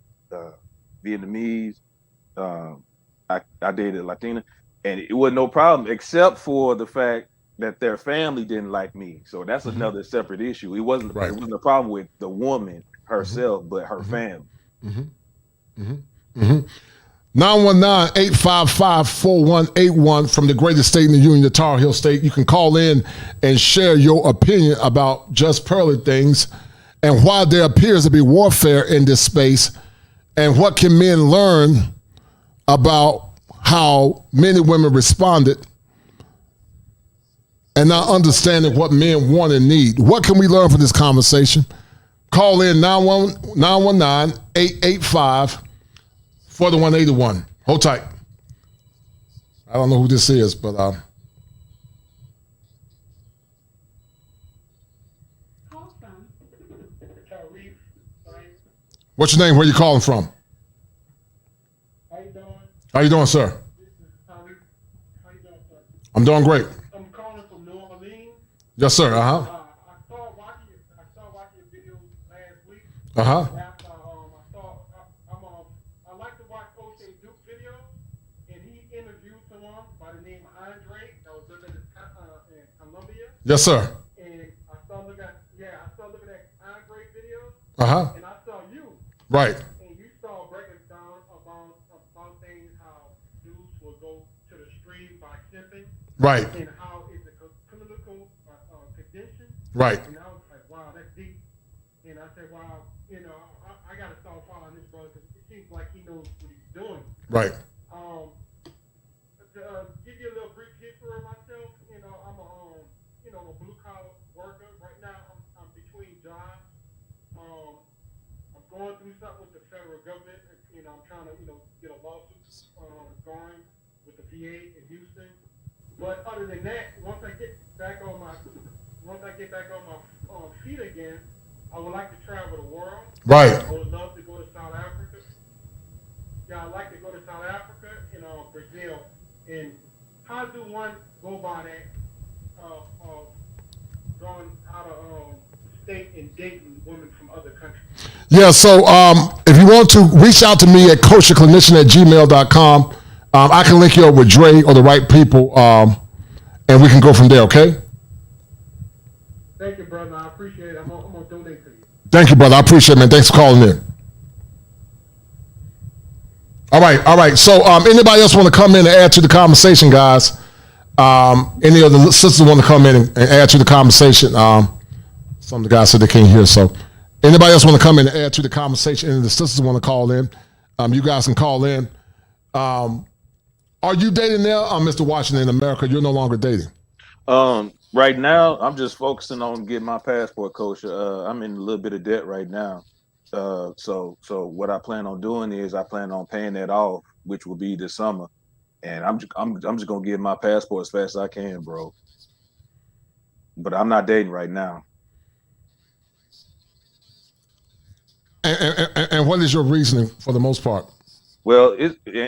Vietnamese, I dated Latina, and it wasn't no problem except for the fact that their family didn't like me. So that's another separate issue. It wasn't a problem with the woman herself, but her family. 919-855-4181 from the greatest state in the union, the Tar Heel State. You can call in and share your opinion about Just Pearly Things and why there appears to be warfare in this space, and what can men learn about how men and women responded and not understanding what men want and need. What can we learn from this conversation? Call in 919-885-4181. Hold tight. I don't know who this is, but what's your name? Where you calling from? How you doing, sir? I'm doing great. I'm calling from New Orleans. Yes, sir. I saw watching your videos last week. I like to watch O'Shea Duke videos, and he interviewed someone by the name of Andre that was living in Colombia. Yes, sir. And I started looking at Andre videos. And I saw you. Right. And you started breaking down about things, how dudes will go to the street by simping. Right. And how it's a clinical condition. Right. And I was like, wow, that's deep. And I said, wow, I got to start following this brother because it seems like he knows what he's doing. Right. To give you a little brief history of myself, I'm a blue collar worker. Right now, I'm I'm going through something with the federal government. I'm trying to, get a lawsuit going with the VA in Houston. But other than that, once I get back on my feet again, I would like to travel the world. Right. I would love to go to South Africa. Yeah, I'd like to go to South Africa and Brazil. And how do one go by that going out of state and dating women from other countries? Yeah, so if you want to reach out to me at kosherclinician@gmail.com, I can link you up with Dre or the right people, and we can go from there, okay? Thank you, brother. I appreciate it. I'm going to donate to you. Thank you, brother. I appreciate it, man. Thanks for calling in. All right. So anybody else want to come in and add to the conversation, guys? Any of the sisters want to come in and add to the conversation? Some of the guys said they can't hear, so anybody else want to come in and add to the conversation? Any of the sisters want to call in? You guys can call in. Are you dating now, Mr. Washington, in America? You're no longer dating. Right now, I'm just focusing on getting my passport, Coach. I'm in a little bit of debt right now. So what I plan on doing is I plan on paying that off, which will be this summer, and I'm just gonna get my passport as fast as I can, bro. But I'm not dating right now. And what is your reasoning for the most part? Well,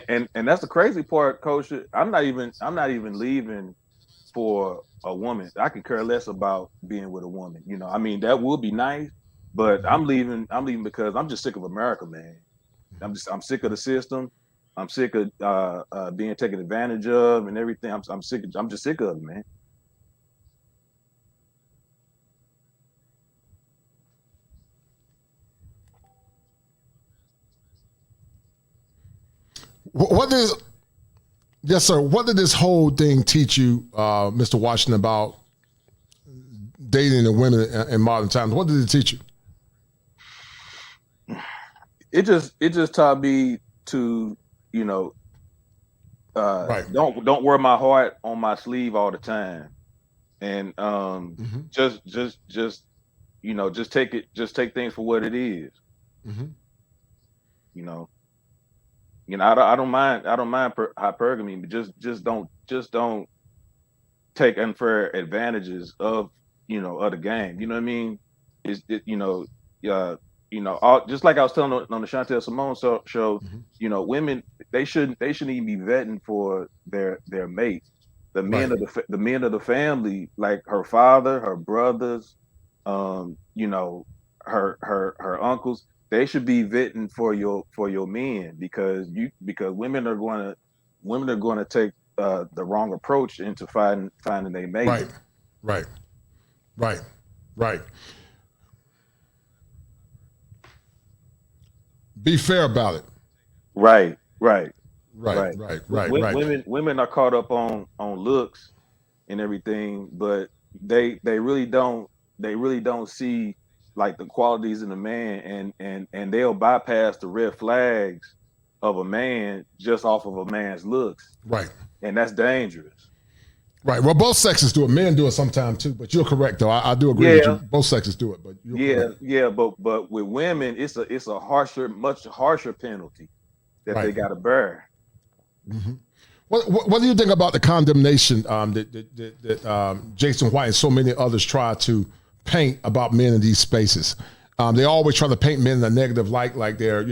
and that's the crazy part, Coach. I'm not even leaving for a woman. I could care less about being with a woman. I mean, that would be nice, but I'm leaving because I'm just sick of America, man. I'm sick of the system. I'm sick of being taken advantage of and everything. I'm just sick of it, man. Yes, sir. What did this whole thing teach you, Mr. Washington, about dating and women in modern times? What did it teach you? It just taught me to, don't wear my heart on my sleeve all the time, and just take things for what it is. I don't mind hypergamy, but just don't take unfair advantages of the game. You know what I mean? Just like I was telling on the Chantel Simone show, women they shouldn't even be vetting for their mate. The men of the family, like her father, her brothers, her uncles, they should be vetting for your men because women are going to take the wrong approach into finding their mate. Right. Be fair about it. Right. Women are caught up on looks and everything, but they really don't see like the qualities in a man, and they'll bypass the red flags of a man just off of a man's looks. Right. And that's dangerous. Right. Well, both sexes do it. Men do it sometimes too, but you're correct though. I do agree with you. Both sexes do it, but but with women, it's a much harsher penalty that they got to bear. Mm-hmm. What do you think about the condemnation that Jason White and so many others try to paint about men in these spaces? They always try to paint men in a negative light, like they're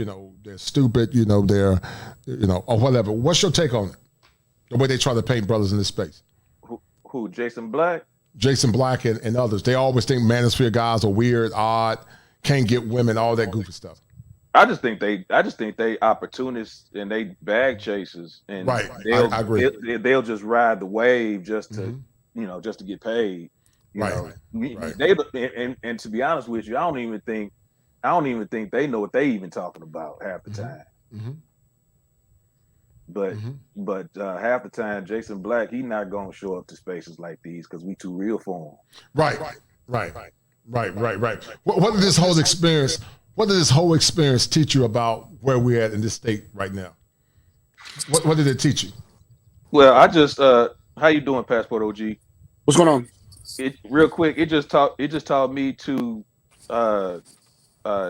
stupid, they're or whatever. What's your take on it? The way they try to paint brothers in this space. Who? Jason Black? Jason Black and others. They always think manosphere guys are weird, odd, can't get women, all that goofy stuff. I just think they opportunists and they bag chasers, and I agree. They'll just ride the wave just to just to get paid. Right. And to be honest with you, I don't even think they know what they even talking about half the time. Mm-hmm. But half the time, Jason Black, he not gonna show up to spaces like these because we too real for him. Right. What did this whole experience? What did this whole experience teach you about where we're at in this state right now? What did it teach you? Well, I just how you doing, Passport OG? What's going on? Real quick, it just taught me to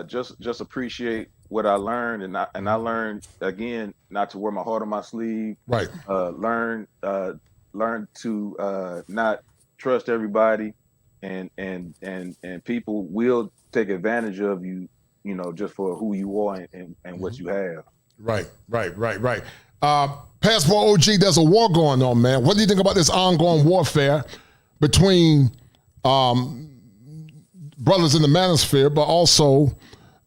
just appreciate what I learned, and I learned again not to wear my heart on my sleeve. Right. Learn to not trust everybody, and people will take advantage of you, just for who you are and what you have. Right. Passport OG, there's a war going on, man. What do you think about this ongoing warfare between brothers in the manosphere, but also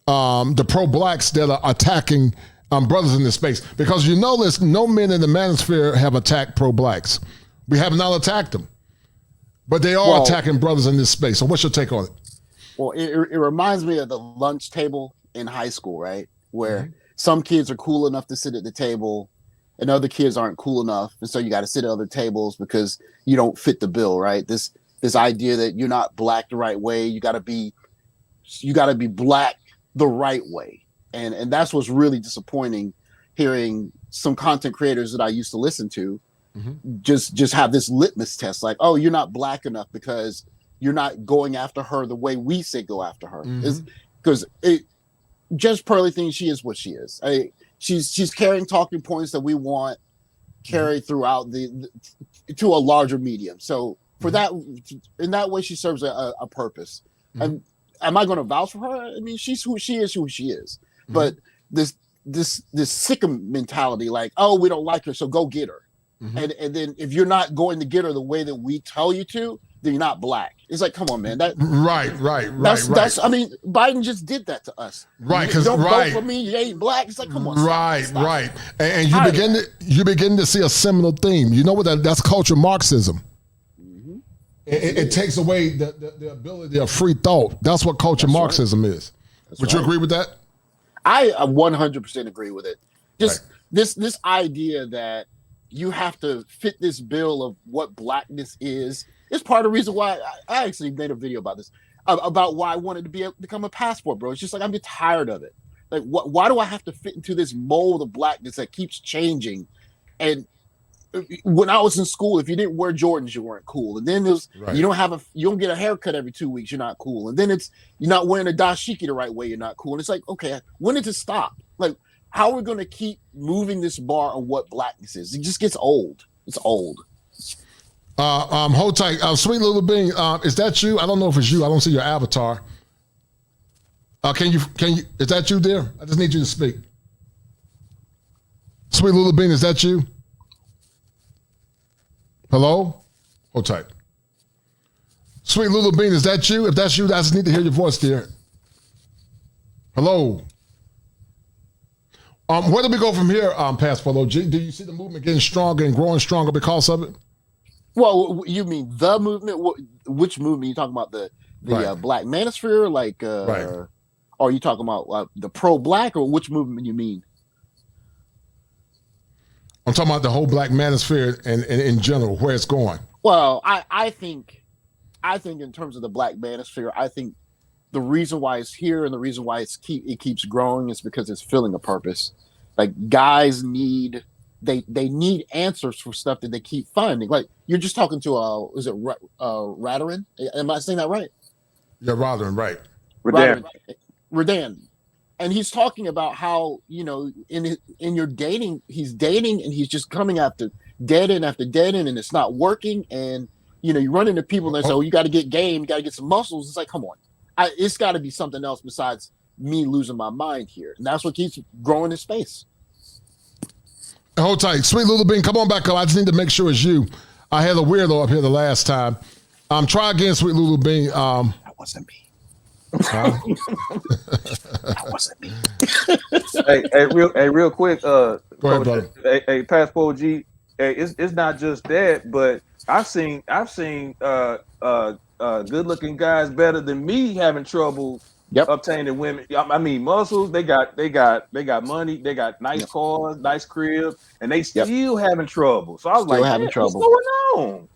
the pro-blacks that are attacking brothers in this space? Because there's no men in the manosphere have attacked pro-blacks. We have not attacked them, but they are attacking brothers in this space. So what's your take on it? Well, it reminds me of the lunch table in high school, right? Where some kids are cool enough to sit at the table and other kids aren't cool enough. And so you got to sit at other tables because you don't fit the bill, right? This idea that you're not black the right way. You got to be black the right way. And that's what's really disappointing, hearing some content creators that I used to listen to just have this litmus test, like, oh, you're not black enough because you're not going after her the way we say go after her. Because Just Pearly Things, she is what she is. She's carrying talking points that we want carried throughout to a larger medium. So for that, in that way, she serves a purpose. And am I going to vouch for her? I mean, she's who she is. But this sick mentality, like, oh, we don't like her, so go get her. And then if you're not going to get her the way that we tell you to, then you're not black. It's like, come on, man. That's I mean, Biden just did that to us. Right, because don't vote for me, you ain't black. It's like, come on. Right. And you begin to see a similar theme. You know what? That's culture Marxism. It takes away the ability of free thought. That's what culture Marxism is. Would you agree with that? I 100% agree with it. Just this idea that you have to fit this bill of what blackness is part of the reason why I actually made a video about this, about why I wanted to become a passport, bro. It's just like, I'm just tired of it. Like, why do I have to fit into this mold of blackness that keeps changing? And when I was in school, if you didn't wear Jordans, you weren't cool. And then there's you don't get a haircut every 2 weeks, you're not cool. And then you're not wearing a dashiki the right way, you're not cool. And it's like, okay, when did it stop? Like, how are we going to keep moving this bar on what blackness is? It just gets old. It's old. Hold tight. Sweet Little Bean, is that you? I don't know if it's you. I don't see your avatar. Can you, is that you there? I just need you to speak. Sweet Little Bean, is that you? Hello? Hold tight. Sweet Little Bean, is that you? If that's you, I just need to hear your voice, dear. Hello? Where do we go from here, Passport OG? Do you see the movement getting stronger and growing stronger because of it? Well, you mean the movement? Which movement? You talking about the Black Manosphere, or are you talking about the pro-black, or which movement you mean? I'm talking about the whole Black Manosphere and in general, where it's going. Well, I think in terms of the Black Manosphere, I think the reason why it's here and the reason why it keeps growing is because it's filling a purpose. Like, guys need need answers for stuff that they keep finding. Like, you're just talking to is it Radarin? Am I saying that right? Yeah, Radarin, right. Radan. And he's talking about how, in your dating, he's dating and he's just coming after dead end after dead end, and it's not working. And, you run into people that say, oh, you got to get game, you got to get some muscles. It's like, come on. It's got to be something else besides me losing my mind here. And that's what keeps growing in space. Hold tight. Sweet Little Bean, come on back up. I just need to make sure it's you. I had a weirdo up here the last time. Try again, Sweet Little Bean. That wasn't me. That wasn't me. Real quick. Go ahead, brother. Hey, Passport G. It's not just that, but I've seen good-looking guys better than me having trouble obtaining women. I mean, muscles. They got money. They got nice cars, nice cribs, and they still having trouble. So I was what's going on?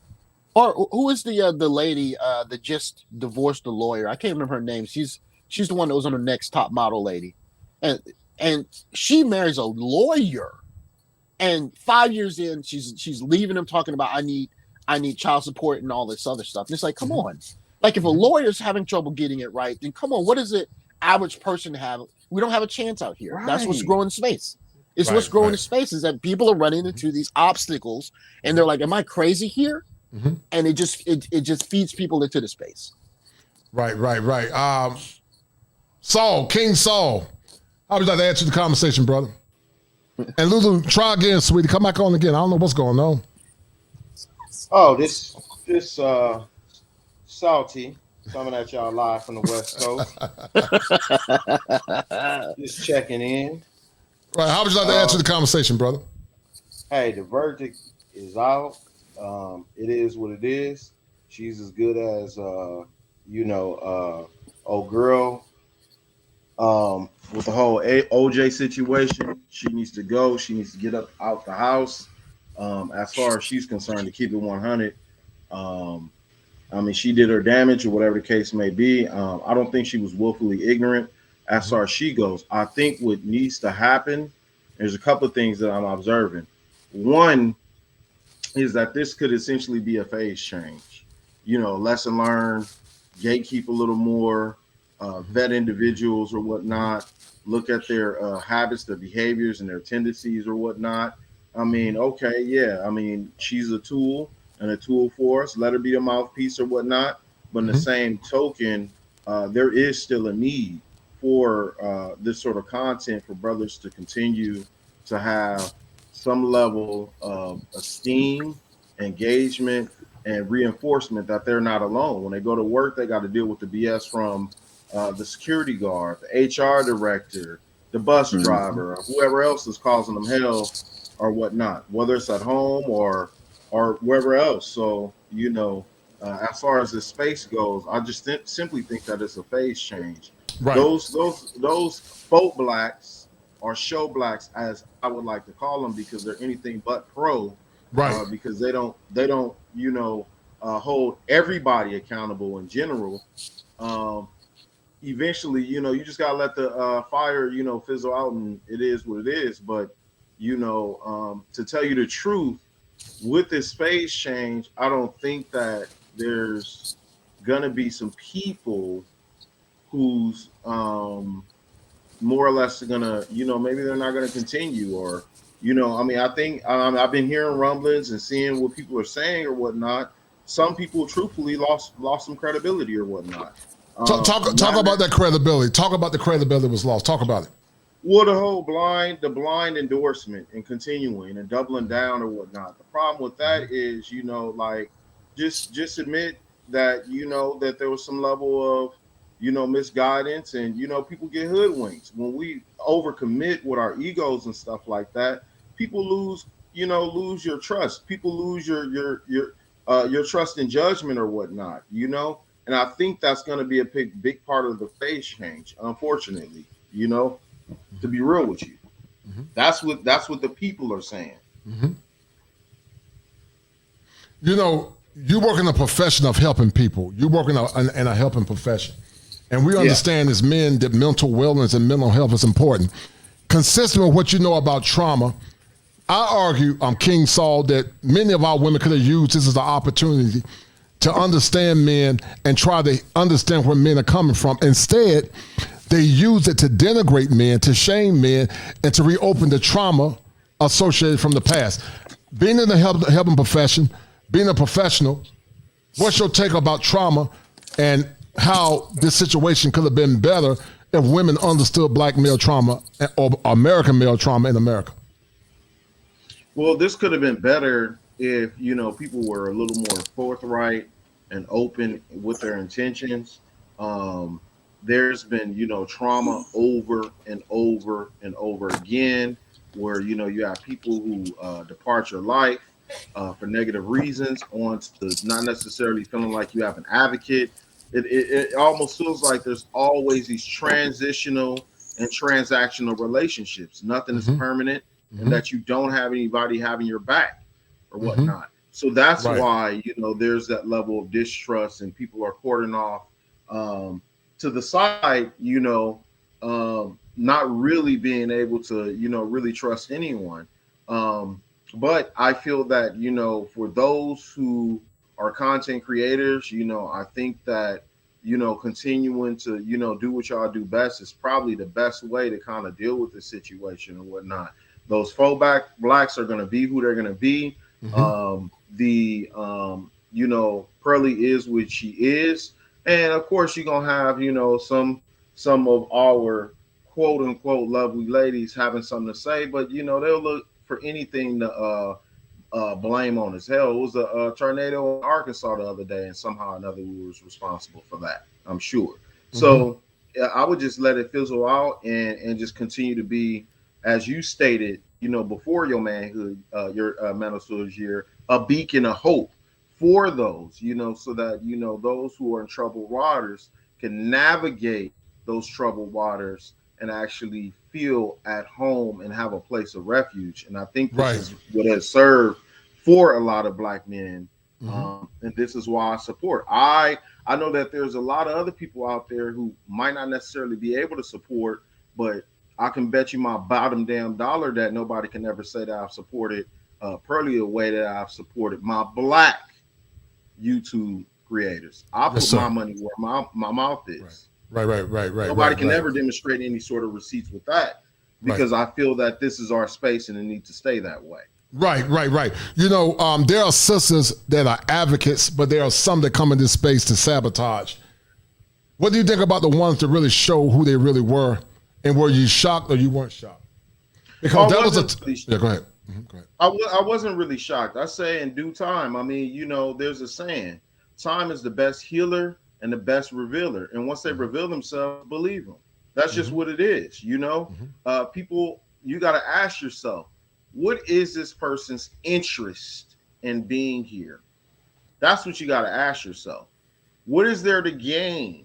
Or who is the lady that just divorced the lawyer? I can't remember her name. She's the one that was on the Next Top Model lady, and she marries a lawyer, and 5 years in, she's leaving him, talking about I need child support and all this other stuff. And it's like, come on. Like, if a lawyer's having trouble getting it right, then come on, what is it average person have. We don't have a chance out here. That's what's Right. growing in space. It's Right, what's growing right. in space is that people are running into these obstacles, and they're like, "Am I crazy here?" And it just feeds people into the space. Right. Saul, King Saul, how would you like to add to the conversation, brother? And Lulu, try again, sweetie. Come back on again. I don't know what's going on. Oh, this Salty coming at y'all live from the West Coast. Just checking in. Right. How would you like to add to the conversation, brother? Hey, the verdict is out. It is what it is. She's as good as old girl. With the whole OJ situation, she needs to go. She needs to get up out the house. As far as she's concerned, to keep it 100. I mean, she did her damage or whatever the case may be. I don't think she was willfully ignorant as far as she goes. I think what needs to happen, there's a couple of things that I'm observing. One is that this could essentially be a phase change. Lesson learned, gatekeep a little more, vet individuals or whatnot, look at their habits, their behaviors, and their tendencies or whatnot. I mean, okay, yeah. I mean, she's a tool and a tool for us. Let her be a mouthpiece or whatnot. But in the same token, there is still a need for this sort of content for brothers to continue to have some level of esteem, engagement, and reinforcement that they're not alone. When they go to work, they got to deal with the BS from the security guard, the HR director, the bus driver, or whoever else is causing them hell or whatnot, whether it's at home or wherever else. So, as far as the space goes, I just simply think that it's a phase change. Right. Those folk blacks or show blacks, as I would like to call them, because they're anything but pro. Right. Because they don't hold everybody accountable in general. Eventually, you just gotta let the fire, fizzle out, and it is what it is. But to tell you the truth, with this phase change, I don't think that there's gonna be some people who's more or less gonna, maybe they're not gonna continue, or I think I've been hearing rumblings and seeing what people are saying or whatnot. Some people truthfully lost some credibility or whatnot. Talk about that credibility. Talk about the credibility that was lost. Talk about it. Well, the blind endorsement and continuing and doubling down or whatnot. The problem with that is, just admit that, that there was some level of, misguidance, and, people get hoodwinked. When we overcommit with our egos and stuff like that, people lose your trust. People lose your trust and judgment or whatnot, And I think that's going to be a big part of the phase change, unfortunately, to be real with you. That's what the people are saying. You work in a profession of helping people. You work in a helping profession. And we understand as men that mental wellness and mental health is important. Consistent with what you know about trauma, I argue, King Saul, that many of our women could have used this as an opportunity to understand men and try to understand where men are coming from. Instead, they use it to denigrate men, to shame men, and to reopen the trauma associated from the past. Being in the helping profession, being a professional, what's your take about trauma and how this situation could have been better if women understood black male trauma or American male trauma in America? Well, this could have been better if, people were a little more forthright and open with their intentions. There's been, trauma over and over and over again, where, you have people who depart your life for negative reasons, on to not necessarily feeling like you have an advocate. It almost feels like there's always these transitional and transactional relationships. Nothing is permanent, and that you don't have anybody having your back or whatnot. So that's why, there's that level of distrust, and people are cording off to the side, not really being able to, really trust anyone. But I feel that, for those who are content creators, I think that continuing to, do what y'all do best is probably the best way to kind of deal with the situation and whatnot. Those faux blacks are going to be who they're going to be. Pearly is what she is. And of course, you're going to have, some of our quote unquote lovely ladies having something to say, but, they'll look for anything to blame on us. Hell, it was a tornado in Arkansas the other day, and somehow or another we was responsible for that, I'm sure. So I would just let it fizzle out and just continue to be, as you stated, before your manhood, your manosphere year, a beacon of hope for those, so that, those who are in troubled waters can navigate those troubled waters and actually feel at home and have a place of refuge. And I think this is what has served for a lot of black men. And this is why I support. I know that there's a lot of other people out there who might not necessarily be able to support, but I can bet you my bottom damn dollar that nobody can ever say that I've supported Pearly the way that I've supported my black YouTube creators. I put my money where my mouth is. Right. Nobody can ever demonstrate any sort of receipts with that, because I feel that this is our space and it needs to stay that way. Right. There are sisters that are advocates, but there are some that come in this space to sabotage. What do you think about the ones that really show who they really were? And were you shocked or you weren't shocked? Because that was yeah, go ahead. Go ahead. I wasn't really shocked. I say in due time. I mean, there's a saying, time is the best healer and the best revealer. And once they reveal themselves, believe them. That's just what it is. People, you got to ask yourself, what is this person's interest in being here? That's what you got to ask yourself. What is there to gain?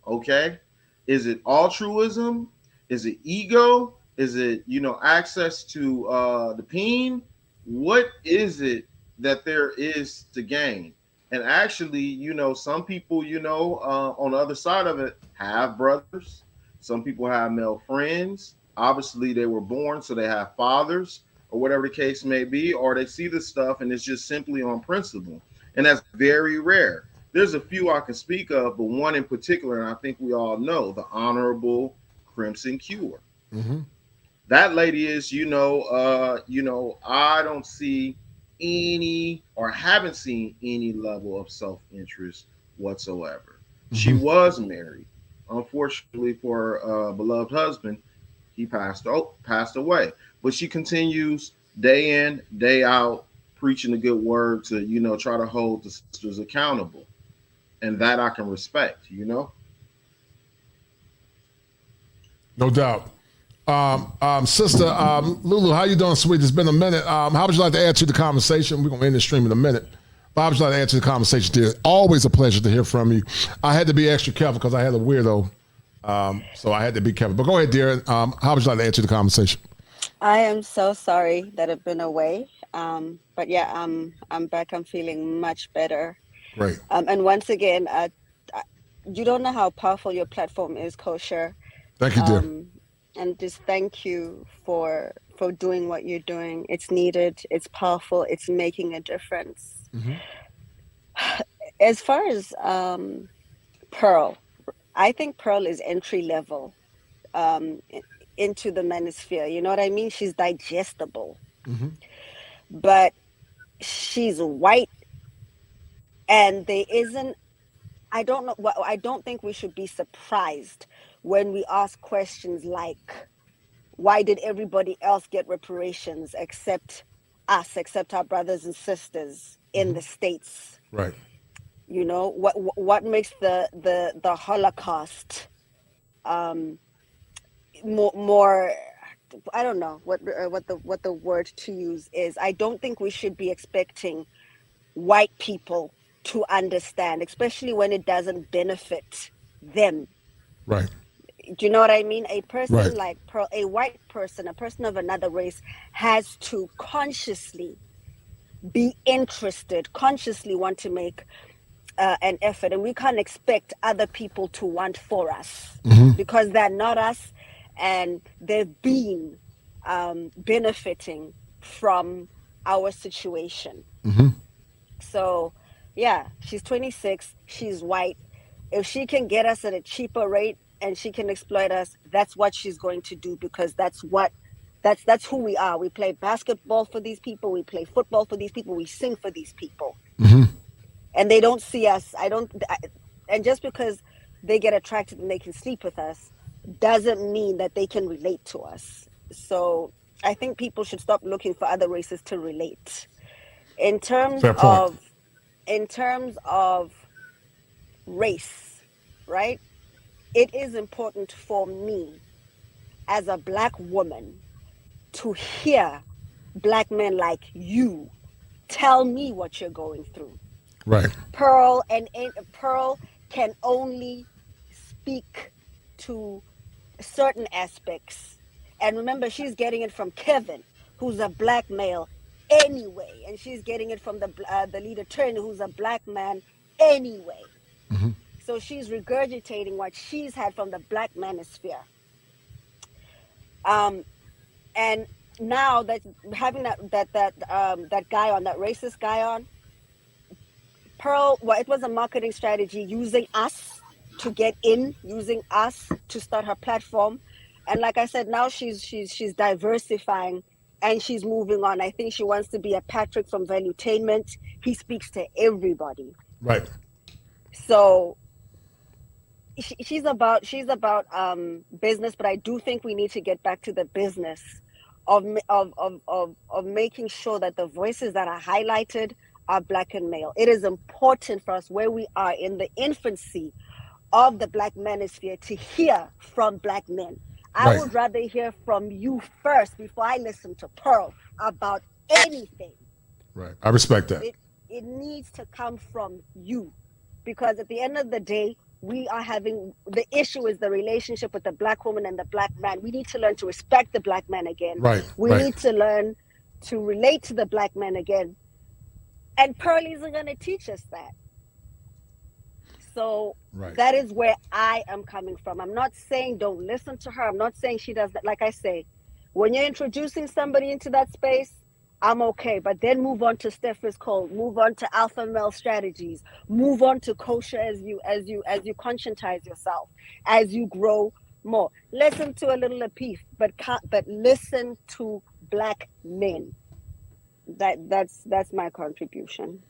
Okay. Is it altruism? Is it ego? Is it, access to the peen? What is it that there is to gain? And actually, some people, on the other side of it, have brothers. Some people have male friends. Obviously, they were born, so they have fathers, or whatever the case may be, or they see this stuff and it's just simply on principle. And that's very rare. There's a few I can speak of, but one in particular, and I think we all know, the Honorable Crimson Cure. That lady is, I don't see any or haven't seen any level of self-interest whatsoever. She was married. Unfortunately for her beloved husband, he passed away. But she continues day in, day out, preaching the good word to, try to hold the sisters accountable. And that I can respect, No doubt. Sister Lulu, how you doing, sweet? It's been a minute. How would you like to add to the conversation? We're going to end the stream in a minute. But how would you like to add to the conversation, dear? Always a pleasure to hear from you. I had to be extra careful because I had a weirdo, so I had to be careful. But go ahead, dear. How would you like to add to the conversation? I am so sorry that I've been away. But yeah, I'm back. I'm feeling much better. Great. And once again, you don't know how powerful your platform is, Kosher. Thank you, dear. And just thank you for doing what you're doing. It's needed. It's powerful. It's making a difference. As far as Pearl, I think Pearl is entry level into the manosphere. You know what I mean? She's digestible. But she's white, and there isn't, I don't think we should be surprised when we ask questions like, why did everybody else get reparations except us, except our brothers and sisters in the States? Right. What makes the Holocaust more, I don't know what the word to use is. I don't think we should be expecting white people to understand, especially when it doesn't benefit them. Right. Do you know what I mean? A person Right. like Pearl, a white person, a person of another race, has to consciously be interested, consciously want to make an effort. And we can't expect other people to want for us because they're not us, and they've been benefiting from our situation. So, yeah, she's 26, she's white. If she can get us at a cheaper rate and she can exploit us, that's what she's going to do, because that's who we are. We play basketball for these people. We play football for these people. We sing for these people. Mm-hmm. And they don't see us. And just because they get attracted and they can sleep with us doesn't mean that they can relate to us. So I think people should stop looking for other races to relate. In terms of race, right? It is important for me as a Black woman to hear Black men like you tell me what you're going through. Right. Pearl can only speak to certain aspects. And remember, she's getting it from Kevin, who's a Black male anyway, and she's getting it from the lead attorney, who's a Black man anyway. Mm-hmm. So she's regurgitating what she's had from the Black manosphere. And now that having that guy on, that racist guy on, Pearl, well, it was a marketing strategy, using us to get in, using us to start her platform. And like I said, now she's diversifying and she's moving on. I think she wants to be a Patrick from Valuetainment. He speaks to everybody. Right. So she's about business, but I do think we need to get back to the business of making sure that the voices that are highlighted are Black and male. It is important for us, where we are in the infancy of the Black manosphere, to hear from Black men. I would rather hear from you first before I listen to Pearl about anything. Right. I respect that. It needs to come from you, because at the end of the day, we are having, the issue is the relationship with the Black woman and the Black man. We need to learn to respect the Black man again. Right. We need to learn to relate to the Black man again. And Pearl isn't going to teach us that. So that is where I am coming from. I'm not saying don't listen to her. I'm not saying she does that. Like I say, when you're introducing somebody into that space, I'm okay. But then move on to Steph is Cold. Move on to alpha male strategies. Move on to kosher as you conscientize yourself, as you grow more. Listen to a little Apif, but listen to Black men. That's my contribution.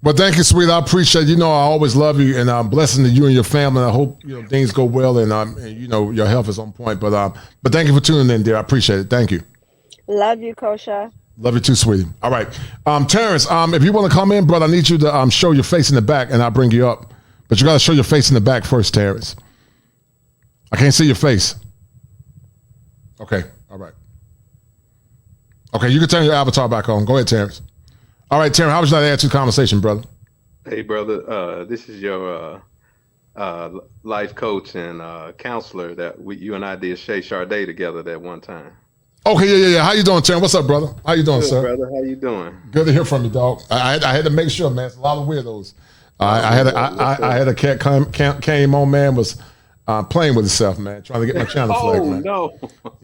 Well, thank you, sweet. I appreciate it. You know, I always love you, and I'm blessing to you and your family. I hope things go well, and your health is on point. But thank you for tuning in, dear. I appreciate it. Thank you. Love you, Kosha. Love you too, sweetie. All right, Terrence. If you want to come in, brother, I need you to show your face in the back, and I'll bring you up. But you got to show your face in the back first, Terrence. I can't see your face. Okay. All right. Okay, you can turn your avatar back on. Go ahead, Terrence. All right, Terrence, how would you like to add to the conversation, brother? Hey, brother. This is your life coach and counselor that you and I did Shay Charday together that one time. Okay, yeah. How you doing, Terrence? What's up, brother? How you doing, Good, sir? brother. How you doing? Good to hear from you, dog. I had to make sure, man. It's a lot of weirdos. I had a cat came on, man, was playing with himself, man, trying to get my channel flagged, man. No.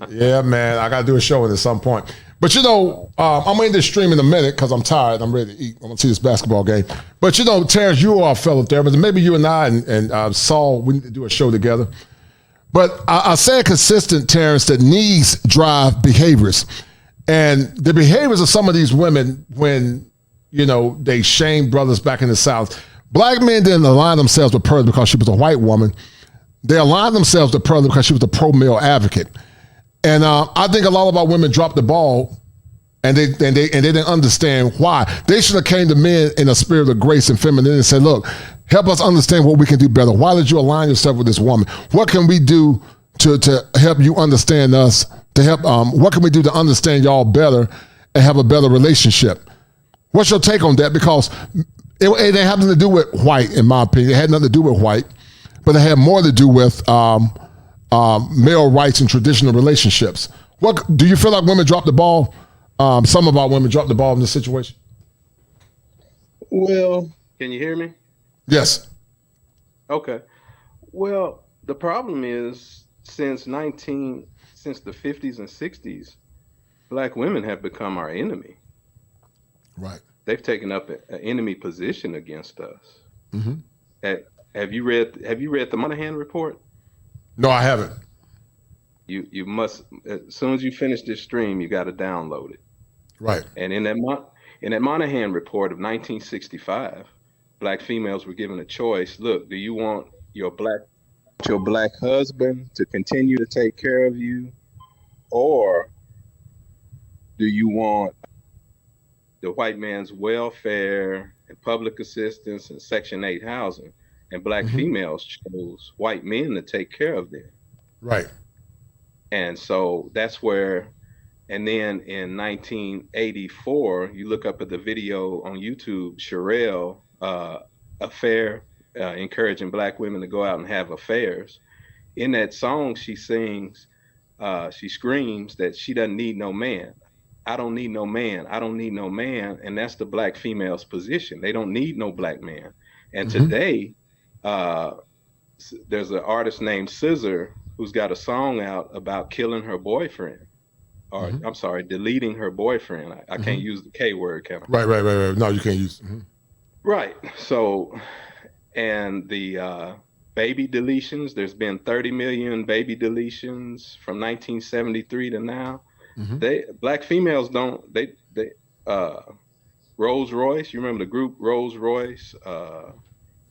Yeah, man. I got to do a show with it at some point. But, I'm going to stream in a minute because I'm tired. I'm ready to eat. I'm going to see this basketball game. But, Terrence, you are a fellow therapist. Maybe you and I and Saul, we need to do a show together. But I say consistent, Terrence, that needs drive behaviors. And the behaviors of some of these women when, they shame brothers back in the South. Black men didn't align themselves with Pearl because she was a white woman. They aligned themselves with Pearl because she was a pro-male advocate. And I think a lot of our women dropped the ball, and they didn't understand why. They should have came to men in a spirit of grace and femininity and said, look, help us understand what we can do better. Why did you align yourself with this woman? What can we do to help you understand us? What can we do to understand y'all better and have a better relationship? What's your take on that? Because it had nothing to do with white, in my opinion. It had nothing to do with white, but it had more to do with male rights and traditional relationships. What do you feel like women dropped the ball? Some of our women dropped the ball in this situation. Well, can you hear me? Yes. Okay. Well, the problem is since the 50s and 60s, Black women have become our enemy. Right. They've taken up an enemy position against us. Mm-hmm. Have you read the Monahan report? No, I haven't. You must, as soon as you finish this stream, you got to download it. Right. And in that Monahan report of 1965, black females were given a choice. Look, do you want your black husband to continue to take care of you, or do you want the white man's welfare and public assistance and Section 8 housing? And black females chose white men to take care of them. Right. And so that's where, and then in 1984, you look up at the video on YouTube, Sherelle, affair, encouraging black women to go out and have affairs. In that song, she sings, she screams that she doesn't need no man. I don't need no man. I don't need no man. And that's the black female's position. They don't need no black man. And today, there's an artist named Scissor who's got a song out about killing her boyfriend, or I'm sorry, deleting her boyfriend. I can't use the K word, can I? Right. No, you can't use. Right. So, and the baby deletions, there's been 30 million baby deletions from 1973 to now. Black females don't, Rolls Royce, you remember the group Rolls Royce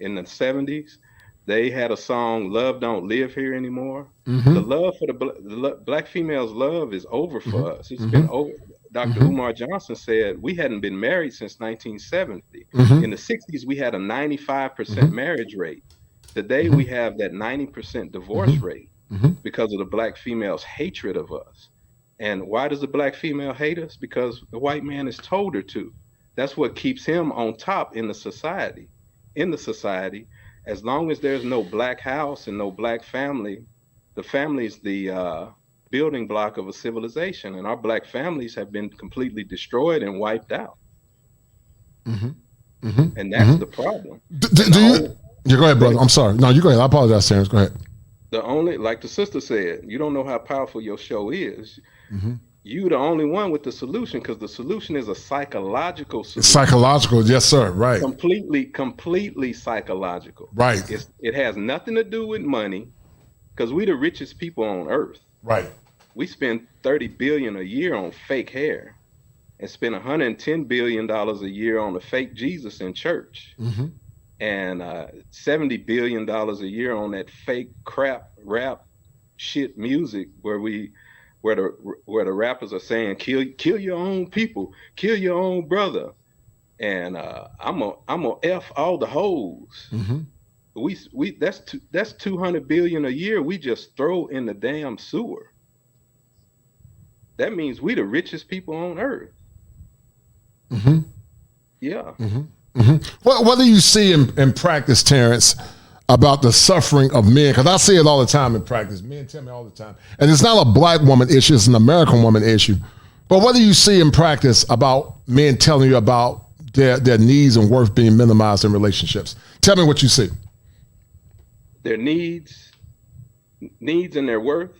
in the 70s? They had a song, Love Don't Live Here Anymore. The love for the black females' love is over for us. It's been over. Dr. Umar Johnson said we hadn't been married since 1970. In the 60s, we had a 95% marriage rate. Today, we have that 90% divorce rate because of the black female's hatred of us. And why does the black female hate us? Because the white man has told her to. That's what keeps him on top in the society. As long as there's no black house and no black family, the family is the building block of a civilization. And our black families have been completely destroyed and wiped out. And that's the problem. Yeah, go ahead, brother. I'm sorry. No, you go ahead. I apologize, Terrence. Go ahead. The only, like the sister said, you don't know how powerful your show is. You the only one with the solution, because the solution is a psychological solution. Psychological, yes, sir. Right. Completely psychological. Right. It has nothing to do with money, because we the richest people on earth. Right. We spend $30 billion a year on fake hair, and spend $110 billion a year on a fake Jesus in church, and $70 billion a year on that fake crap rap shit music where the rappers are saying kill your own people, kill your own brother, and I'm gonna F all the hoes. That's 200 billion a year we just throw in the damn sewer. That means we the richest people on earth. Yeah. What do you see in practice, Terrence, about the suffering of men? Because I see it all the time in practice. Men tell me all the time. And it's not a black woman issue, it's an American woman issue. But what do you see in practice about men telling you about their needs and worth being minimized in relationships? Tell me what you see. Their needs and their worth?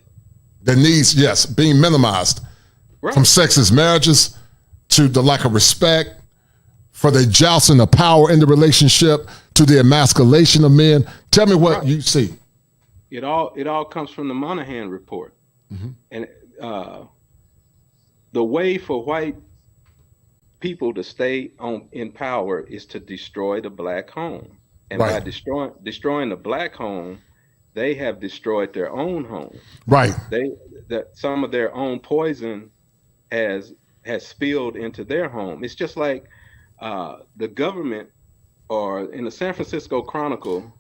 Their needs, yes, being minimized. Right. From sexist marriages to the lack of respect, for the jousting of power in the relationship, to the emasculation of men. Tell me what you see. It all comes from the Monahan report. And the way for white people to stay in power is to destroy the black home. And by destroying the black home, they have destroyed their own home. Right. Some of their own poison has spilled into their home. It's just like the government, or in the San Francisco Chronicle,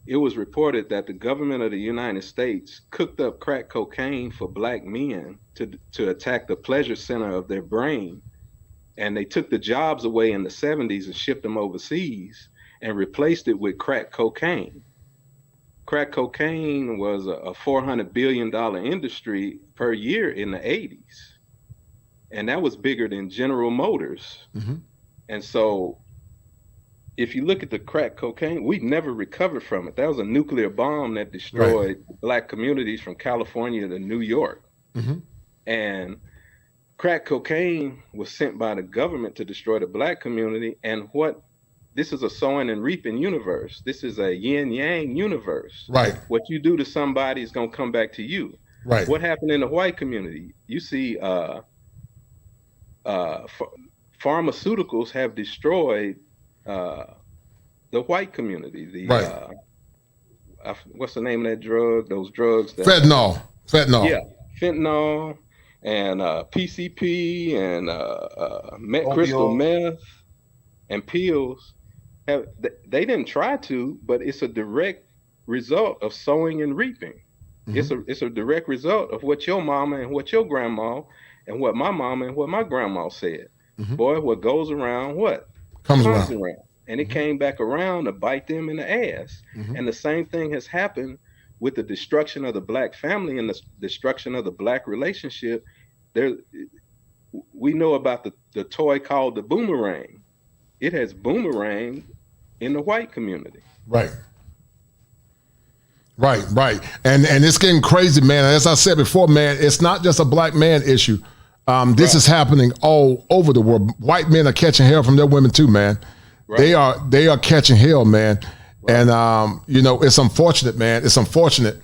it was reported that the government of the United States cooked up crack cocaine for black men to attack the pleasure center of their brain. And they took the jobs away in the 70s and shipped them overseas and replaced it with crack cocaine. Crack cocaine was a $400 billion industry per year in the 80s. And that was bigger than General Motors. And so if you look at the crack cocaine, we never recovered from it. That was a nuclear bomb that destroyed black communities from California to New York. And crack cocaine was sent by the government to destroy the black community. And what this is a sowing and reaping universe. This is a yin yang universe. Right. What you do to somebody is going to come back to you. Right. What happened in the white community? You see, pharmaceuticals have destroyed the white community. What's the name of that drug? Those drugs that fentanyl. Yeah, fentanyl and PCP and crystal meth and pills. They didn't try to, but it's a direct result of sowing and reaping. It's a direct result of what your mama and what your grandma and what my mama and what my grandma said. Boy, what goes around, what comes around. And it came back around to bite them in the ass. And the same thing has happened with the destruction of the black family and the destruction of the black relationship. We know about the toy called the boomerang. It has boomeranged in the white community. Right. And it's getting crazy, man. As I said before, man, it's not just a black man issue. This is happening all over the world. White men are catching hell from their women too, man. Right. They are catching hell, man. Right. And it's unfortunate, man. It's unfortunate.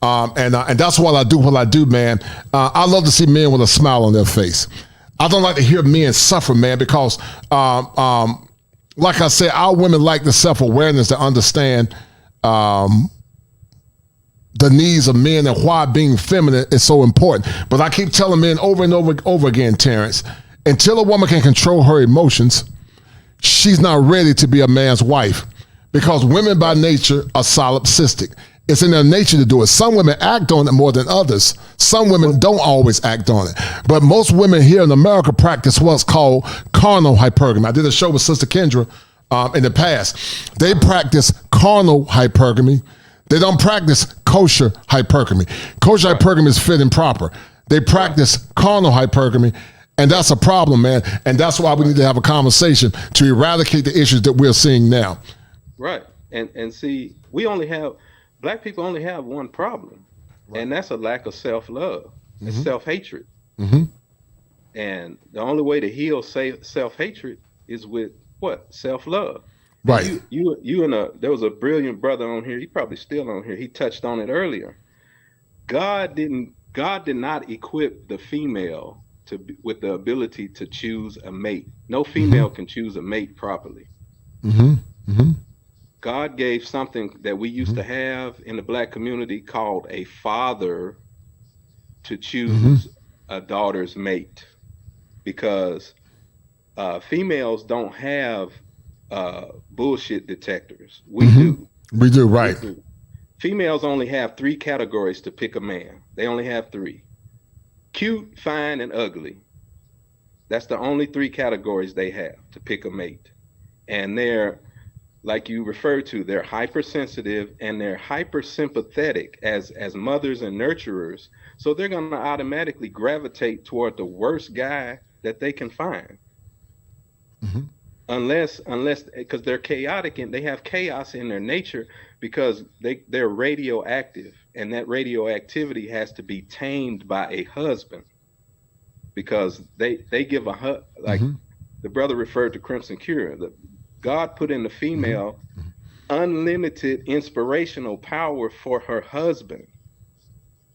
And that's why I do what I do, man. I love to see men with a smile on their face. I don't like to hear men suffer, man, because like I said, our women like the self-awareness to understand the needs of men and why being feminine is so important. But I keep telling men over and over again, Terrence, until a woman can control her emotions, she's not ready to be a man's wife, because women by nature are solipsistic. It's in their nature to do it. Some women act on it more than others. Some women don't always act on it. But most women here in America practice what's called carnal hypergamy. I did a show with Sister Kendra in the past. They practice carnal hypergamy. They don't practice kosher hypergamy. Kosher hypergamy is fit and proper. They practice carnal hypergamy, and that's a problem, man. And that's why we need to have a conversation to eradicate the issues that we're seeing now. Right. And see, black people only have one problem, and that's a lack of self-love. It's self-hatred. And the only way to heal self-hatred is with what? Self-love. Right. There was a brilliant brother on here. He probably still on here. He touched on it earlier. God did not equip the female with the ability to choose a mate. No female can choose a mate properly. God gave something that we used to have in the black community called a father to choose a daughter's mate, because females don't have bullshit detectors. We do. We do, right. We do. Females only have 3 categories to pick a man. They only have 3. Cute, fine, and ugly. That's the only 3 categories they have to pick a mate. And they're, like you referred to, they're hypersensitive and they're hypersympathetic as mothers and nurturers. So they're going to automatically gravitate toward the worst guy that they can find. Unless because they're chaotic and they have chaos in their nature, because they're radioactive, and that radioactivity has to be tamed by a husband, because they give the brother referred to Crimson Cure. God put in the female unlimited inspirational power for her husband.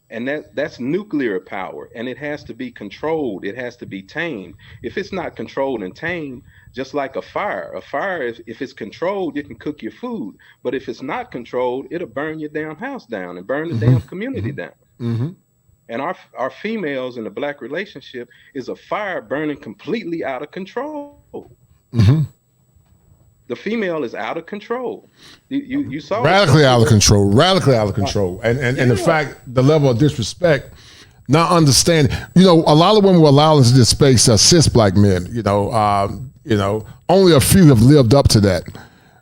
And that's nuclear power, and it has to be controlled. It has to be tamed. If it's not controlled and tamed, just like a fire, if it's controlled, you can cook your food. But if it's not controlled, it'll burn your damn house down and burn the damn community down. And our females in the black relationship is a fire burning completely out of control. The female is out of control. You saw radically out of control. And the fact, the level of disrespect, not understanding. A lot of women will allow into this space to assist black men. Only a few have lived up to that,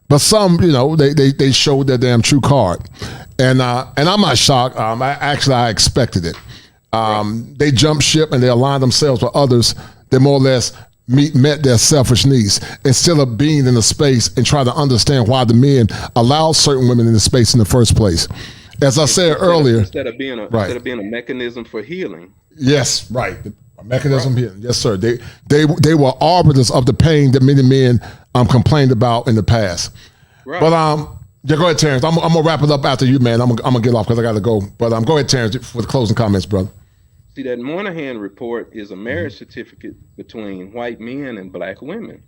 but some, they showed their damn true card. And I'm not shocked. I expected it. They jumped ship and they aligned themselves with others that more or less met their selfish needs, instead of being in the space and trying to understand why the men allow certain women in the space in the first place. As I said earlier, instead of being a mechanism for healing. Yes, right. A mechanism for healing. Yes, sir. They were arbiters of the pain that many men complained about in the past. Right. But yeah, go ahead, Terrence. I'm gonna wrap it up after you, man. I'm gonna get off because I gotta go. But go ahead, Terrence, for the closing comments, brother. See, that Moynihan report is a marriage certificate between white men and black women,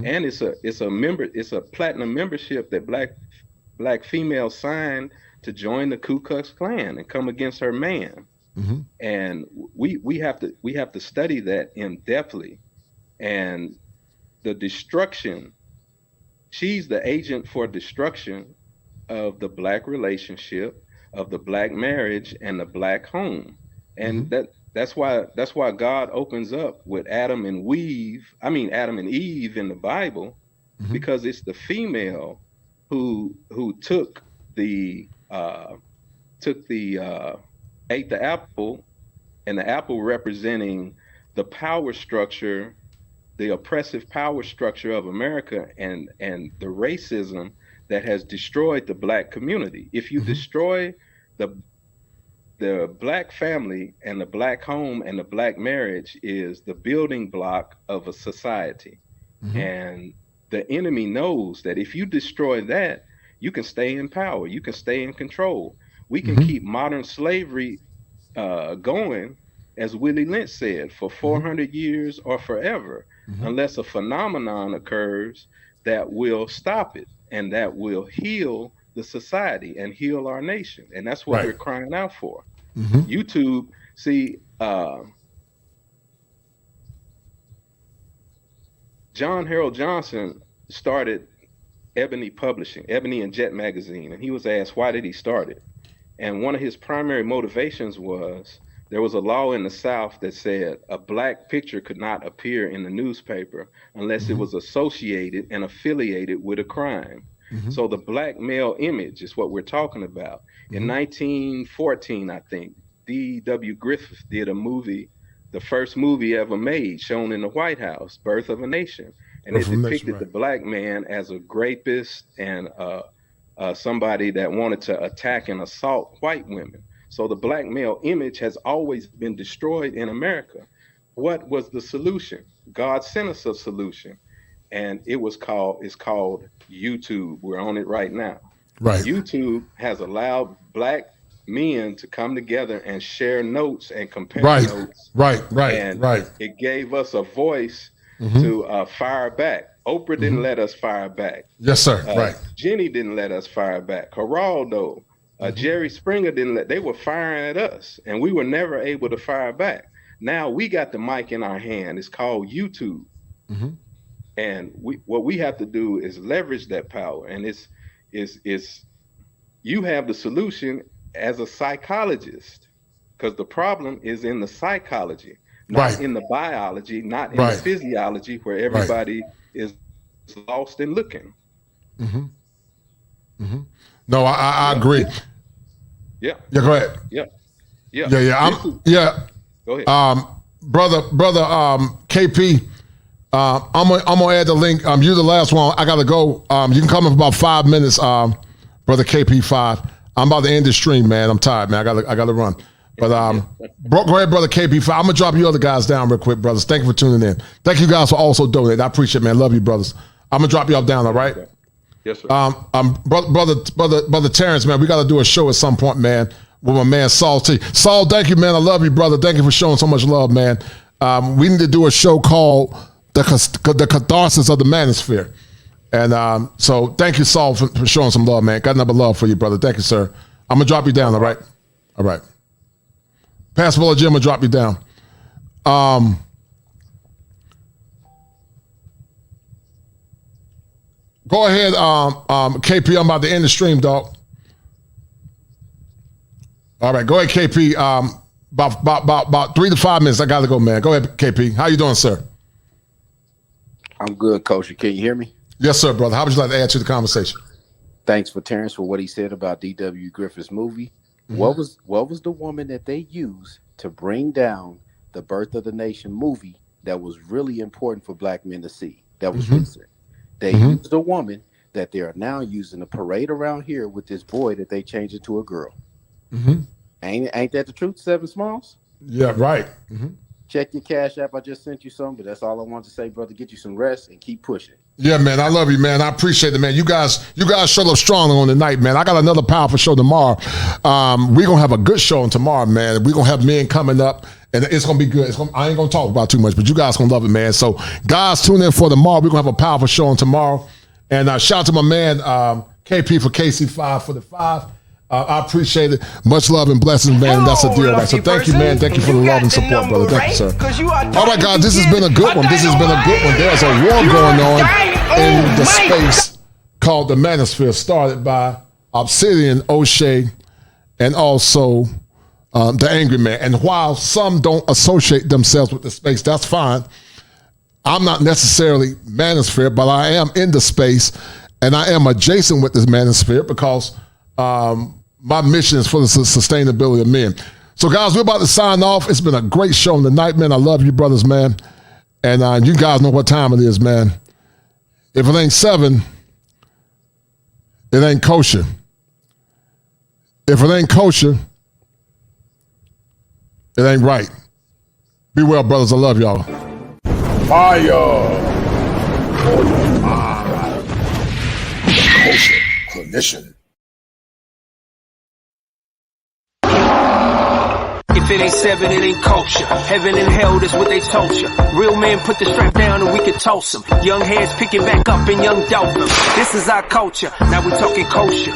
and it's a platinum membership that black females signed to join the Ku Klux Klan and come against her man. And we have to study that in depthly, and the destruction. She's the agent for destruction of the black relationship, of the black marriage, and the black home. And that's why God opens up with Adam and Eve in the Bible, because it's the female who ate the apple, and the apple representing the power structure, the oppressive power structure of America, and the racism that has destroyed the black community. If you destroy the black family and the black home and the black marriage is the building block of a society. And the enemy knows that if you destroy that, you can stay in power, you can stay in control. We can keep modern slavery going, as Willie Lynch said, for 400 years or forever, unless a phenomenon occurs that will stop it and that will heal the society and heal our nation. And that's what we're crying out for. YouTube, see, John Harold Johnson started Ebony and Jet magazine, and he was asked, why did he start it? And one of his primary motivations was there was a law in the South that said a black picture could not appear in the newspaper unless it was associated and affiliated with a crime. So the black male image is what we're talking about. In 1914, I think, D.W. Griffith did a movie, the first movie ever made, shown in the White House, Birth of a Nation. And it depicted the black man as a rapist and somebody that wanted to attack and assault white women. So the black male image has always been destroyed in America. What was the solution? God sent us a solution, and it's called YouTube. We're on it right now. YouTube has allowed black men to come together and share notes and compare notes. It gave us a voice to fire back. Oprah didn't let us fire back. Yes, sir. Jenny didn't let us fire back. Geraldo, Jerry Springer they were firing at us, and we were never able to fire back. Now we got the mic in our hand. It's called YouTube. And what we have to do is leverage that power. And it's you have the solution as a psychologist, because the problem is in the psychology, not in the biology, not in the physiology, where everybody is lost and looking. No, I agree. Yeah. Yeah, go ahead. Yeah. Go ahead. Brother, KP, I'm gonna add the link. You're the last one. I gotta go. You can come in for about 5 minutes, brother KP5. I'm about to end the stream, man. I'm tired, man. I gotta run. But go ahead, brother KP5. I'm gonna drop you other guys down real quick, brothers. Thank you for tuning in. Thank you guys for also donating. I appreciate it, man. Love you, brothers. I'm gonna drop you all down, all right? Yes, sir. Brother Terrence, man, we got to do a show at some point, man, with my man Saul T. Saul, thank you, man. I love you, brother. Thank you for showing so much love, man. We need to do a show called The Catharsis of the Manosphere. And so thank you, Saul, for showing some love, man. Got nothing but love for you, brother. Thank you, sir. I'm going to drop you down, all right? All right. Pastor Fuller Jim will drop you down. Go ahead, KP. I'm about to end the stream, dog. All right, go ahead, KP. About 3 to 5 minutes. I gotta go, man. Go ahead, KP. How you doing, sir? I'm good, Coach. Can you hear me? Yes, sir, brother. How would you like to add to the conversation? Thanks for Terrence for what he said about D.W. Griffith's movie. What was the woman that they used to bring down the Birth of the Nation movie that was really important for black men to see? That was recent. They used a woman that they are now using to parade around here with this boy that they changed into a girl. Ain't that the truth, Seven Smalls? Yeah, right. Check your Cash App. I just sent you some, but that's all I wanted to say, brother. Get you some rest and keep pushing. Yeah, man, I love you, man. I appreciate it, man. You guys showed up strong on the night, man. I got another powerful show tomorrow. We're going to have a good show tomorrow, man. We're going to have men coming up, and it's going to be good. I ain't going to talk about too much, but you guys going to love it, man. So, guys, tune in for tomorrow. We're going to have a powerful show on tomorrow. And shout out to my man, KP for KC5 for the 5. I appreciate it. Much love and blessings, man. That's a deal, right? So thank you, man. Thank you for the love and support, brother. Thank you, sir. All right, guys, this has been a good one. This has been a good one. There's a war going on in the space called the Manosphere, started by Obsidian, O'Shea, and also the Angry Man. And while some don't associate themselves with the space, that's fine. I'm not necessarily Manosphere, but I am in the space, and I am adjacent with this Manosphere because my mission is for the sustainability of men. So, guys, we're about to sign off. It's been a great show tonight, man. I love you, brothers, man. And you guys know what time it is, man. If it ain't 7, it ain't kosher. If it ain't kosher, it ain't right. Be well, brothers. I love y'all. Fire for your mind. Kosher clinician. If it ain't 7, it ain't kosher. Heaven and hell, that's what they told you. Real men put the strap down and we can toss them. Young heads picking back up and young dolphins. This is our culture. Now we talking kosher.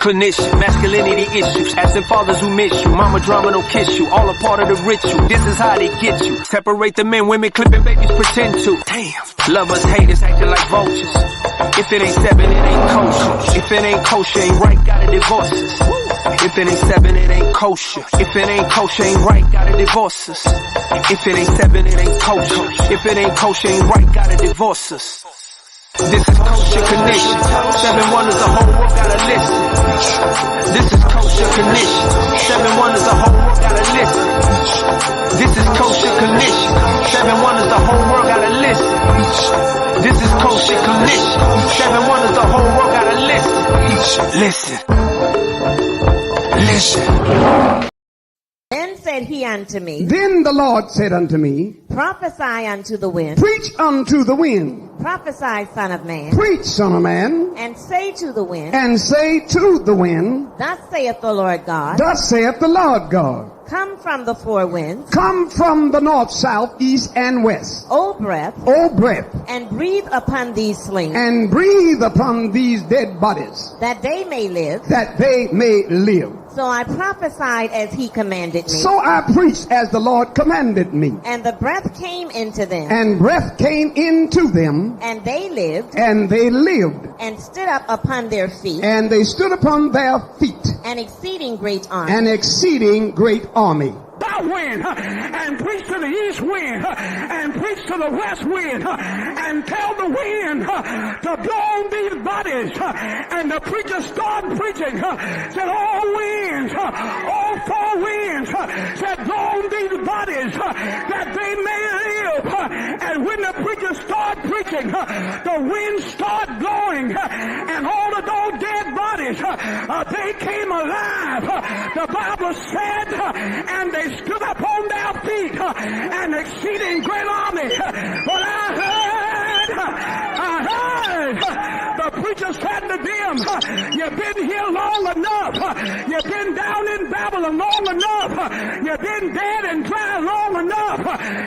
Clinician, masculinity issues, absent fathers who miss you, mama drama don't kiss you, all a part of the ritual, this is how they get you, separate the men, women, clipping babies pretend to, damn, lovers, haters, acting like vultures, if it ain't 7, it ain't kosher, if it ain't kosher, ain't right, gotta divorce us, if it ain't 7, it ain't kosher, if it ain't kosher, ain't right, gotta divorce us, if it ain't 7, it ain't kosher, if it ain't kosher, ain't right, gotta divorce us. This is kosher condition. 7 wonders, the whole world gotta listen. This is kosher condition. 7 wonders, the whole world gotta listen. This is kosher condition. 7 wonders, the whole world gotta listen. This is kosher condition. 7 wonders, the whole world gotta listen. Listen. Then said he unto me, Then the Lord said unto me, Prophesy unto the wind. Preach unto the wind. Prophesy, son of man. Preach, son of man. And say to the wind. And say to the wind. Thus saith the Lord God. Thus saith the Lord God. Come from the 4 winds. Come from the north, south, east, and west. O breath. O breath. And breathe upon these slain. And breathe upon these dead bodies. That they may live. That they may live. So I prophesied as he commanded me. So I preached as the Lord commanded me. And the breath came into them. And breath came into them. And they lived. And they lived. And stood up upon their feet. And they stood upon their feet. An exceeding great army. An exceeding great army. That wind, and preach to the east wind, and preach to the west wind, and tell the wind to blow on these bodies. And the preacher started preaching, said all winds, all 4 winds, said blow on these bodies that they may live. And when the preacher started preaching, the wind started blowing, and all of those dead bodies, they came alive. The Bible said, and they stood up on their feet, an exceeding great army. But I heard the preacher said to them, you've been here long enough. You've been down in Babylon long enough. You've been dead and dry long enough.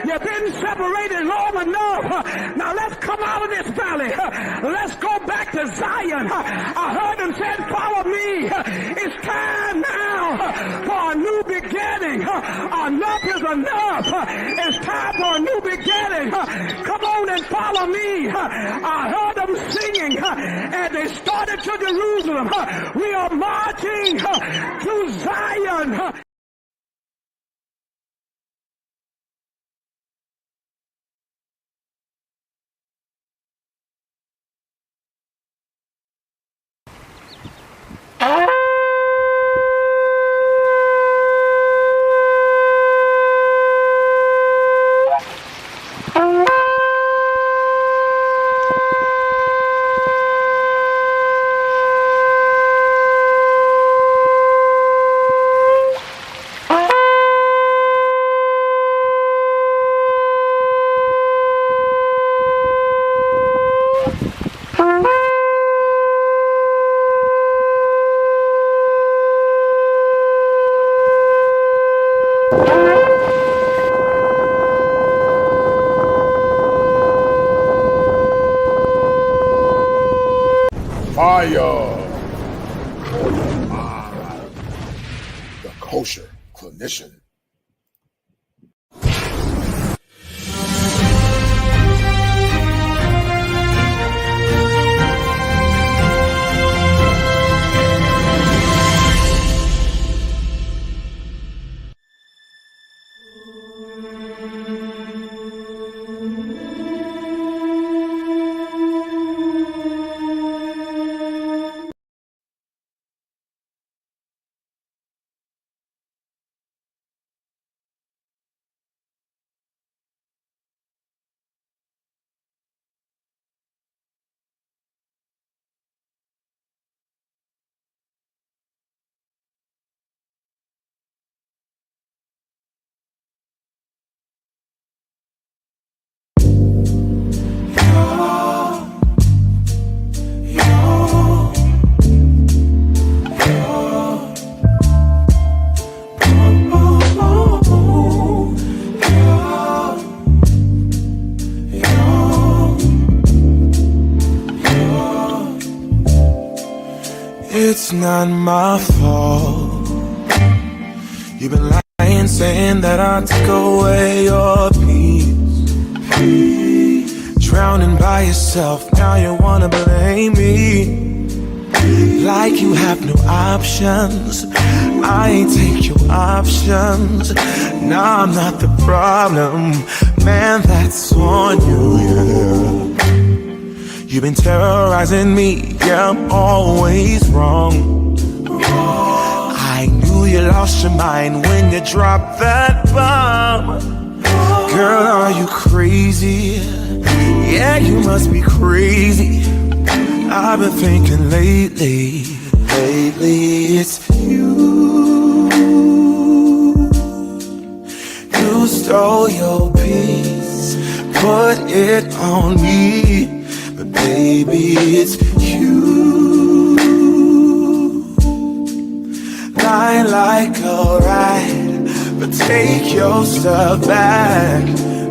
You've been separated long enough. Now let's come out of this valley. Let's go back to Zion. I heard him say, follow me. It's time now for a new beginning. Enough is enough. It's time for a new beginning. Come on and follow me. I heard them singing, and they started to Jerusalem. We are marching to Zion. Fire! The kosher clinician. It's not my fault. You've been lying, saying that I took away your peace. Drowning by yourself, now you wanna blame me. Like you have no options. I ain't take your options. Nah, I'm not the problem. Man, that's on you, yeah. You've been terrorizing me, yeah, I'm always wrong. I knew you lost your mind when you dropped that bomb. Girl, are you crazy? Yeah, you must be crazy. I've been thinking lately it's you. You stole your peace, put it on me. But baby, it's you. Lie like a rat, but take your stuff back.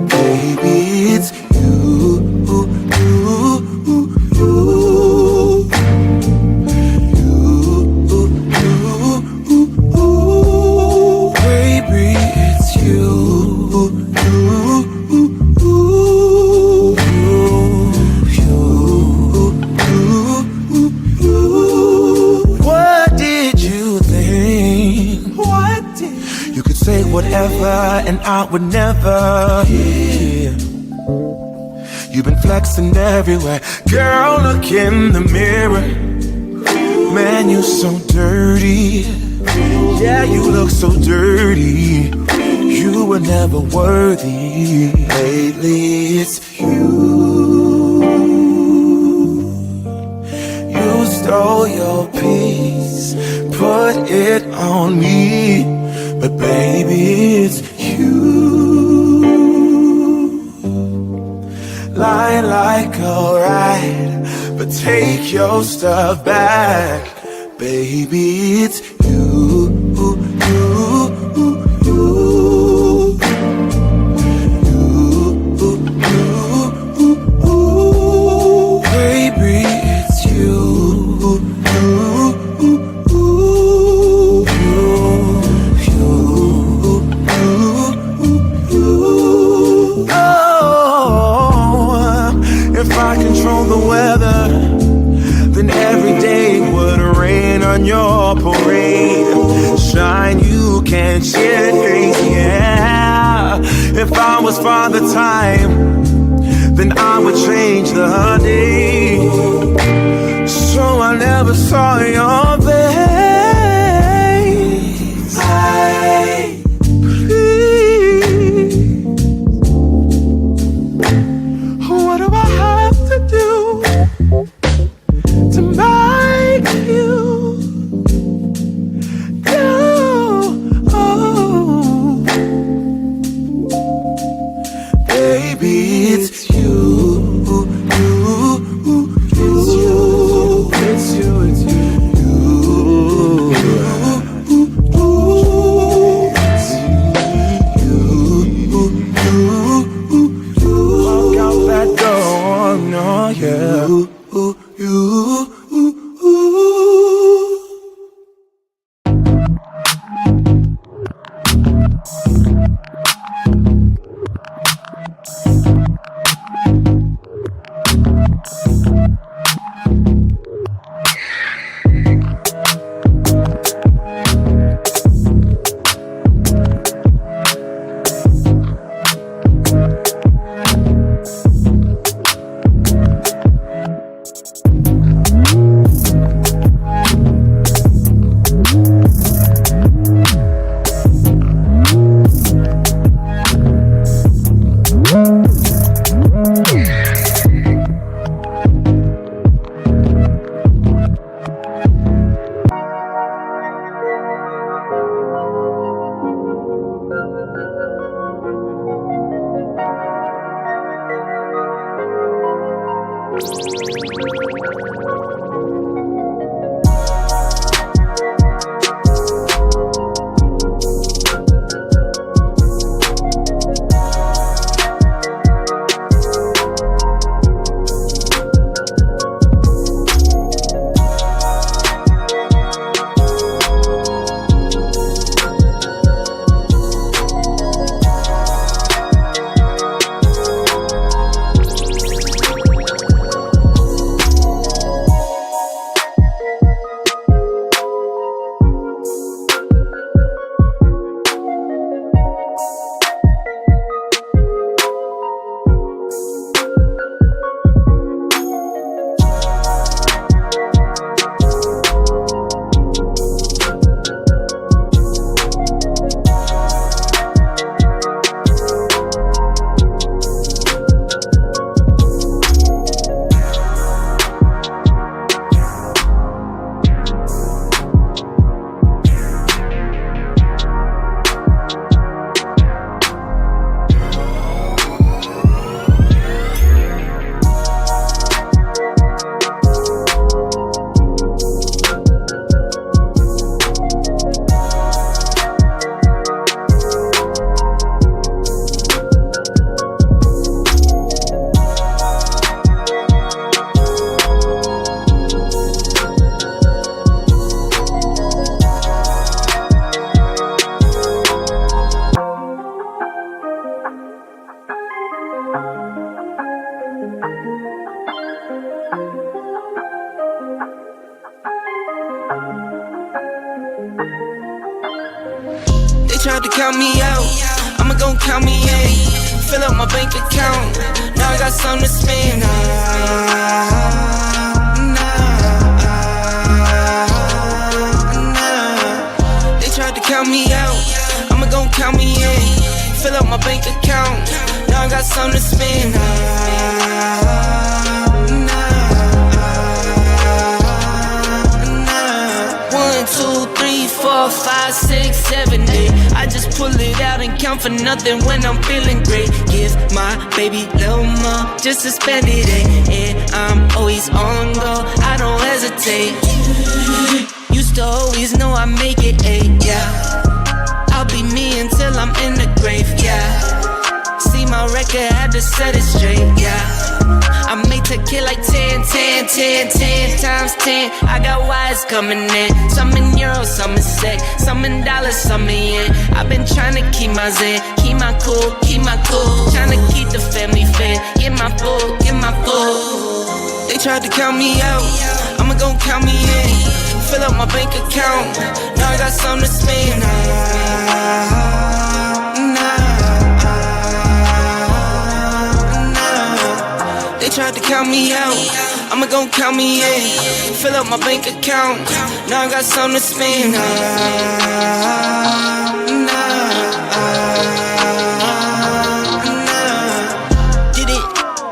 Baby, it's you. Baby, it's you. Say whatever and I would never hear. You've been flexing everywhere. Girl, look in the mirror. Man, you so dirty. Yeah, you look so dirty. You were never worthy. Lately it's you. You stole your peace, put it on me. But baby, it's you. Lying like a rat, but take your stuff back. Baby, it's you. Baby, it's you. If I control the weather, then every day would rain on your parade. Shine, you can't change, yeah. If I was Father Time, then I would change the day. So I never saw your face. What do I have to do to make you go? Oh, baby, it's you. It's you. It's you. It's you. tried to count me out, I'ma gon' count me in. Fill up my bank account, now I got something to spend. They tried to count me out, I'ma gon' count me in. Fill up my bank account, now I got something to spend. 1, 2, 3, 4, 5, 6, 7, 8. I just pull it out and count for nothing when I'm feeling great. Give my baby little more just to spend it, and I'm always on go, I don't hesitate. Used to always know I make it, yeah. I'll be me until I'm in the grave, yeah. See my record, had to set it straight, yeah. I make the kid like 10 times 10. I got wires coming in, some in euros, some in sec, some in dollars, some in yen. I've been trying to keep my zen, keep my cool. Trying to keep the family fed, get my food. They tried to count me out, I'ma gon' count me in. Fill up my bank account, now I got something to spend. They tried to count me out, I'ma gon' count me in. Fill up my bank account, now I got something to spend. Did it,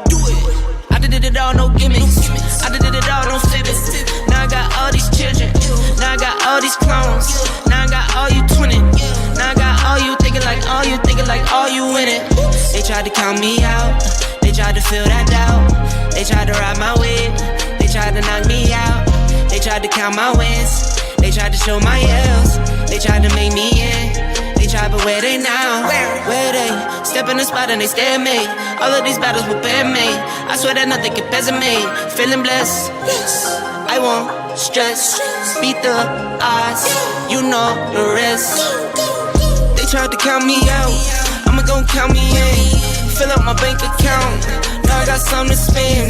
do it. I did it all, no gimmicks. I did it all, no fibbing. Now I got all these children, now I got all these clones. Now I got all you twinning, now I got all you thinking like all you winning. They tried to count me out, they tried to fill that doubt. They tried to ride my whip, they tried to knock me out. They tried to count my wins, they tried to show my L's. They tried to make me in, they tried, but where they now? Where they? Step in the spot and they stare at me. All of these battles will bear me. I swear that nothing compares to me. Feeling blessed, I won't stress. Beat the odds, you know the rest. They tried to count me out, I'ma gon' count me in. Fill up my bank account, now I got something to spend.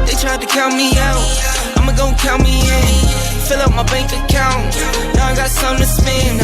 They tried to count me out, I'ma gon' count me in. Fill up my bank account, now I got something to spend.